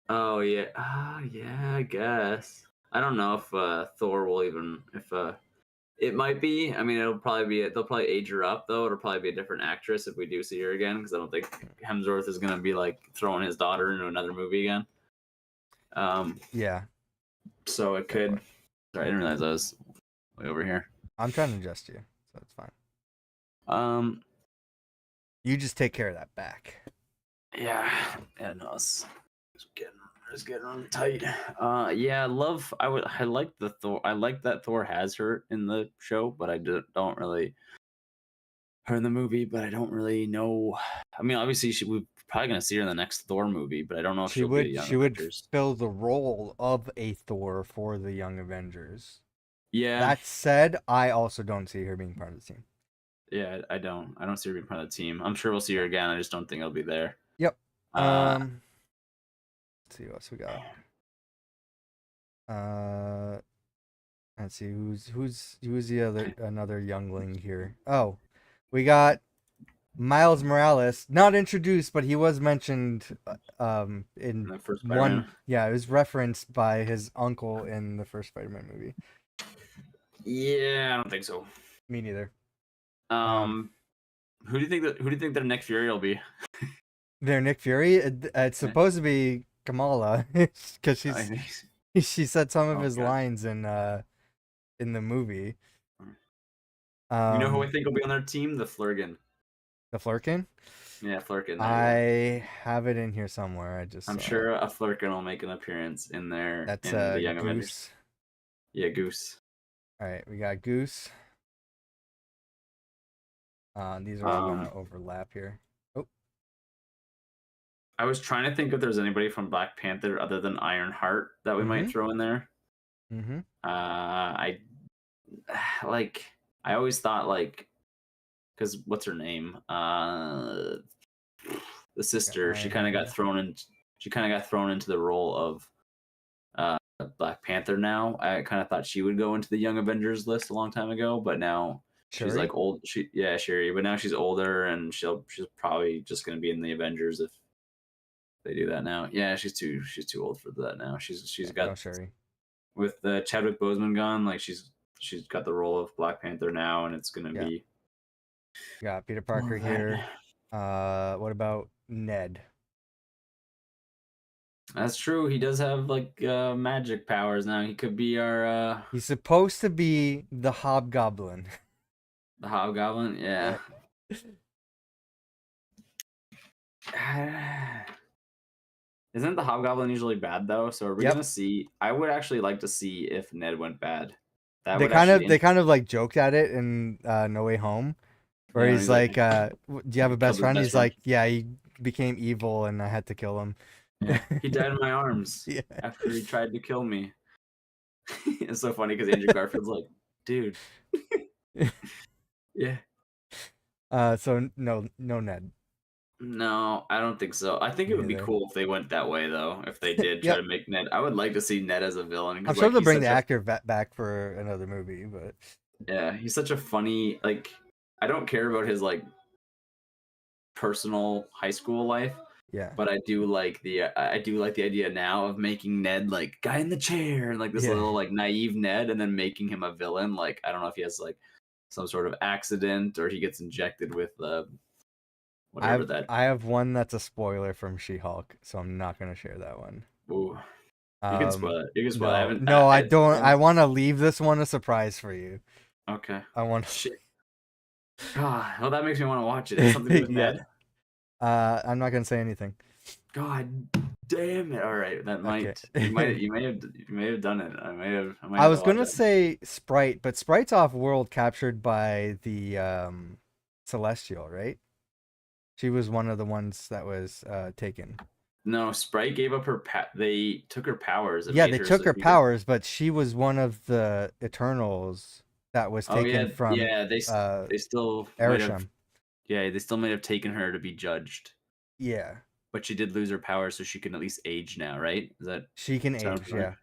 Oh yeah. Yeah, I guess. I don't know if Thor will even if it might be. I mean, they'll probably age her up though. It'll probably be a different actress if we do see her again because I don't think Hemsworth is gonna be like throwing his daughter into another movie again. Yeah, So it could. Sorry, I didn't realize I was way over here. I'm trying to adjust you, so it's fine. Um, You just take care of that back. yeah, no, it's getting on tight. Yeah, love. I like the Thor. I like that Thor has her in the show, but I don't really her in the movie. But I don't really know. I mean, obviously, we're probably gonna see her in the next Thor movie, but I don't know if she'll be a Young She would Avengers. fill the role of a Thor for the Young Avengers. Yeah, That said, I also don't see her being part of the team. yeah, I don't. I don't see her being part of the team. I'm sure we'll see her again. I just don't think it'll be there. Yep. Uh, Let's see what else we got. Uh, let's see who's the other another youngling here. Oh, we got Miles Morales, not introduced, but he was mentioned in the first one. Spider-Man. Yeah, it was referenced by his uncle in the first Spider-Man movie. Yeah, I don't think so. Me neither. Um, who do you think their Nick Fury will be? Their Nick Fury. It's Yeah. supposed to be Kamala because I think. she said some of his Okay. lines in the movie. You know who I Um, think will be on their team? The Flurgan. the Flurkin. Yeah, Flurkin. There you go. I have it in here somewhere. I just I'm saw it. sure a Flurkin will make an appearance That's in the Young Avengers. Goose. Yeah, Goose. All right, we got Goose. These are all gonna overlap here. Oh, I was trying to think if there's anybody from Black Panther other than Ironheart that we might throw in there. mm-hmm. I like. I always thought like, because what's her name? The sister. She kind of got thrown in. She kind of got thrown into the role of Black Panther. Now I kind of thought she would go into the Young Avengers list a long time ago, but now she's like old. Shuri. But now she's older, and she's probably just gonna be in the Avengers if they do that now. Yeah, she's too old for that now. She's got Shuri. With Chadwick Boseman gone, like she's got the role of Black Panther now, and it's gonna be. Yeah, Peter Parker here. What about Ned? That's true. He does have like magic powers now. He could be our. He's supposed to be the Hobgoblin. The Hobgoblin, yeah. Isn't the Hobgoblin usually bad though? So are we gonna see? I would actually like to see if Ned went bad. They kind of like joked at it in No Way Home, where he's like, "Do you have a best friend?" He's like, "Yeah, he became evil, and I had to kill him." Yeah, he died in my arms after he tried to kill me. It's so funny because Andrew Garfield's like, "Dude." Yeah. So no Ned. No, I don't think so. I think it would be cool if they went that way, though. If they did try to make Ned, I would like to see Ned as a villain. I'm sure they'll bring the actor back for another movie, but yeah, he's such a funny. Like, I don't care about his like personal high school life. Yeah, but I do like the idea now of making Ned like guy in the chair and like this little like naive Ned, and then making him a villain. Like, I don't know if he has like some sort of accident or he gets injected with whatever I have one that's a spoiler from She-Hulk, so I'm not gonna share that one. Ooh. You can spoil it. You can spoil it. No, I don't. I want to leave this one a surprise for you. Okay. I want to. God, well, that makes me want to watch it. It's something to do with Ned. I'm not gonna say anything. God damn it! All right, that might you may have done it. I was gonna say Sprite, but Sprite's off world, captured by the Celestial, right? She was one of the ones that was taken. No, Sprite gave up her. They took her powers. Yeah, they took her powers, but she was one of the Eternals that was taken from. Yeah, they still. Arishem. Yeah, they still might have taken her to be judged. Yeah. But she did lose her power, so she can at least age now, right? Is that she can age? Yeah.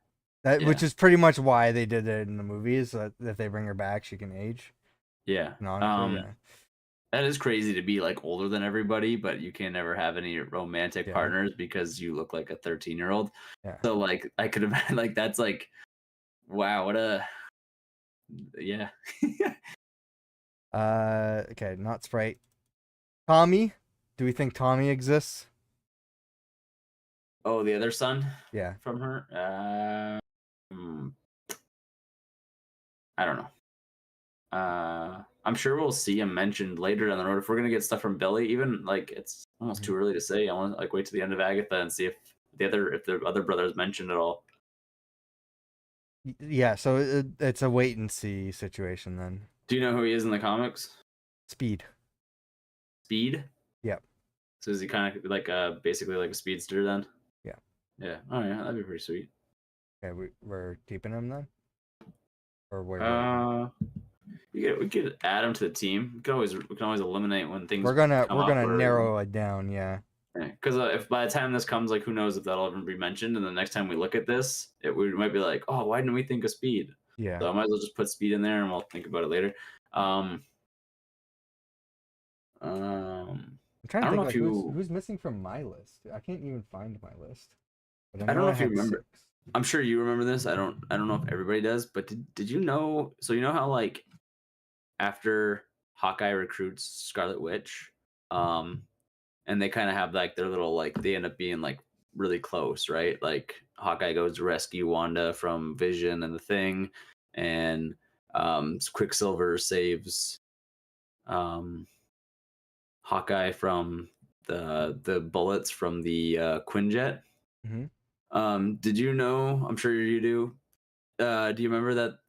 Which is pretty much why they did it in the movies. So that if they bring her back, she can age. Yeah. That is crazy to be like older than everybody, but you can never have any romantic partners because you look like a 13-year-old. Yeah. So like I could imagine like that's like, wow, what a Okay, not Sprite. Tommy? Do we think Tommy exists? Oh, the other son? Yeah. From her? I don't know. I'm sure we'll see him mentioned later down the road. If we're gonna get stuff from Billy, even like it's almost too early to say. I want to like wait to the end of Agatha and see if the other brothers mentioned at all. Yeah, so it's a wait and see situation then. Do you know who he is in the comics? Speed. Speed? Yep. So is he kind of like basically like a speedster then? Yeah. Yeah. Oh yeah, that'd be pretty sweet. Okay, we're keeping him then? Or where? We could add him to the team. We can always eliminate when things. We're gonna narrow it down, yeah. Because if by the time this comes, like, who knows if that'll ever be mentioned, and the next time we look at this, we might be like, oh, why didn't we think of Speed? Yeah. So I might as well just put Speed in there, and we'll think about it later. I'm trying to think like who's missing from my list. I can't even find my list. But I don't know if you remember. 6. I'm sure you remember this. I don't know if everybody does, but did you know? So you know how like after Hawkeye recruits Scarlet Witch, and they kind of have like their little like they end up being like really close, right? Like Hawkeye goes to rescue Wanda from Vision and the Thing, and Quicksilver saves Hawkeye from the bullets from the Quinjet. Mm-hmm. Did you know? I'm sure you do. Do you remember that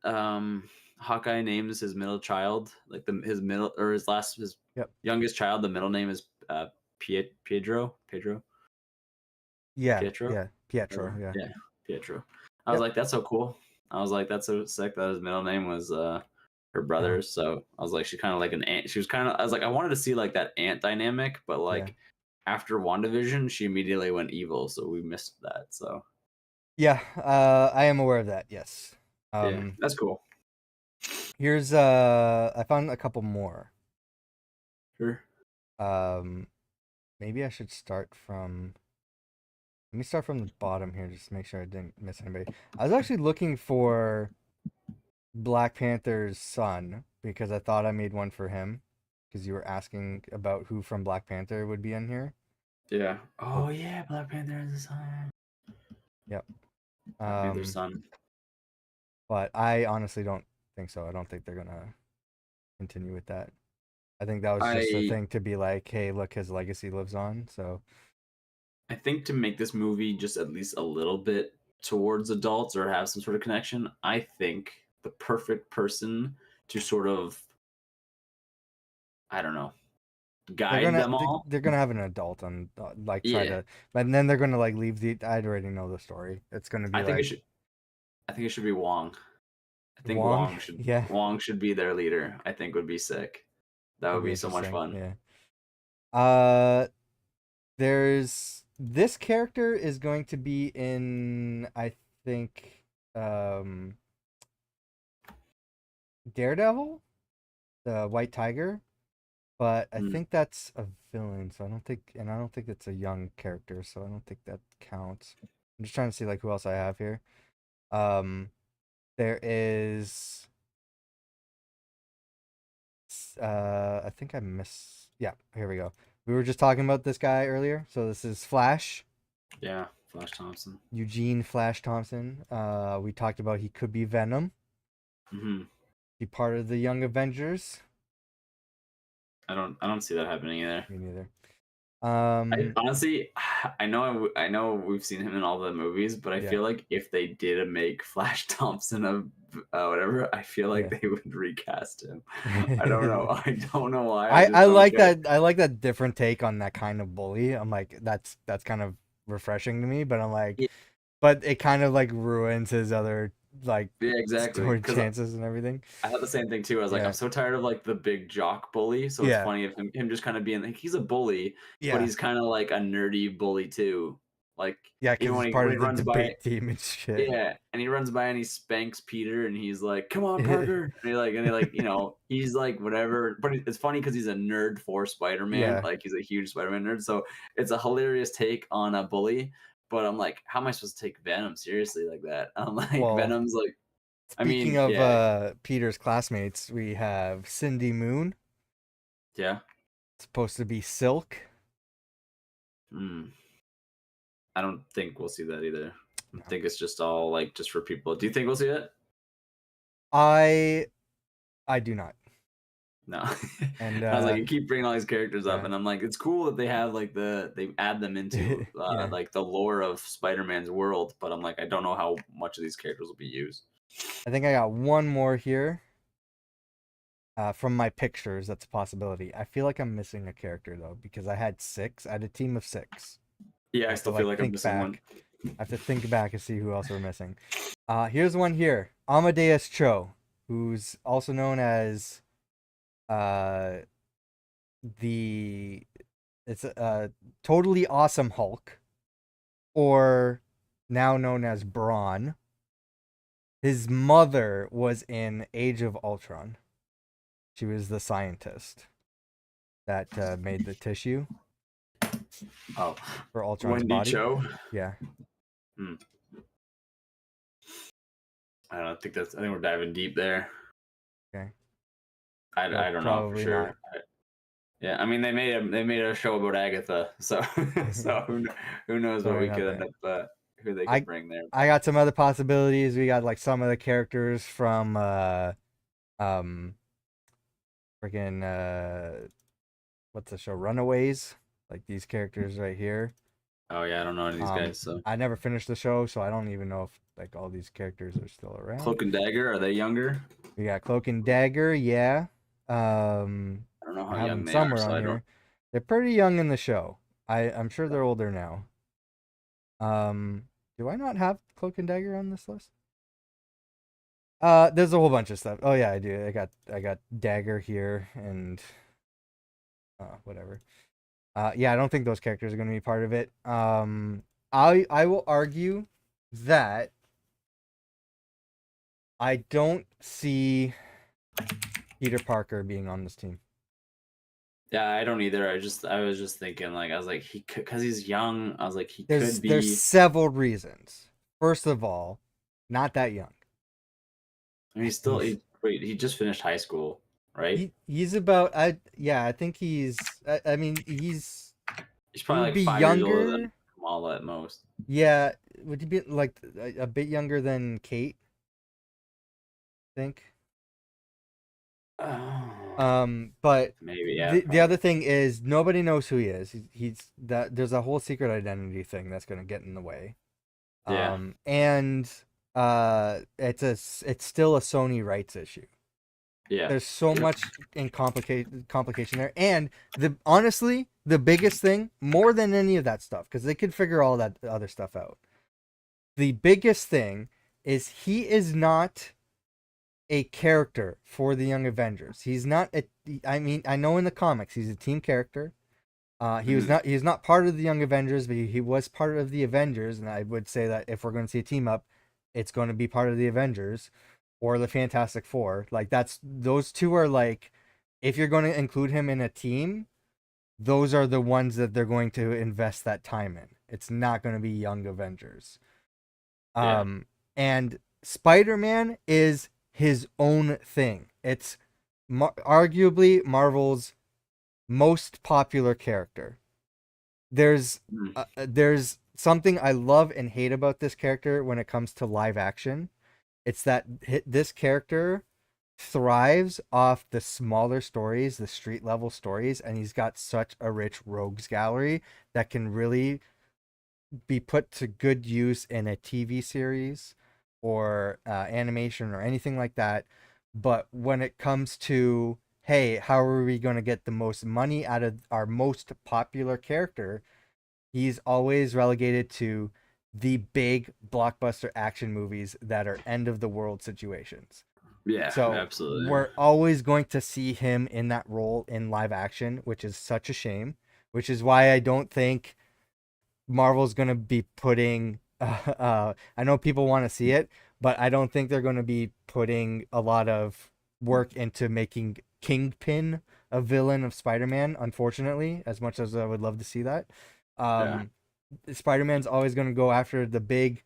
Hawkeye names his middle child, like his Yep. youngest child. The middle name is Pedro. Yeah. Pietro. Yeah. Pietro. Whatever. Yeah. Yeah, Pietro. I was Yep. like, that's so cool. I was like, that's so sick that his middle name was her brother's. So I was like, she's kind of like an aunt. She was kind of. I was like, I wanted to see like that aunt dynamic, but Yeah. like after WandaVision, she immediately went evil, so we missed that. So Yeah. I am aware of that. Yes. yeah, that's cool. Here's I found a couple more. Sure. Maybe I should start from. Let me start from the bottom here, just to make sure I didn't miss anybody. I was actually looking for Black Panther's son because I thought I made one for him because you were asking about who from Black Panther would be in here. Yeah. Oh yeah, Black Panther is a son. Yep. Black Panther's son. But I honestly don't think so. I don't think they're gonna continue with that. I think that was just a thing to be like, hey, look, his legacy lives on. So I think to make this movie just at least a little bit towards adults or have some sort of connection, I think the perfect person to sort of, I don't know, guide them all. they're gonna have an adult and like try Yeah, to, and then they're gonna like leave the. I already know the story. It's gonna be I think it like should. I think it should be Wong. I think Wong. Yeah, Wong should be their leader. I think would be sick. That that'd would be be so much interesting. fun. Yeah. There's this character is going to be in. I think, Daredevil, the White Tiger. But I Mm. think that's a villain, so I don't think it's a young character, so I don't think that counts. I'm just trying to see like who else I have here. Um, there is, I think I miss. Yeah, here we go. We were just talking about this guy earlier, so this is Flash, Yeah, Flash Thompson. Eugene Flash Thompson. We talked about he could be Venom, Hmm. be part of the Young Avengers. I don't see that happening either. Me neither. Honestly, I know we've seen him in all the movies, but I Yeah. feel like if they did make Flash Thompson of whatever, I feel like Yeah. they would recast him. I don't know. I don't know why. I don't like get that. I like that different take on that kind of bully. I'm like, that's kind of refreshing to me. But I'm like, Yeah. but it kind of like ruins his other like Yeah, exactly. story 'Cause chances and everything. I had the same thing too. I was like, Yeah. I'm so tired of like the big jock bully. So it's Yeah. funny of him just kind of being like he's a bully, but Yeah, he's kind of like a nerdy bully too. Like yeah, even because he's part when of he the runs by, debate team and shit. yeah, and he runs by and he spanks Peter and he's like, "Come on, Parker!" And he like, he's like whatever. But it's funny because he's a nerd for Spider-Man. Yeah. Like he's a huge Spider-Man nerd. So it's a hilarious take on a bully. But I'm like, how am I supposed to take Venom seriously like that? I'm like, Well, Venom's like, I speaking mean, of yeah, Peter's classmates, we have Cindy Moon, yeah. supposed to be Silk. Hmm. I don't think we'll see that either. I No. think it's just all like just for people. Do you think we'll see it? I do not. No. And I was like, you keep bringing all these characters up, yeah. and I'm like, it's cool that they have like they add them into Yeah. like the lore of Spider-Man's world, but I'm like, I don't know how much of these characters will be used. I think I got one more here. From my pictures, that's a possibility. I feel like I'm missing a character though because I had 6. I had a team of 6. Yeah, I have to, still feel like I'm think missing one. I have to think back and see who else we're missing. Here's one here. Amadeus Cho, who's also known as the it's a totally awesome Hulk, or now known as Brawn. His mother was in Age of Ultron. She was the scientist that made the tissue Oh, for Ultron's Wendy body. Cho. Yeah. I don't think that's. I think we're diving deep there. Okay. I don't know for sure. Not. Yeah, I mean they made a show about Agatha, so who knows what we could end up who they could bring there. I got some other possibilities. We got like some of the characters from freaking what's the show? Runaways. Like these characters right here. Oh yeah, I don't know any of these guys. So I never finished the show, so I don't even know if like all these characters are still around. Cloak and Dagger, are they younger? We got Cloak and Dagger, yeah. I don't know I how have young them they are, somewhere so on I don't. here. They're pretty young in the show. I'm sure they're older now. Do I not have Cloak and Dagger on this list? There's a whole bunch of stuff. Oh yeah, I do. I got Dagger here and whatever. Yeah, I don't think those characters are going to be part of it. I will argue that I don't see Peter Parker being on this team. Yeah, I don't either. I was just thinking, like, I was like, he could, because he's young. I was like, he There's could be. there's several reasons. First of all, not that young. I mean, he just finished high school, right? He's about I think he's I mean he's He's he probably would like be 5 years older than younger. Kamala at most. Yeah, would he be like a bit younger than Kate? I think. But Maybe, yeah. the other thing is nobody knows who he is. He's that there's a whole secret identity thing that's going to get in the way. Yeah. And it's still a Sony rights issue. Yeah. There's so much in complication there, and honestly the biggest thing, more than any of that stuff, because they could figure all that other stuff out. The biggest thing is he is not a character for the Young Avengers. He's not. I mean, I know in the comics he's a team character. He was not. He's not part of the Young Avengers, but he was part of the Avengers. And I would say that if we're going to see a team up, it's going to be part of the Avengers or the Fantastic Four. Like those two are like, if you're going to include him in a team, those are the ones that they're going to invest that time in. It's not going to be Young Avengers. And Spider-Man is his own thing. It's arguably Marvel's most popular character. There's something I love and hate about this character when it comes to live action. It's that this character thrives off the smaller stories, the street level stories, and he's got such a rich rogues gallery that can really be put to good use in a TV series or animation or anything like that. But when it comes to, hey, how are we going to get the most money out of our most popular character, he's always relegated to the big blockbuster action movies that are end of the world situations. Yeah, so absolutely. We're always going to see him in that role in live action, which is such a shame, which is why I don't think Marvel's going to be putting I know people want to see it, but I don't think they're going to be putting a lot of work into making Kingpin a villain of Spider-Man, unfortunately, as much as I would love to see that. Spider-Man's always going to go after the big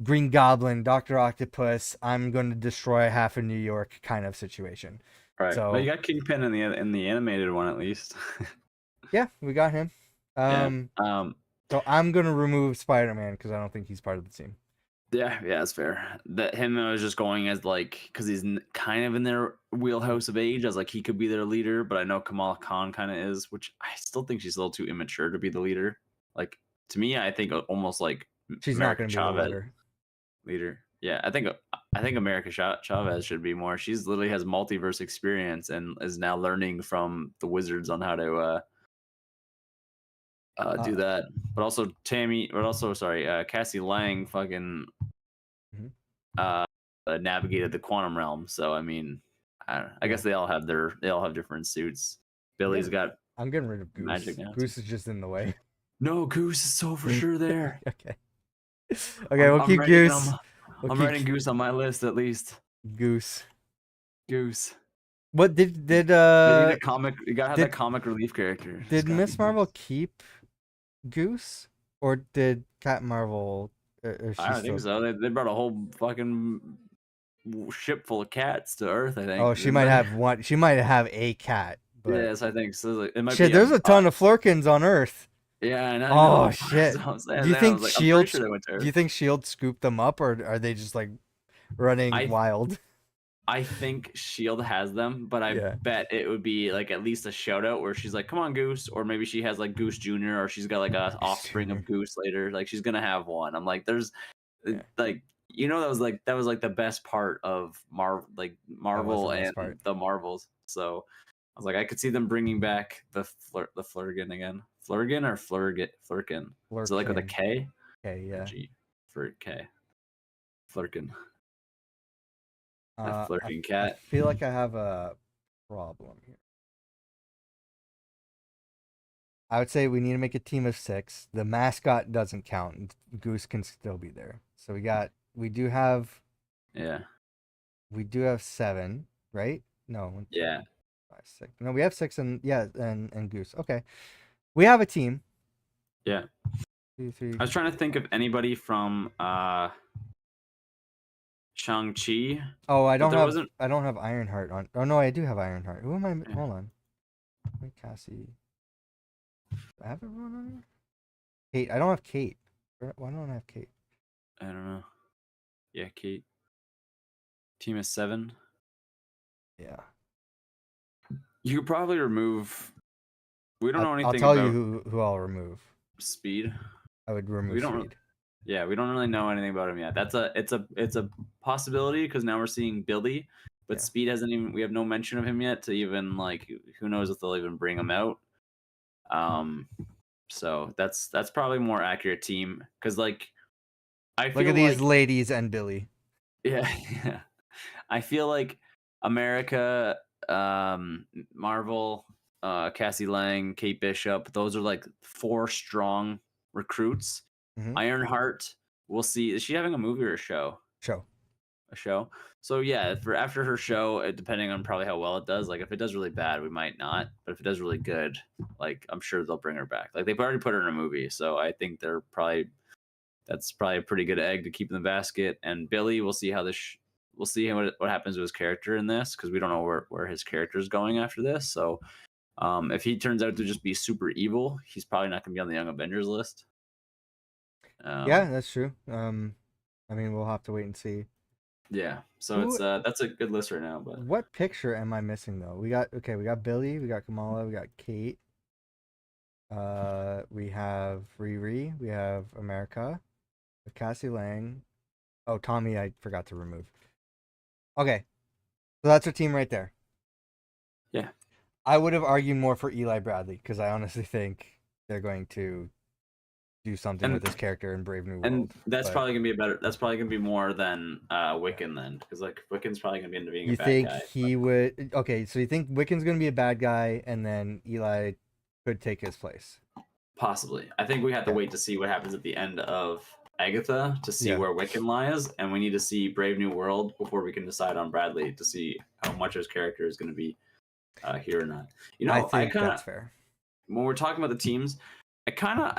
Green Goblin, Dr. Octopus, I'm going to destroy half of New York kind of situation. Right. So, but you got Kingpin in the animated one at least. Yeah, we got him. So I'm gonna remove Spider-Man because I don't think he's part of the team. Yeah, that's fair. That him I was just going as like because he's kind of in their wheelhouse of age, as like he could be their leader, but I know Kamala Khan kind of is, which I still think she's a little too immature to be the leader. Like to me, I think almost like she's America not gonna Chavez be the leader. Yeah, I think America Chavez should be more. She's literally has multiverse experience and is now learning from the wizards on how to do that. But also Cassie Lang fucking navigated the quantum realm. So I mean, I guess they all have different suits. Billy's got. I'm getting rid of Goose. Magic now. Goose is just in the way. No, Goose is so for sure there. Okay, we'll keep Goose. I'm writing Goose on my list at least. Goose. What did they need a comic? You gotta have that comic relief character. Did Miss Marvel keep Goose, or did Captain Marvel? I don't think so. They brought a whole fucking ship full of cats to Earth. I think. Oh, she might have one. She might have a cat. But... Yes, I think so. It might shit, there's a ton of Flurkins on Earth. Yeah, I know. Oh shit! Do you think Shield? Do you think Shield scooped them up, or are they just like running wild? I think Shield has them, but I Yeah. bet it would be like at least a shout out where she's like, "Come on, Goose," or maybe she has like Goose Junior, or she's got like a offspring Jr. of Goose later. Like she's gonna have one. I'm like, there's Yeah. like that was like the best part of That was the Marvel best and part. the Marvels. So I was like, I could see them bringing back the Flurgan again, Flurgan or Flurkin. Is it like with a Flurkin. K Okay, or yeah. G for K? Flurkin, that I flirting I cat. feel like I have a problem here. I would say we need to make a team of 6. The mascot doesn't count. Goose can still be there. So we do have Yeah, 7, right? No, 1, 2, yeah. 5, 6. No, we have 6 and Goose. Okay. We have a team. Yeah. 2, 3. I was trying to think of anybody from Shang-Chi, Oh, but there wasn't. I don't have Ironheart on. Oh no, I do have Ironheart. Who am I? Yeah. Hold on. Wait, Cassie. Do I have everyone on here? Kate. I don't have Kate. Why don't I have Kate? I don't know. Yeah, Kate. Team of 7. Yeah. You could probably remove. We don't know I'll anything tell about you who I'll remove. Speed. I would remove We don't. Speed. Yeah, we don't really know anything about him yet. It's a possibility because now we're seeing Billy, but Yeah. Speed hasn't even. We have no mention of him yet to even like. Who knows if they'll even bring him out. So that's probably more accurate team because like I feel Look at these like ladies and Billy. yeah, yeah. I feel like America, Marvel, Cassie Lang, Kate Bishop, those are like 4 strong recruits. Mhm. Ironheart, we'll see. Is she having a movie or a show? Show. A show. So yeah, for after her show, depending on probably how well it does, like if it does really bad, we might not. But if it does really good, like I'm sure they'll bring her back. Like they've already put her in a movie, so I think that's probably a pretty good egg to keep in the basket. And Billy, we'll see how we'll see what happens to his character in this because we don't know where his character is going after this. So if he turns out to just be super evil, he's probably not going to be on the Young Avengers list. Yeah, that's true. I mean, we'll have to wait and see. Yeah, so Who- it's that's a good list right now. But What picture am I missing though? We got Billy, we got Kamala, we got Kate. We have Riri, we have America, Cassie Lang. Oh, Tommy, I forgot to remove. Okay, so that's our team right there. yeah, I would have argued more for Eli Bradley because I honestly think they're going to do something with this character in Brave New World. and that's probably gonna be better. That's probably gonna be more than Wiccan then, because like Wiccan's probably gonna be into being You a bad think guy. he would? Okay, so you think Wiccan's going to be a bad guy, and then Eli could take his place? Possibly. I think we have to Yeah. wait to see what happens at the end of Agatha to see Yeah. where Wiccan lies, and we need to see Brave New World before we can decide on Bradley to see how much his character is going to be here or not. You know, I I think kind that's of fair. when we're talking about the teams, I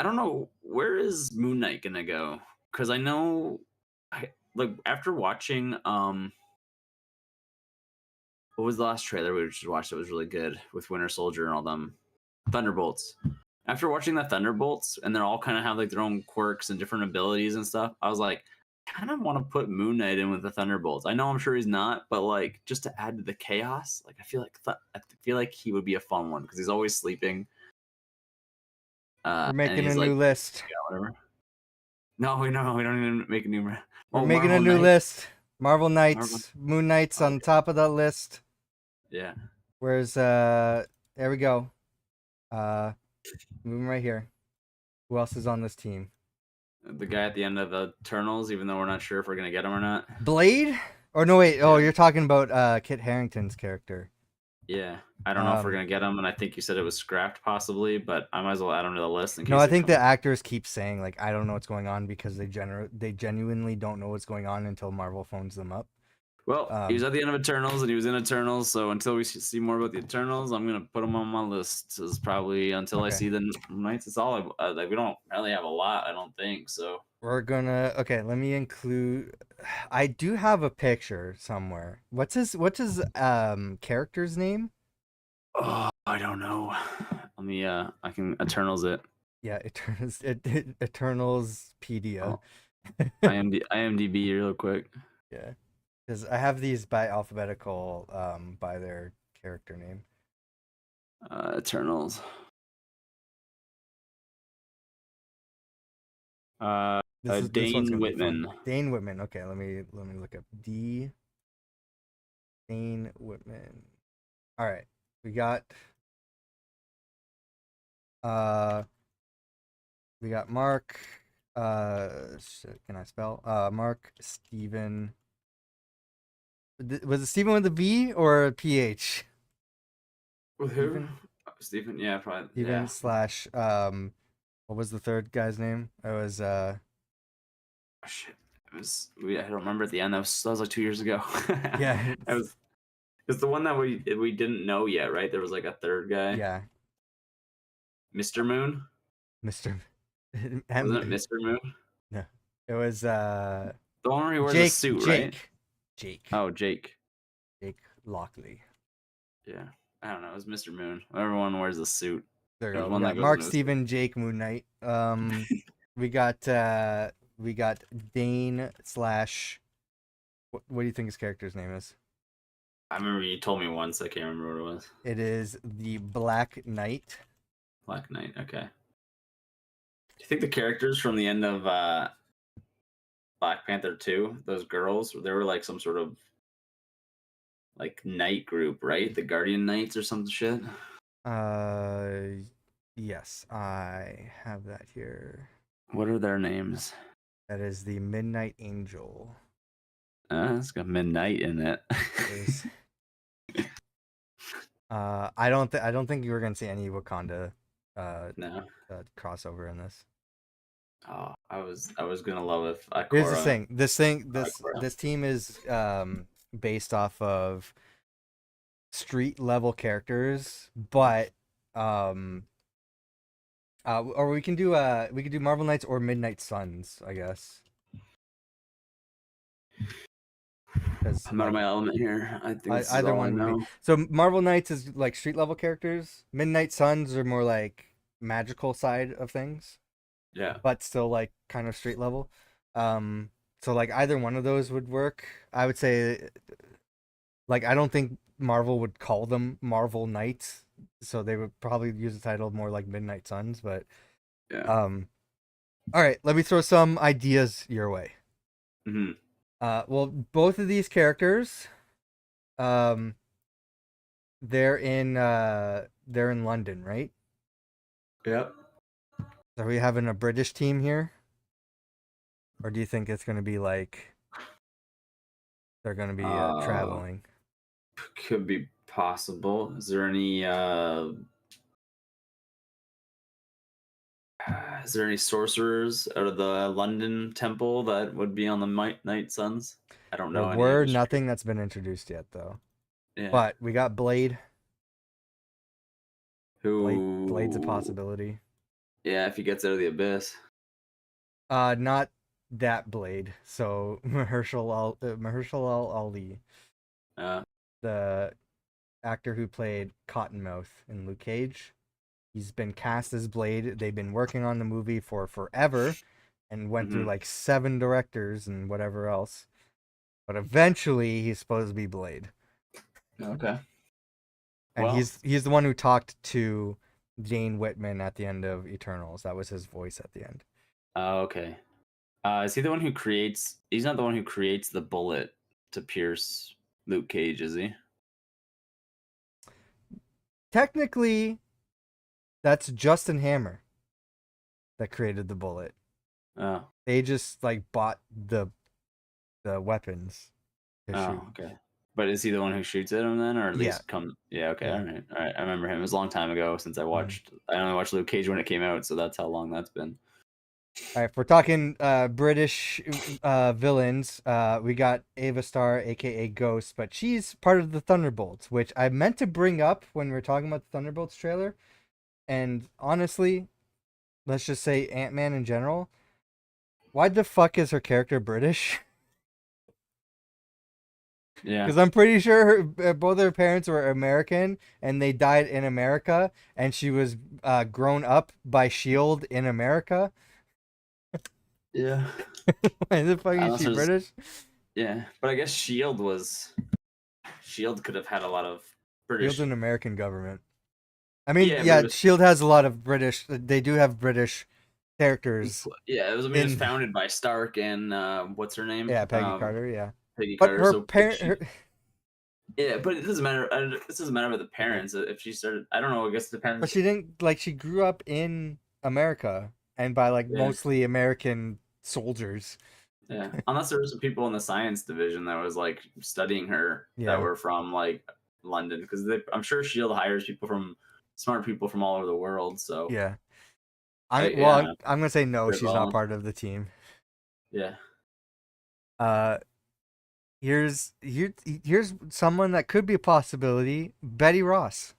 don't know where is Moon Knight gonna go because I know, like after watching what was the last trailer we just watched that was really good with Winter Soldier and all them Thunderbolts. After watching the Thunderbolts and they're all kind of have like their own quirks and different abilities and stuff, I was like, kind of want to put Moon Knight in with the Thunderbolts. I know I'm sure he's not, but like just to add to the chaos, like I feel like he would be a fun one because he's always sleeping. We're making and a he's new like, list. yeah, whatever. No, we don't even make a new. We're Oh, making a Marvel new Knight. list. Marvel Knights, Moon Knights on Okay. top of that list. Yeah. Where's there we go. Moving right here. Who else is on this team? The guy at the end of Eternals, even though we're not sure if we're gonna get him or not. Blade? Or no, wait. Oh, Yeah. you're talking about Kit Harington's character. Yeah, I don't know if we're gonna get him, and I think you said it was scrapped possibly, but I might as well add him to the list in case. No, I think the actors keep saying like I don't know what's going on because they genuinely don't know what's going on until Marvel phones them up. Well, he was at the end of Eternals, and he was in Eternals. So until we see more about the Eternals, I'm gonna put him on my list. Is probably until I see the Knights. It's all like we don't really have a lot. I don't think so. We're gonna let me include. I do have a picture somewhere. What's his character's name? Oh, I don't know. Let me I can Eternals it. Yeah, Eternals Pedia. IMDb real quick. Yeah. Because I have these by alphabetical, by their character name. Eternals. This one's Dane gonna be Whitman. fun. Dane Whitman. Okay, let me look up Dane Whitman. All right, we got Mark. Can I spell? Mark Steven. Was it Steven with a V or a PH? With who? Stephen. Yeah, probably. Steven Yeah. slash what was the third guy's name? It was Oh, shit. It was. I don't remember at the end. That was like 2 years ago. yeah, It was. It's the one that we didn't know yet, right? There was like a third guy. yeah, Mr. Moon. Mr. Wasn't it Mr. Moon? No, it was The one where he wears a Jake. suit, Jake. right? Jake. Oh, Jake. Jake Lockley. Yeah. I don't know. It was Mr. Moon. Everyone wears a suit. There you There's go. one We that got goes Mark into a Steven, Jake, Moon Knight. We got Dane slash. What do you think his character's name is? I remember you told me once. I can't remember what it was. It is the Black Knight. Black Knight. Okay. Do you think the characters from the end of Black Panther 2, those girls, they were like some sort of like knight group, right? The Guardian Knights or some shit? Yes, I have that here. What are their names? That is the Midnight Angel. It's got midnight in it. There's- I don't think you were gonna see any Wakanda No. crossover in this. Oh, I was gonna love it. Here's the thing. This Ikora. team is based off of street level characters, but or we can do Marvel Knights or Midnight Suns, I guess. I'm out of my element here. I think this is either all one I would know. be. So Marvel Knights is like street level characters. Midnight Suns are more like magical side of things, Yeah. but still like kind of street level. So like either one of those would work. I would say, like, I don't think Marvel would call them Marvel Knights, so they would probably use the title more like Midnight Suns. But Yeah. all right, let me throw some ideas your way. Hmm. Well, both of these characters, they're in London, right? Yep. Are we having a British team here? Or do you think it's gonna be like they're gonna be traveling? Could be possible. Is there any sorcerers out of the London temple that would be on the Night Suns? I don't know. There any were of the nothing that's been introduced yet, though. Yeah. But we got Blade. Who? Blade's a possibility. Yeah, if he gets out of the abyss. Not that Blade. So Mahershala Ali, the actor who played Cottonmouth in Luke Cage. He's been cast as Blade. They've been working on the movie for forever and went through like 7 directors and whatever else. But eventually he's supposed to be Blade. Okay. And Well. he's the one who talked to Jane Whitman at the end of Eternals. That was his voice at the end. Okay. Is he the one who creates? He's not the one who creates the bullet to pierce Luke Cage, is he? Technically, that's Justin Hammer that created the bullet. Oh. They just like bought the weapons to shoot. Oh, okay. But is he the one who shoots at him then, or at least come? Yeah. Okay. Yeah. All right. I remember him. It was a long time ago since I watched. I only watched Luke Cage when it came out, so that's how long that's been. All right, if we're talking British villains, we got Ava Star, aka Ghost, but she's part of the Thunderbolts, which I meant to bring up when we were talking about the Thunderbolts trailer. And honestly, let's just say Ant-Man in general. Why the fuck is her character British? Yeah. Because I'm pretty sure both her parents were American and they died in America, and she was grown up by S.H.I.E.L.D. in America. Yeah. Why the fuck is she Unless British? Yeah, but I guess Shield could have had a lot of Shield's British. an American government. I mean, Yeah, but yeah, Shield has a lot of British. They do have British characters I mean, it was in. founded by Stark and what's her name? Yeah, Peggy Carter. Yeah, Peggy but Carter. her So if parent. she, yeah, but it doesn't matter. This doesn't matter with the Okay. parents. If she started, I don't know. I guess it depends. But she didn't like. She grew up in America and by like Yeah, mostly American soldiers. yeah. Unless there were some people in the science division that was like studying her that Yeah, were from like London, because I'm sure Shield hires smart people from all over the world. So yeah. yeah, I'm gonna say no. good She's not well, part of the team. yeah. Uh, here's someone that could be a possibility. Betty Ross.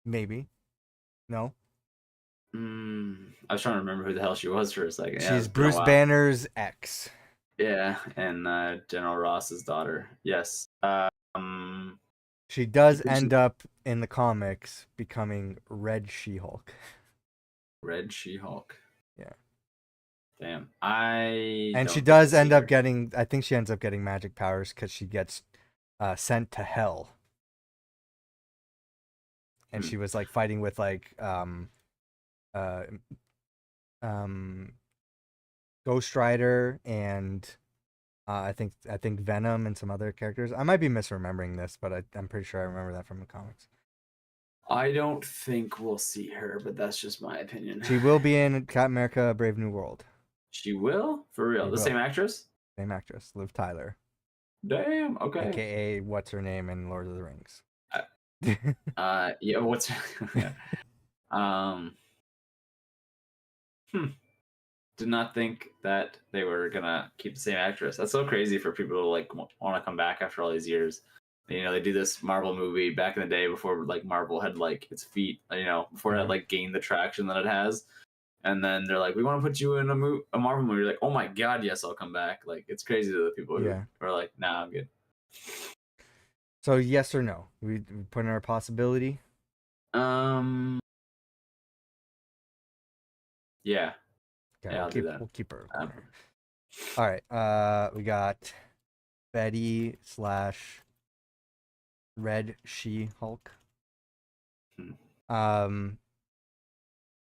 Maybe. No. I was trying to remember who the hell she was for a second. Yeah, She's it's been a Bruce while. Banner's ex. Yeah, and General Ross's daughter. Yes. She I does think end up in the comics becoming Red She-Hulk. Red She-Hulk. Yeah. Damn. I And don't she think we'll does see end up her. getting, I think she ends up getting magic powers because she gets sent to hell. And Hmm. she was like fighting with like uh um Ghost Rider and I think Venom and some other characters. I might be misremembering this, but I'm pretty sure I remember that from the comics. I don't think we'll see her, but that's just my opinion. She will be in Captain America: Brave New World. She will? For She real? The same will. actress? Same actress, Liv Tyler, Damn. Okay. aka what's her name in Lord of the Rings. Yeah. What's um? Hmm. Did not think that they were gonna keep the same actress. That's so crazy for people to like want to come back after all these years. You know, they do this Marvel movie back in the day before like Marvel had like its feet, before it had Yeah. like gained the traction that it has. And then they're like, "We want to put you in a Marvel movie." You're like, "Oh my god, yes, I'll come back!" Like it's crazy to the people who Yeah. are like, "Nah, I'm good." So yes or no? We put in our possibility. Um, yeah, Okay, yeah, I'll do that. we'll keep her. Um, All right. We got Betty slash Red She-Hulk. hmm.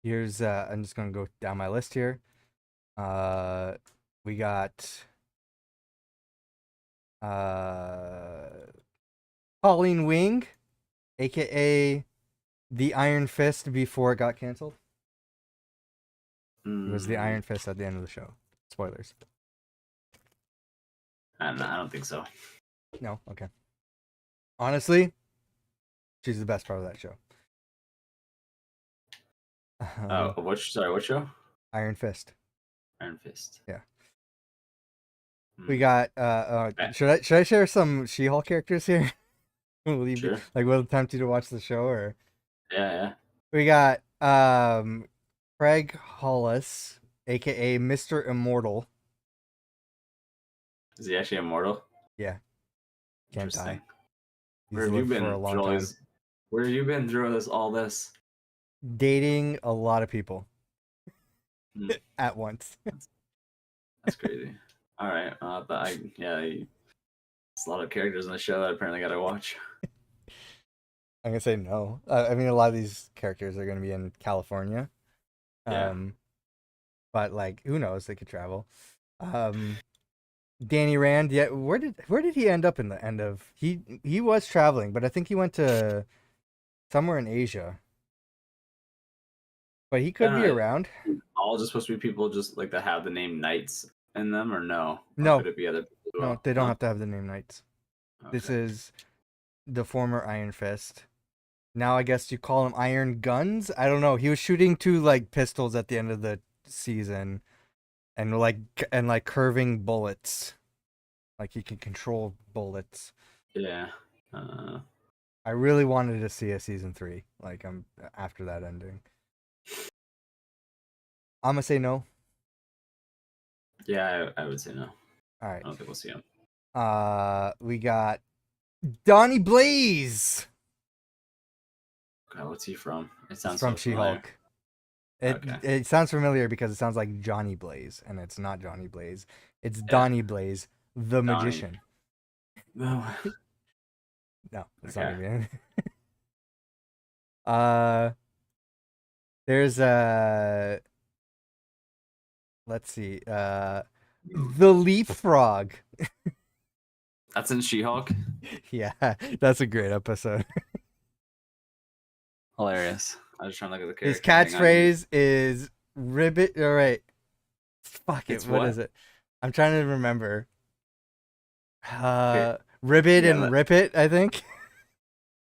Here's I'm just gonna go down my list here. We got Pauline Wing, aka the Iron Fist before it got canceled. It was the Iron Fist at the end of the show. Spoilers. I don't think so. No, okay. Honestly, she's the best part of that show. What show? Iron Fist. Iron Fist. Yeah. Hmm. We got should I share some She-Hulk characters here? Will you Sure. will it tempt you to watch the show or Yeah. we got Craig Hollis, aka Mr. Immortal. Is he actually immortal? Yeah. Can't Interesting. die. He's Where have you lived been for a long through all time. these? Where have you been through all this? Dating a lot of people Hmm. at once. That's crazy. All right. There's a lot of characters in the show that I apparently got to watch. I'm gonna say no. I mean, a lot of these characters are gonna be in California. Yeah. But like, who knows? They could travel. Danny Rand. Yeah, where did he end up in the end of? He was traveling, but I think he went to somewhere in Asia. But he could I don't be know, around. all just supposed to be people just like that have the name Knights in them, or no? Or No, could it be other people as no, well? they don't No? have to have the name Knights. This Okay. is the former Iron Fist. Now I guess you call him Iron Guns. I don't know. He was shooting two like pistols at the end of the season, and like curving bullets. Like he can control bullets. Yeah. I really wanted to see a season 3. Like I'm after that ending. I'm gonna say no. Yeah, I would say no. All I right. don't think we'll see him. We got Donnie Blaze. God, what's he from? It He's sounds from so familiar. She-Hulk. It Okay. it sounds familiar because it sounds like Johnny Blaze, and it's not Johnny Blaze. It's Yeah. Donnie Blaze, the Donnie. magician. No. No, it's not Okay. gonna be him. uh, there's let's see, the leapfrog. That's in She-Hulk. Yeah, that's a great episode. Hilarious. I was trying to look at the His character. Hang on. catchphrase is ribbit. All right, fuck it. It's What what? is it? I'm trying to remember. Okay. Ribbit Yeah. and rip it, I think.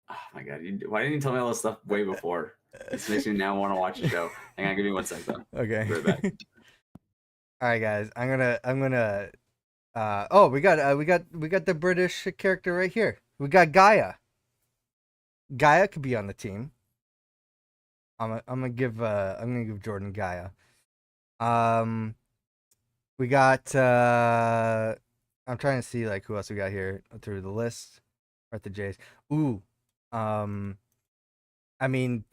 Oh my god! Why didn't you tell me all this stuff way before? This makes me now want to watch the show. Hang on, give me 1 sec though. Okay. Be right back. All right, guys. I'm gonna. Oh, we got the British character right here. We got Gaia. Gaia could be on the team. I'm gonna give Jordan Gaia. We got I'm trying to see like who else we got here through the list. Or at the J's. Ooh. I mean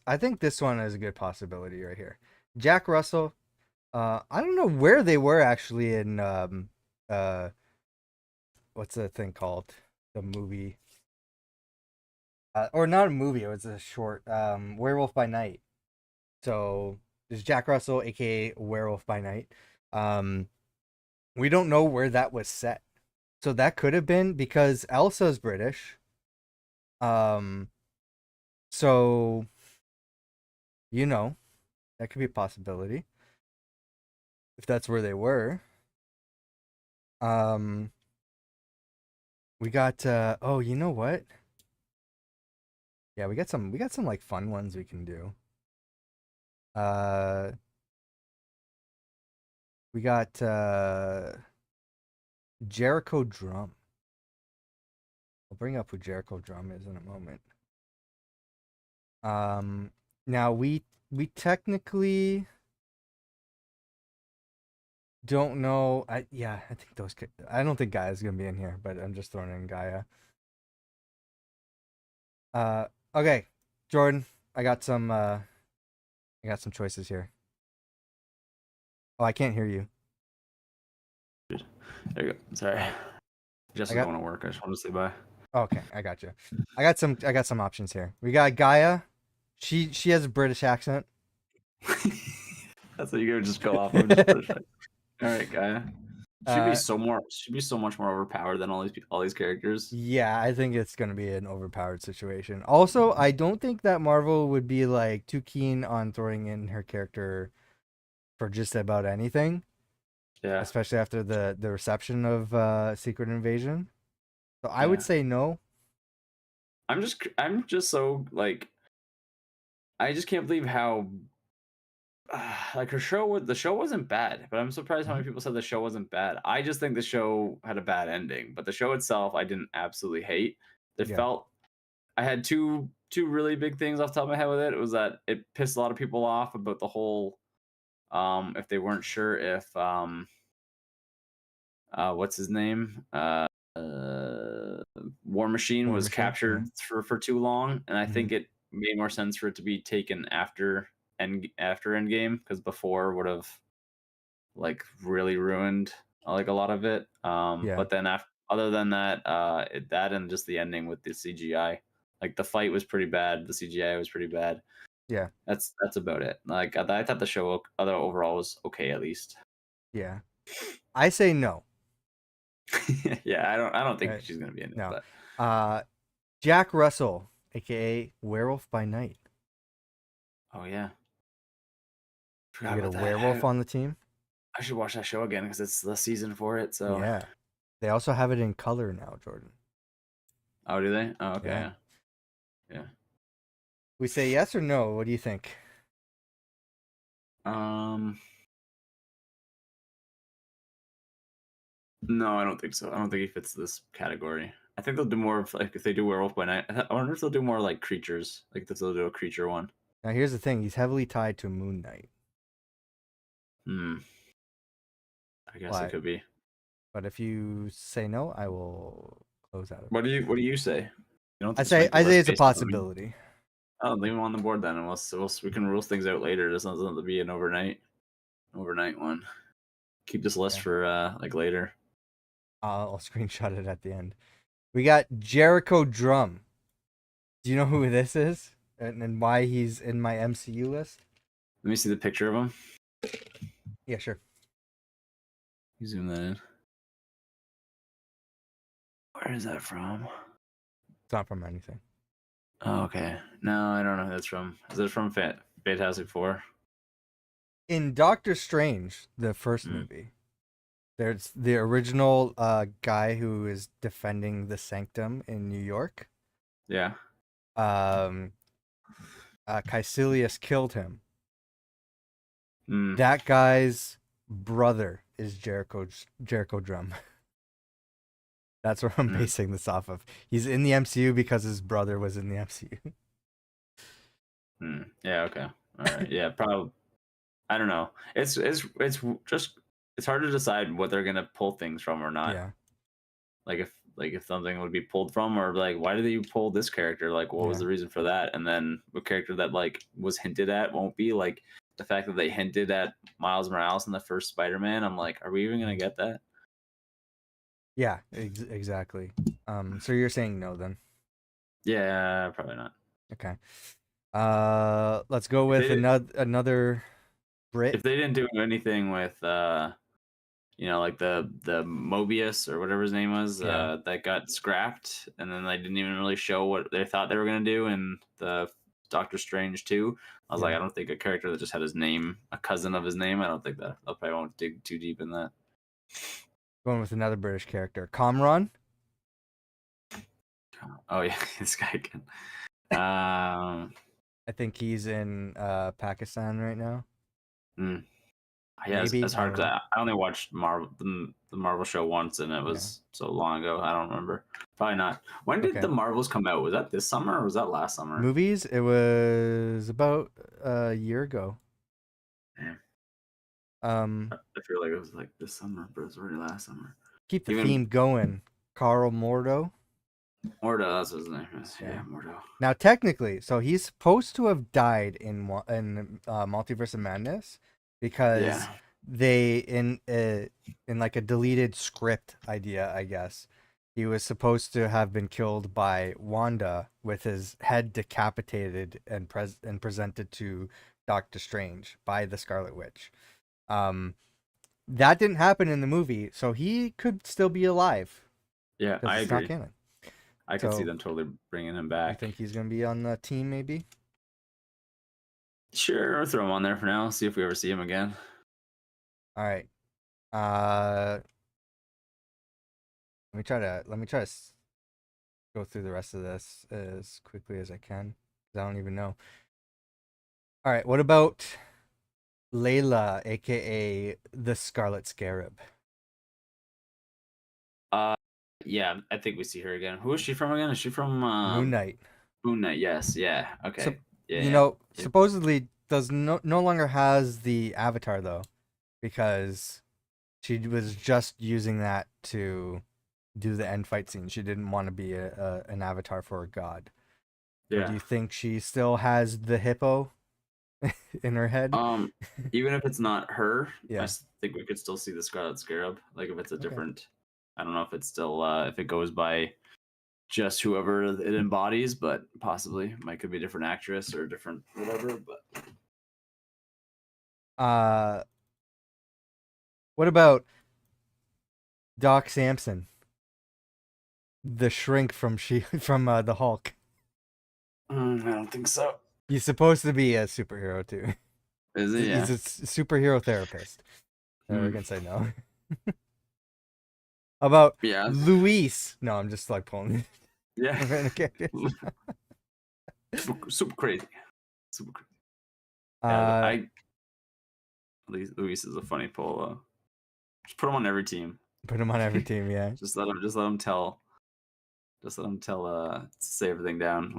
I think this one is a good possibility right here. Jack Russell. I don't know where they were actually in what's the thing called? The movie. Or not a movie, it was a short Werewolf by Night. So there's Jack Russell, aka Werewolf by Night. We don't know where that was set. So that could have been because Elsa's British. So that could be a possibility. If that's where they were. We got oh, you know what? Yeah, we got some like fun ones we can do. We got Jericho Drum. I'll bring up who Jericho Drum is in a moment. Now we technically don't know. I think I don't think Gaia's gonna be in here, but I'm just throwing in Gaia. Okay, Jordan, I got some choices here. Oh, I can't hear you. There you go. Sorry. Just got- don't want to work. I just want to say bye. Okay, I got you. I got some options here. We got Gaia. She has a British accent. That's what you're gonna just go off of. Just British. All right, Gaia. She'd be so much more overpowered than all these characters. Yeah, I think it's gonna be an overpowered situation. Also, I don't think that Marvel would be like too keen on throwing in her character for just about anything. Yeah. Especially after the reception of Secret Invasion. So I would say no. I'm just so like I just can't believe how like the show wasn't bad, but I'm surprised how many people said the show wasn't bad. I just think the show had a bad ending, but the show itself I didn't absolutely hate. I had two really big things off the top of my head with it. It was that it pissed a lot of people off about the whole if they weren't sure if what's his name? War Machine was captured for too long, and I think it made more sense for it to be taken after Endgame, because before would have like really ruined like a lot of it. But then other than that, that and just the ending with the CGI, like the fight was pretty bad, the CGI was pretty bad. Yeah, that's about it. Like I thought the show overall was okay at least. Yeah, I say no. Yeah, I don't think she's gonna be in it. No. But... Jack Russell, aka Werewolf by Night. Oh yeah. You get a werewolf on the team. I should watch that show again because it's the season for it. So yeah, they also have it in color now, Jordan. Oh, do they? Oh, okay. Yeah. We say yes or no. What do you think? No, I don't think so. I don't think he fits this category. I think they'll do more of like if they do Werewolf by Night. I wonder if they'll do more like creatures. Like if they'll do a creature one. Now here's the thing: he's heavily tied to Moon Knight. I guess it could be. But if you say no, I will close out. What do you say? I say it's a possibility. I'll leave them on the board then, and we can rule things out later. This doesn't have to be an overnight one. Keep this list Yeah. for like later. I'll screenshot it at the end. We got Jericho Drum. Do you know who this is and why he's in my MCU list? Let me see the picture of him. Yeah, sure. You zoom that in. Where is that from? It's not from anything. Oh, okay. No, I don't know who that's from. Is it from Fantastic Four? In Doctor Strange, the first movie, there's the original guy who is defending the Sanctum in New York. Yeah. Caecilius killed him. Mm. That guy's brother is Jericho Drum. That's what I'm basing this off of. He's in the MCU because his brother was in the MCU. Yeah. Okay. All right. Yeah. Probably. I don't know. It's just it's hard to decide what they're gonna pull things from or not. Yeah. Like if something would be pulled from, or like why did you pull this character? Like what was the reason for that? And then a character that like was hinted at won't be, like the fact that they hinted at Miles Morales in the first Spider-Man. I'm like, are we even gonna get that? Yeah. Exactly. So you're saying no then? Yeah, probably not. Okay. Let's go with another Brit. If they didn't do anything with like the Mobius or whatever his name was, that got scrapped, and then they didn't even really show what they thought they were gonna do in the Doctor Strange 2. I was like, I don't think a character that just had his name, a cousin of his name, I don't think that. I probably won't dig too deep in that. Going with another British character, Kamran. Oh yeah, this guy again. I think he's in Pakistan right now. Yeah, Maybe, it's hard because I only watched the Marvel show once, and it was so long ago. I don't remember. Probably not. When did the Marvels come out? Was that this summer or was that last summer? Movies? It was about a year ago. Yeah. I feel like it was like this summer, but it was already last summer. Keep the theme going. Carl Mordo. Mordo, that's his name. Yeah, Mordo. Now, technically, so he's supposed to have died in Multiverse of Madness because they in like a deleted script idea, I guess. He was supposed to have been killed by Wanda with his head decapitated and presented to Doctor Strange by the Scarlet Witch. That didn't happen in the movie, so he could still be alive. Yeah, I agree. Not canon. I could see them totally bringing him back. I think he's going to be on the team, maybe? Sure, I'll throw him on there for now. See if we ever see him again. All right. Let me try to go through the rest of this as quickly as I can, because I don't even know. All right. What about Layla, aka the Scarlet Scarab? Yeah, I think we see her again. Who is she from again? Is she from Moon Knight? Moon Knight, yes, yeah, okay. So, yeah, supposedly does no longer has the avatar though, because she was just using that to do the end fight scene. She didn't want to be an avatar for a god. Yeah. Or do you think she still has the hippo in her head? Even if it's not her, yeah. I think we could still see the Scarlet Scarab. Like if it's a different, I don't know if it's still if it goes by just whoever it embodies, but possibly could be a different actress or a different whatever. But what about Doc Samson, the Shrink from the Hulk? I don't think so. He's supposed to be a superhero too. Is he? He's a superhero therapist. We're gonna say no. How about Luis? No, I'm just like pulling. Yeah. super crazy. Super crazy. Luis is a funny pull. Just put him on every team. Put him on every team, yeah. Just let him tell. Say everything down.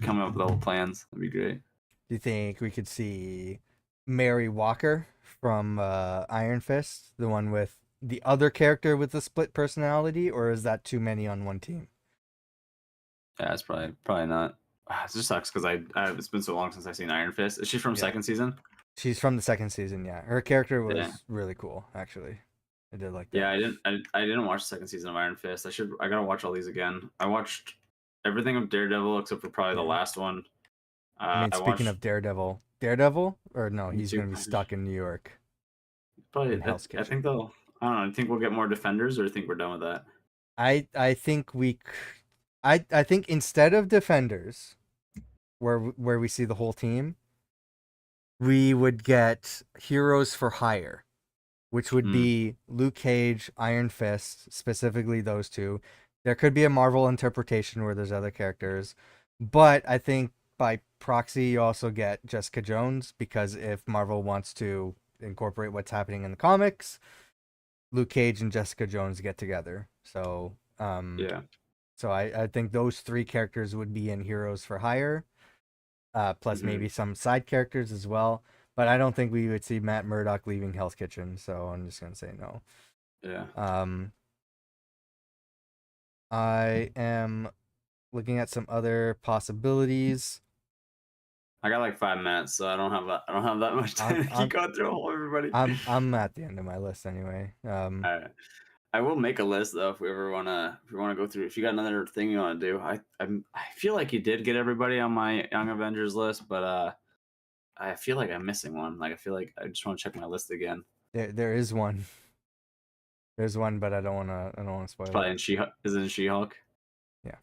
Come up with all the plans. That'd be great. Do you think we could see Mary Walker from Iron Fist, the one with the other character with the split personality, or is that too many on one team? Yeah, it's probably not. It just sucks because it's been so long since I've seen Iron Fist. Is she from Yeah. second season? She's from the second season. Yeah, her character was Yeah. really cool. Actually, I did like that. Yeah, I didn't watch the second season of Iron Fist. I gotta watch all these again. I watched everything of Daredevil except for probably the Yeah. last one. I mean, I speaking watched of Daredevil, or no, Me he's Too. gonna be stuck in New York Probably in Hell's I think Kitchen. they'll. I don't know. Do you think we'll get more Defenders, or do you think we're done with that? I think I think instead of Defenders, where we see the whole team, we would get Heroes for Hire, which would Hmm. be Luke Cage, Iron Fist, specifically those two. There could be a Marvel interpretation where there's other characters, but I think by proxy you also get Jessica Jones, because if Marvel wants to incorporate what's happening in the comics, Luke Cage and Jessica Jones get together. So Yeah. so I think those three characters would be in Heroes for Hire, plus Mhm. maybe some side characters as well. But I don't think we would see Matt Murdock leaving Hell's Kitchen, so I'm just gonna say no. Yeah. I am looking at some other possibilities. I got like 5 minutes, so I don't have that much time to I'm keep going through all everybody. I'm at the end of my list anyway. All right. I will make a list though if we wanna go through. If you got another thing you want to do, I feel like you did get everybody on my Young Avengers list, but I feel like I'm missing one. Like I feel like I just want to check my list again. There is one. There's one, but I don't wanna It's spoil probably it. in Is it in She-Hulk? Yeah.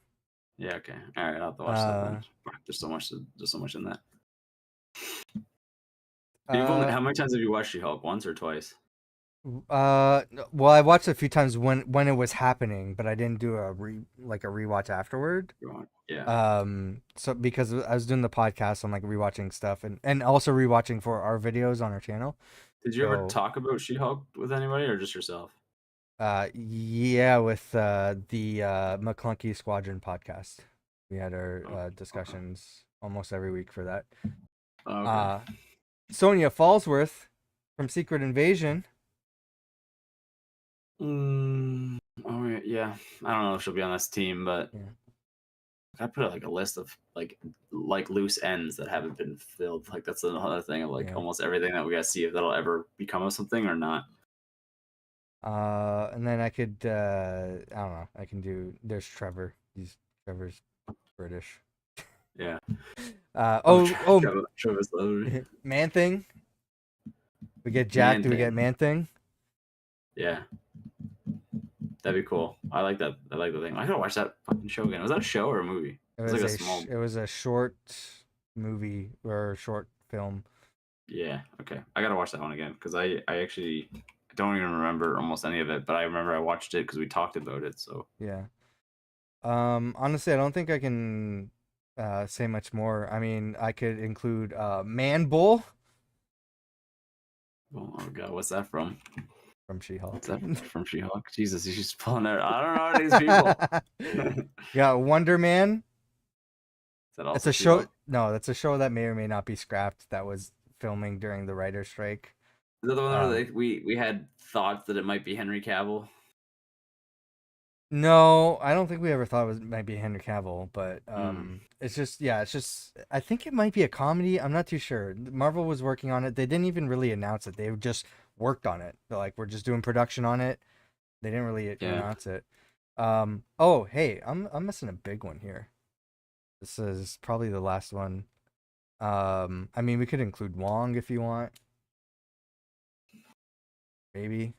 Yeah. Okay. All right. I'll have to watch that then. Fuck, there's so much. There's so much in that. How many times have you watched She-Hulk? Once or twice? Well, I watched it a few times when it was happening, but I didn't do a rewatch afterward. Yeah. So because I was doing the podcast, I'm like rewatching stuff and also rewatching for our videos on our channel. Did you ever So talk about She-Hulk with anybody or just yourself? yeah, with the McClunky Squadron podcast. We had our Okay. discussions almost every week for that. Okay. Sonia Fallsworth from Secret Invasion. Oh yeah. I don't know if she'll be on this team, but Yeah. I put like a list of like loose ends that haven't been filled. Like that's another thing of like Yeah. almost everything that we gotta see if that'll ever become of something or not. And then I could I don't know. I can do. There's Trevor. Trevor's British. Yeah. Travis Lowry. Man Thing. We get Jack. Do we get Man Thing? Yeah. That'd be cool. I like that. I like the thing. I gotta watch that fucking show again. Was that a show or a movie? It was a short movie or a short film. Yeah. Okay. I gotta watch that one again because I actually don't even remember almost any of it, but I remember I watched it because we talked about it. So yeah. Honestly, I don't think I can say much more. I mean, I could include Man Bull. Oh god, what's that from? From She-Hulk. What's that from She-Hulk? Jesus, he's just pulling out. I don't know these people. Yeah, Wonder Man. Is that also It's a She-Hulk? show. No, that's a show that may or may not be scrapped. That was filming during the writer's strike. Is that the one where we had thoughts that it might be Henry Cavill? No, I don't think we ever thought it might be Henry Cavill, but it's just I think it might be a comedy. I'm not too sure. Marvel was working on it. They didn't even really announce it. They just worked on it. They're like, we're just doing production on it. They didn't really announce it. Oh, hey, I'm missing a big one here. This is probably the last one. I mean, we could include Wong if you want. Maybe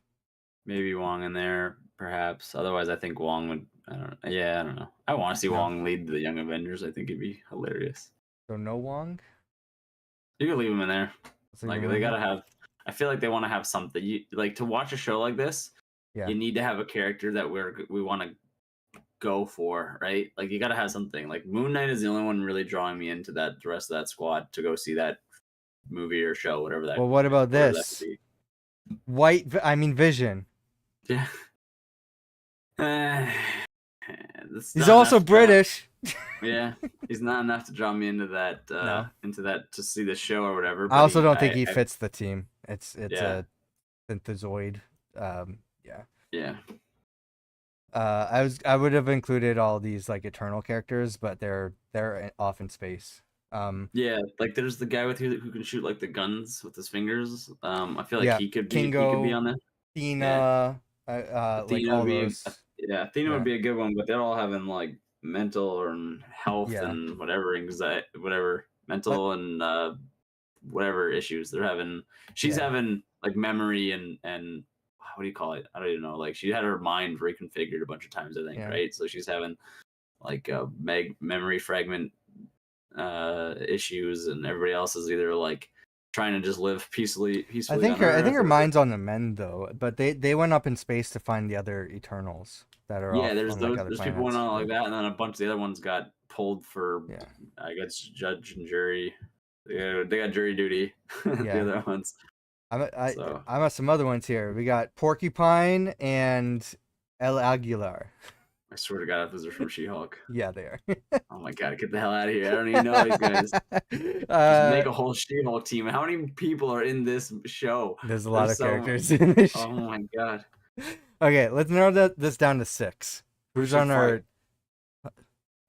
Wong in there, perhaps. Otherwise, I think Wong would. I don't know. I want to see Wong lead the Young Avengers. I think it'd be hilarious. So no Wong. You could leave him in there. Like they gotta have. I feel like they want to have something. You like to watch a show like this. Yeah. You need to have a character that we want to go for, right? Like you gotta have something. Like Moon Knight is the only one really drawing me into that. The rest of that squad to go see that movie or show, whatever that. Well, what about this? Vision. Yeah. He's also British. Yeah, he's not enough to draw me into that. To see the show or whatever. I also don't think he fits the team. It's a synthezoid. Yeah. I would have included all these like Eternal characters, but they're off in space. Yeah, like there's the guy with who can shoot like the guns with his fingers. I feel like Yeah, he could be Kingo, on there. Yeah, Athena, like Athena all would be those. Athena would Yeah, be a good one, but they're all having like mental or health yeah. and whatever anxiety, whatever But mental and whatever issues they're having. She's yeah, having like memory and what do you call it? I don't even know. Like she had her mind reconfigured a bunch of times, I think, yeah. right? So she's having like memory fragment issues, and everybody else is either like trying to just live peacefully on I think Earth, her or mind's on the mend though. But they went up in space to find the other Eternals that are yeah, off there's on like those other there's people went planets. on like that, and then a bunch of the other ones got pulled for, Yeah, I guess, judge and jury. They got jury duty. The yeah. other ones. So I'm at some other ones here. We got Porcupine and El Aguilar. I swear to God, if those are from She-Hulk. Yeah, they are. Oh my God, get the hell out of here! I don't even know these guys. Just make a whole She-Hulk team. How many people are in this show? There's a lot of so characters in this Oh show. my God. Okay, let's narrow this down to 6. Who's She on our?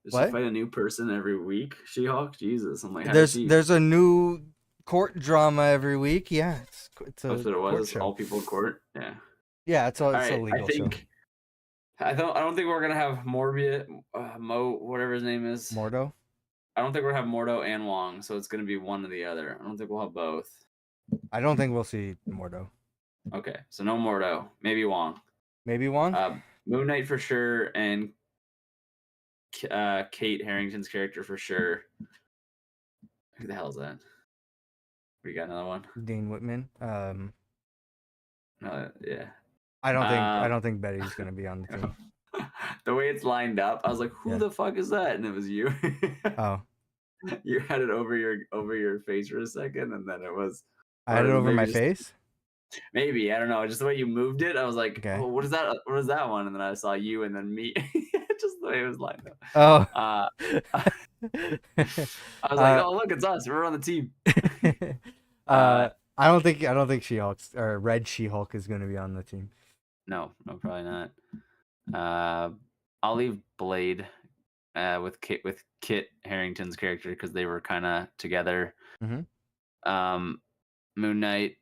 Does What? she fight a new person every week? She-Hulk? Jesus, I'm like, how does she? There's a new court drama every week. Yeah, it's a That's what it court was. show. All people in court. Yeah. Yeah, it's All a right. legal show. I don't think we're gonna have whatever his name is. Mordo. I don't think we're gonna have Mordo and Wong, so it's gonna be one or the other. I don't think we'll have both. I don't think we'll see Mordo. Okay, so no Mordo, maybe Wong. Maybe Wong. Moon Knight for sure, and Kate Harington's character for sure. Who the hell is that? We got another one. Dane Whitman. Yeah. I don't think Betty's gonna be on the team. The way it's lined up, I was like, "Who the fuck is that?" And it was you. Oh, You had it over your face for a second, and then it was. I had it over my face. Maybe, I don't know. Just the way you moved it, I was like, Okay. "Oh, what is that? What is that one?" And then I saw you, and then me. Just the way it was lined up. Oh. I was like, "Oh, look, it's us. We're on the team." I don't think She-Hulk or Red She-Hulk is going to be on the team. No, probably not. I'll leave Blade with Kit Harington's character because they were kind of together. Mm-hmm. Moon Knight.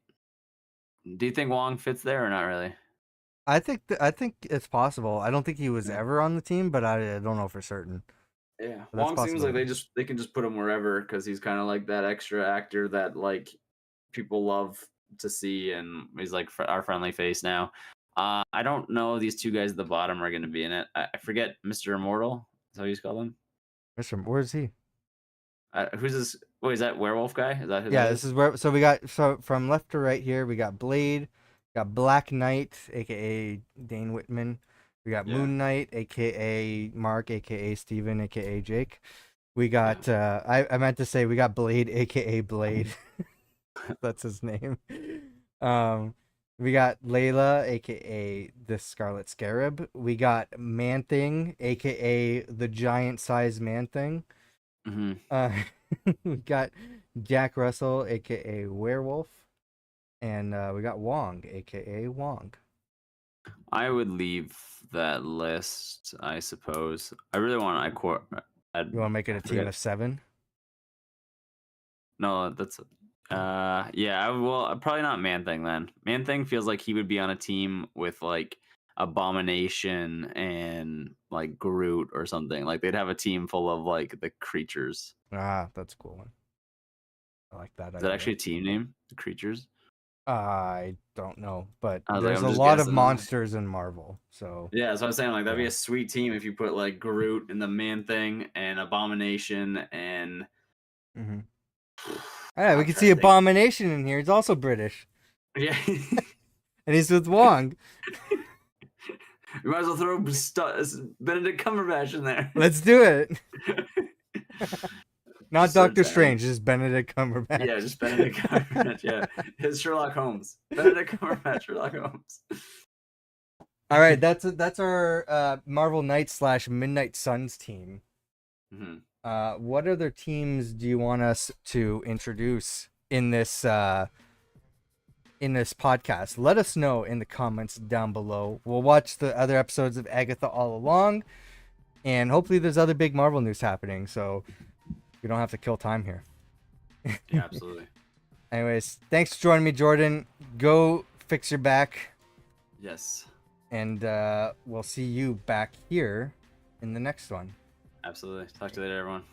Do you think Wong fits there or not really? I think it's possible. I don't think he was ever on the team, but I don't know for certain. Yeah, But Wong seems like they can just put him wherever because he's kind of like that extra actor that like people love to see, and he's like our friendly face now. I don't know these two guys at the bottom are going to be in it. I forget Mr. Immortal. Is that what you call him? Where's he? Who's this? Wait, is that werewolf guy? Is that who? Yeah, that this is? is where. So we got from left to right here. We got Blade, got Black Knight, aka Dane Whitman. We got Moon Knight, aka Mark, aka Steven, aka Jake. We got I meant to say we got Blade, aka Blade. That's his name. We got Layla, aka the Scarlet Scarab. We got Man Thing, aka the giant sized Man Thing. We got Jack Russell, aka Werewolf, and we got Wong, aka Wong. I would leave that list, I suppose. I really want You want to make it a team of 7? No, that's yeah. Well, probably not Man Thing then. Man Thing feels like he would be on a team with like Abomination and like Groot or something. Like they'd have a team full of like the creatures. Ah, that's a cool one. I like that. Is that actually a team name? The creatures? I don't know, but I was there's like, a I'm just lot of guessing. monsters in Marvel, so Yeah, that's what I'm saying. Like that'd be Yeah. a sweet team if you put like Groot and the Man Thing and Abomination and. Yeah, we can see Abomination in here. He's also British, Yeah. and he's with Wong. You might as well throw Benedict Cumberbatch in there. Let's do it. Not So Doctor bad. Strange, just Benedict Cumberbatch. Yeah, just Benedict Cumberbatch. Yeah, his Sherlock Holmes. Benedict Cumberbatch, Sherlock Holmes. All right, that's our Marvel Knights / Midnight Suns team. What other teams do you want us to introduce in this in this podcast, let us know in the comments down below. We'll watch the other episodes of Agatha All Along, and hopefully there's other big Marvel news happening, so we don't have to kill time here. Yeah, absolutely. Anyways, thanks for joining me, Jordan. Go fix your back, Yes, and we'll see you back here in the next one. absolutely. Talk to you later, everyone.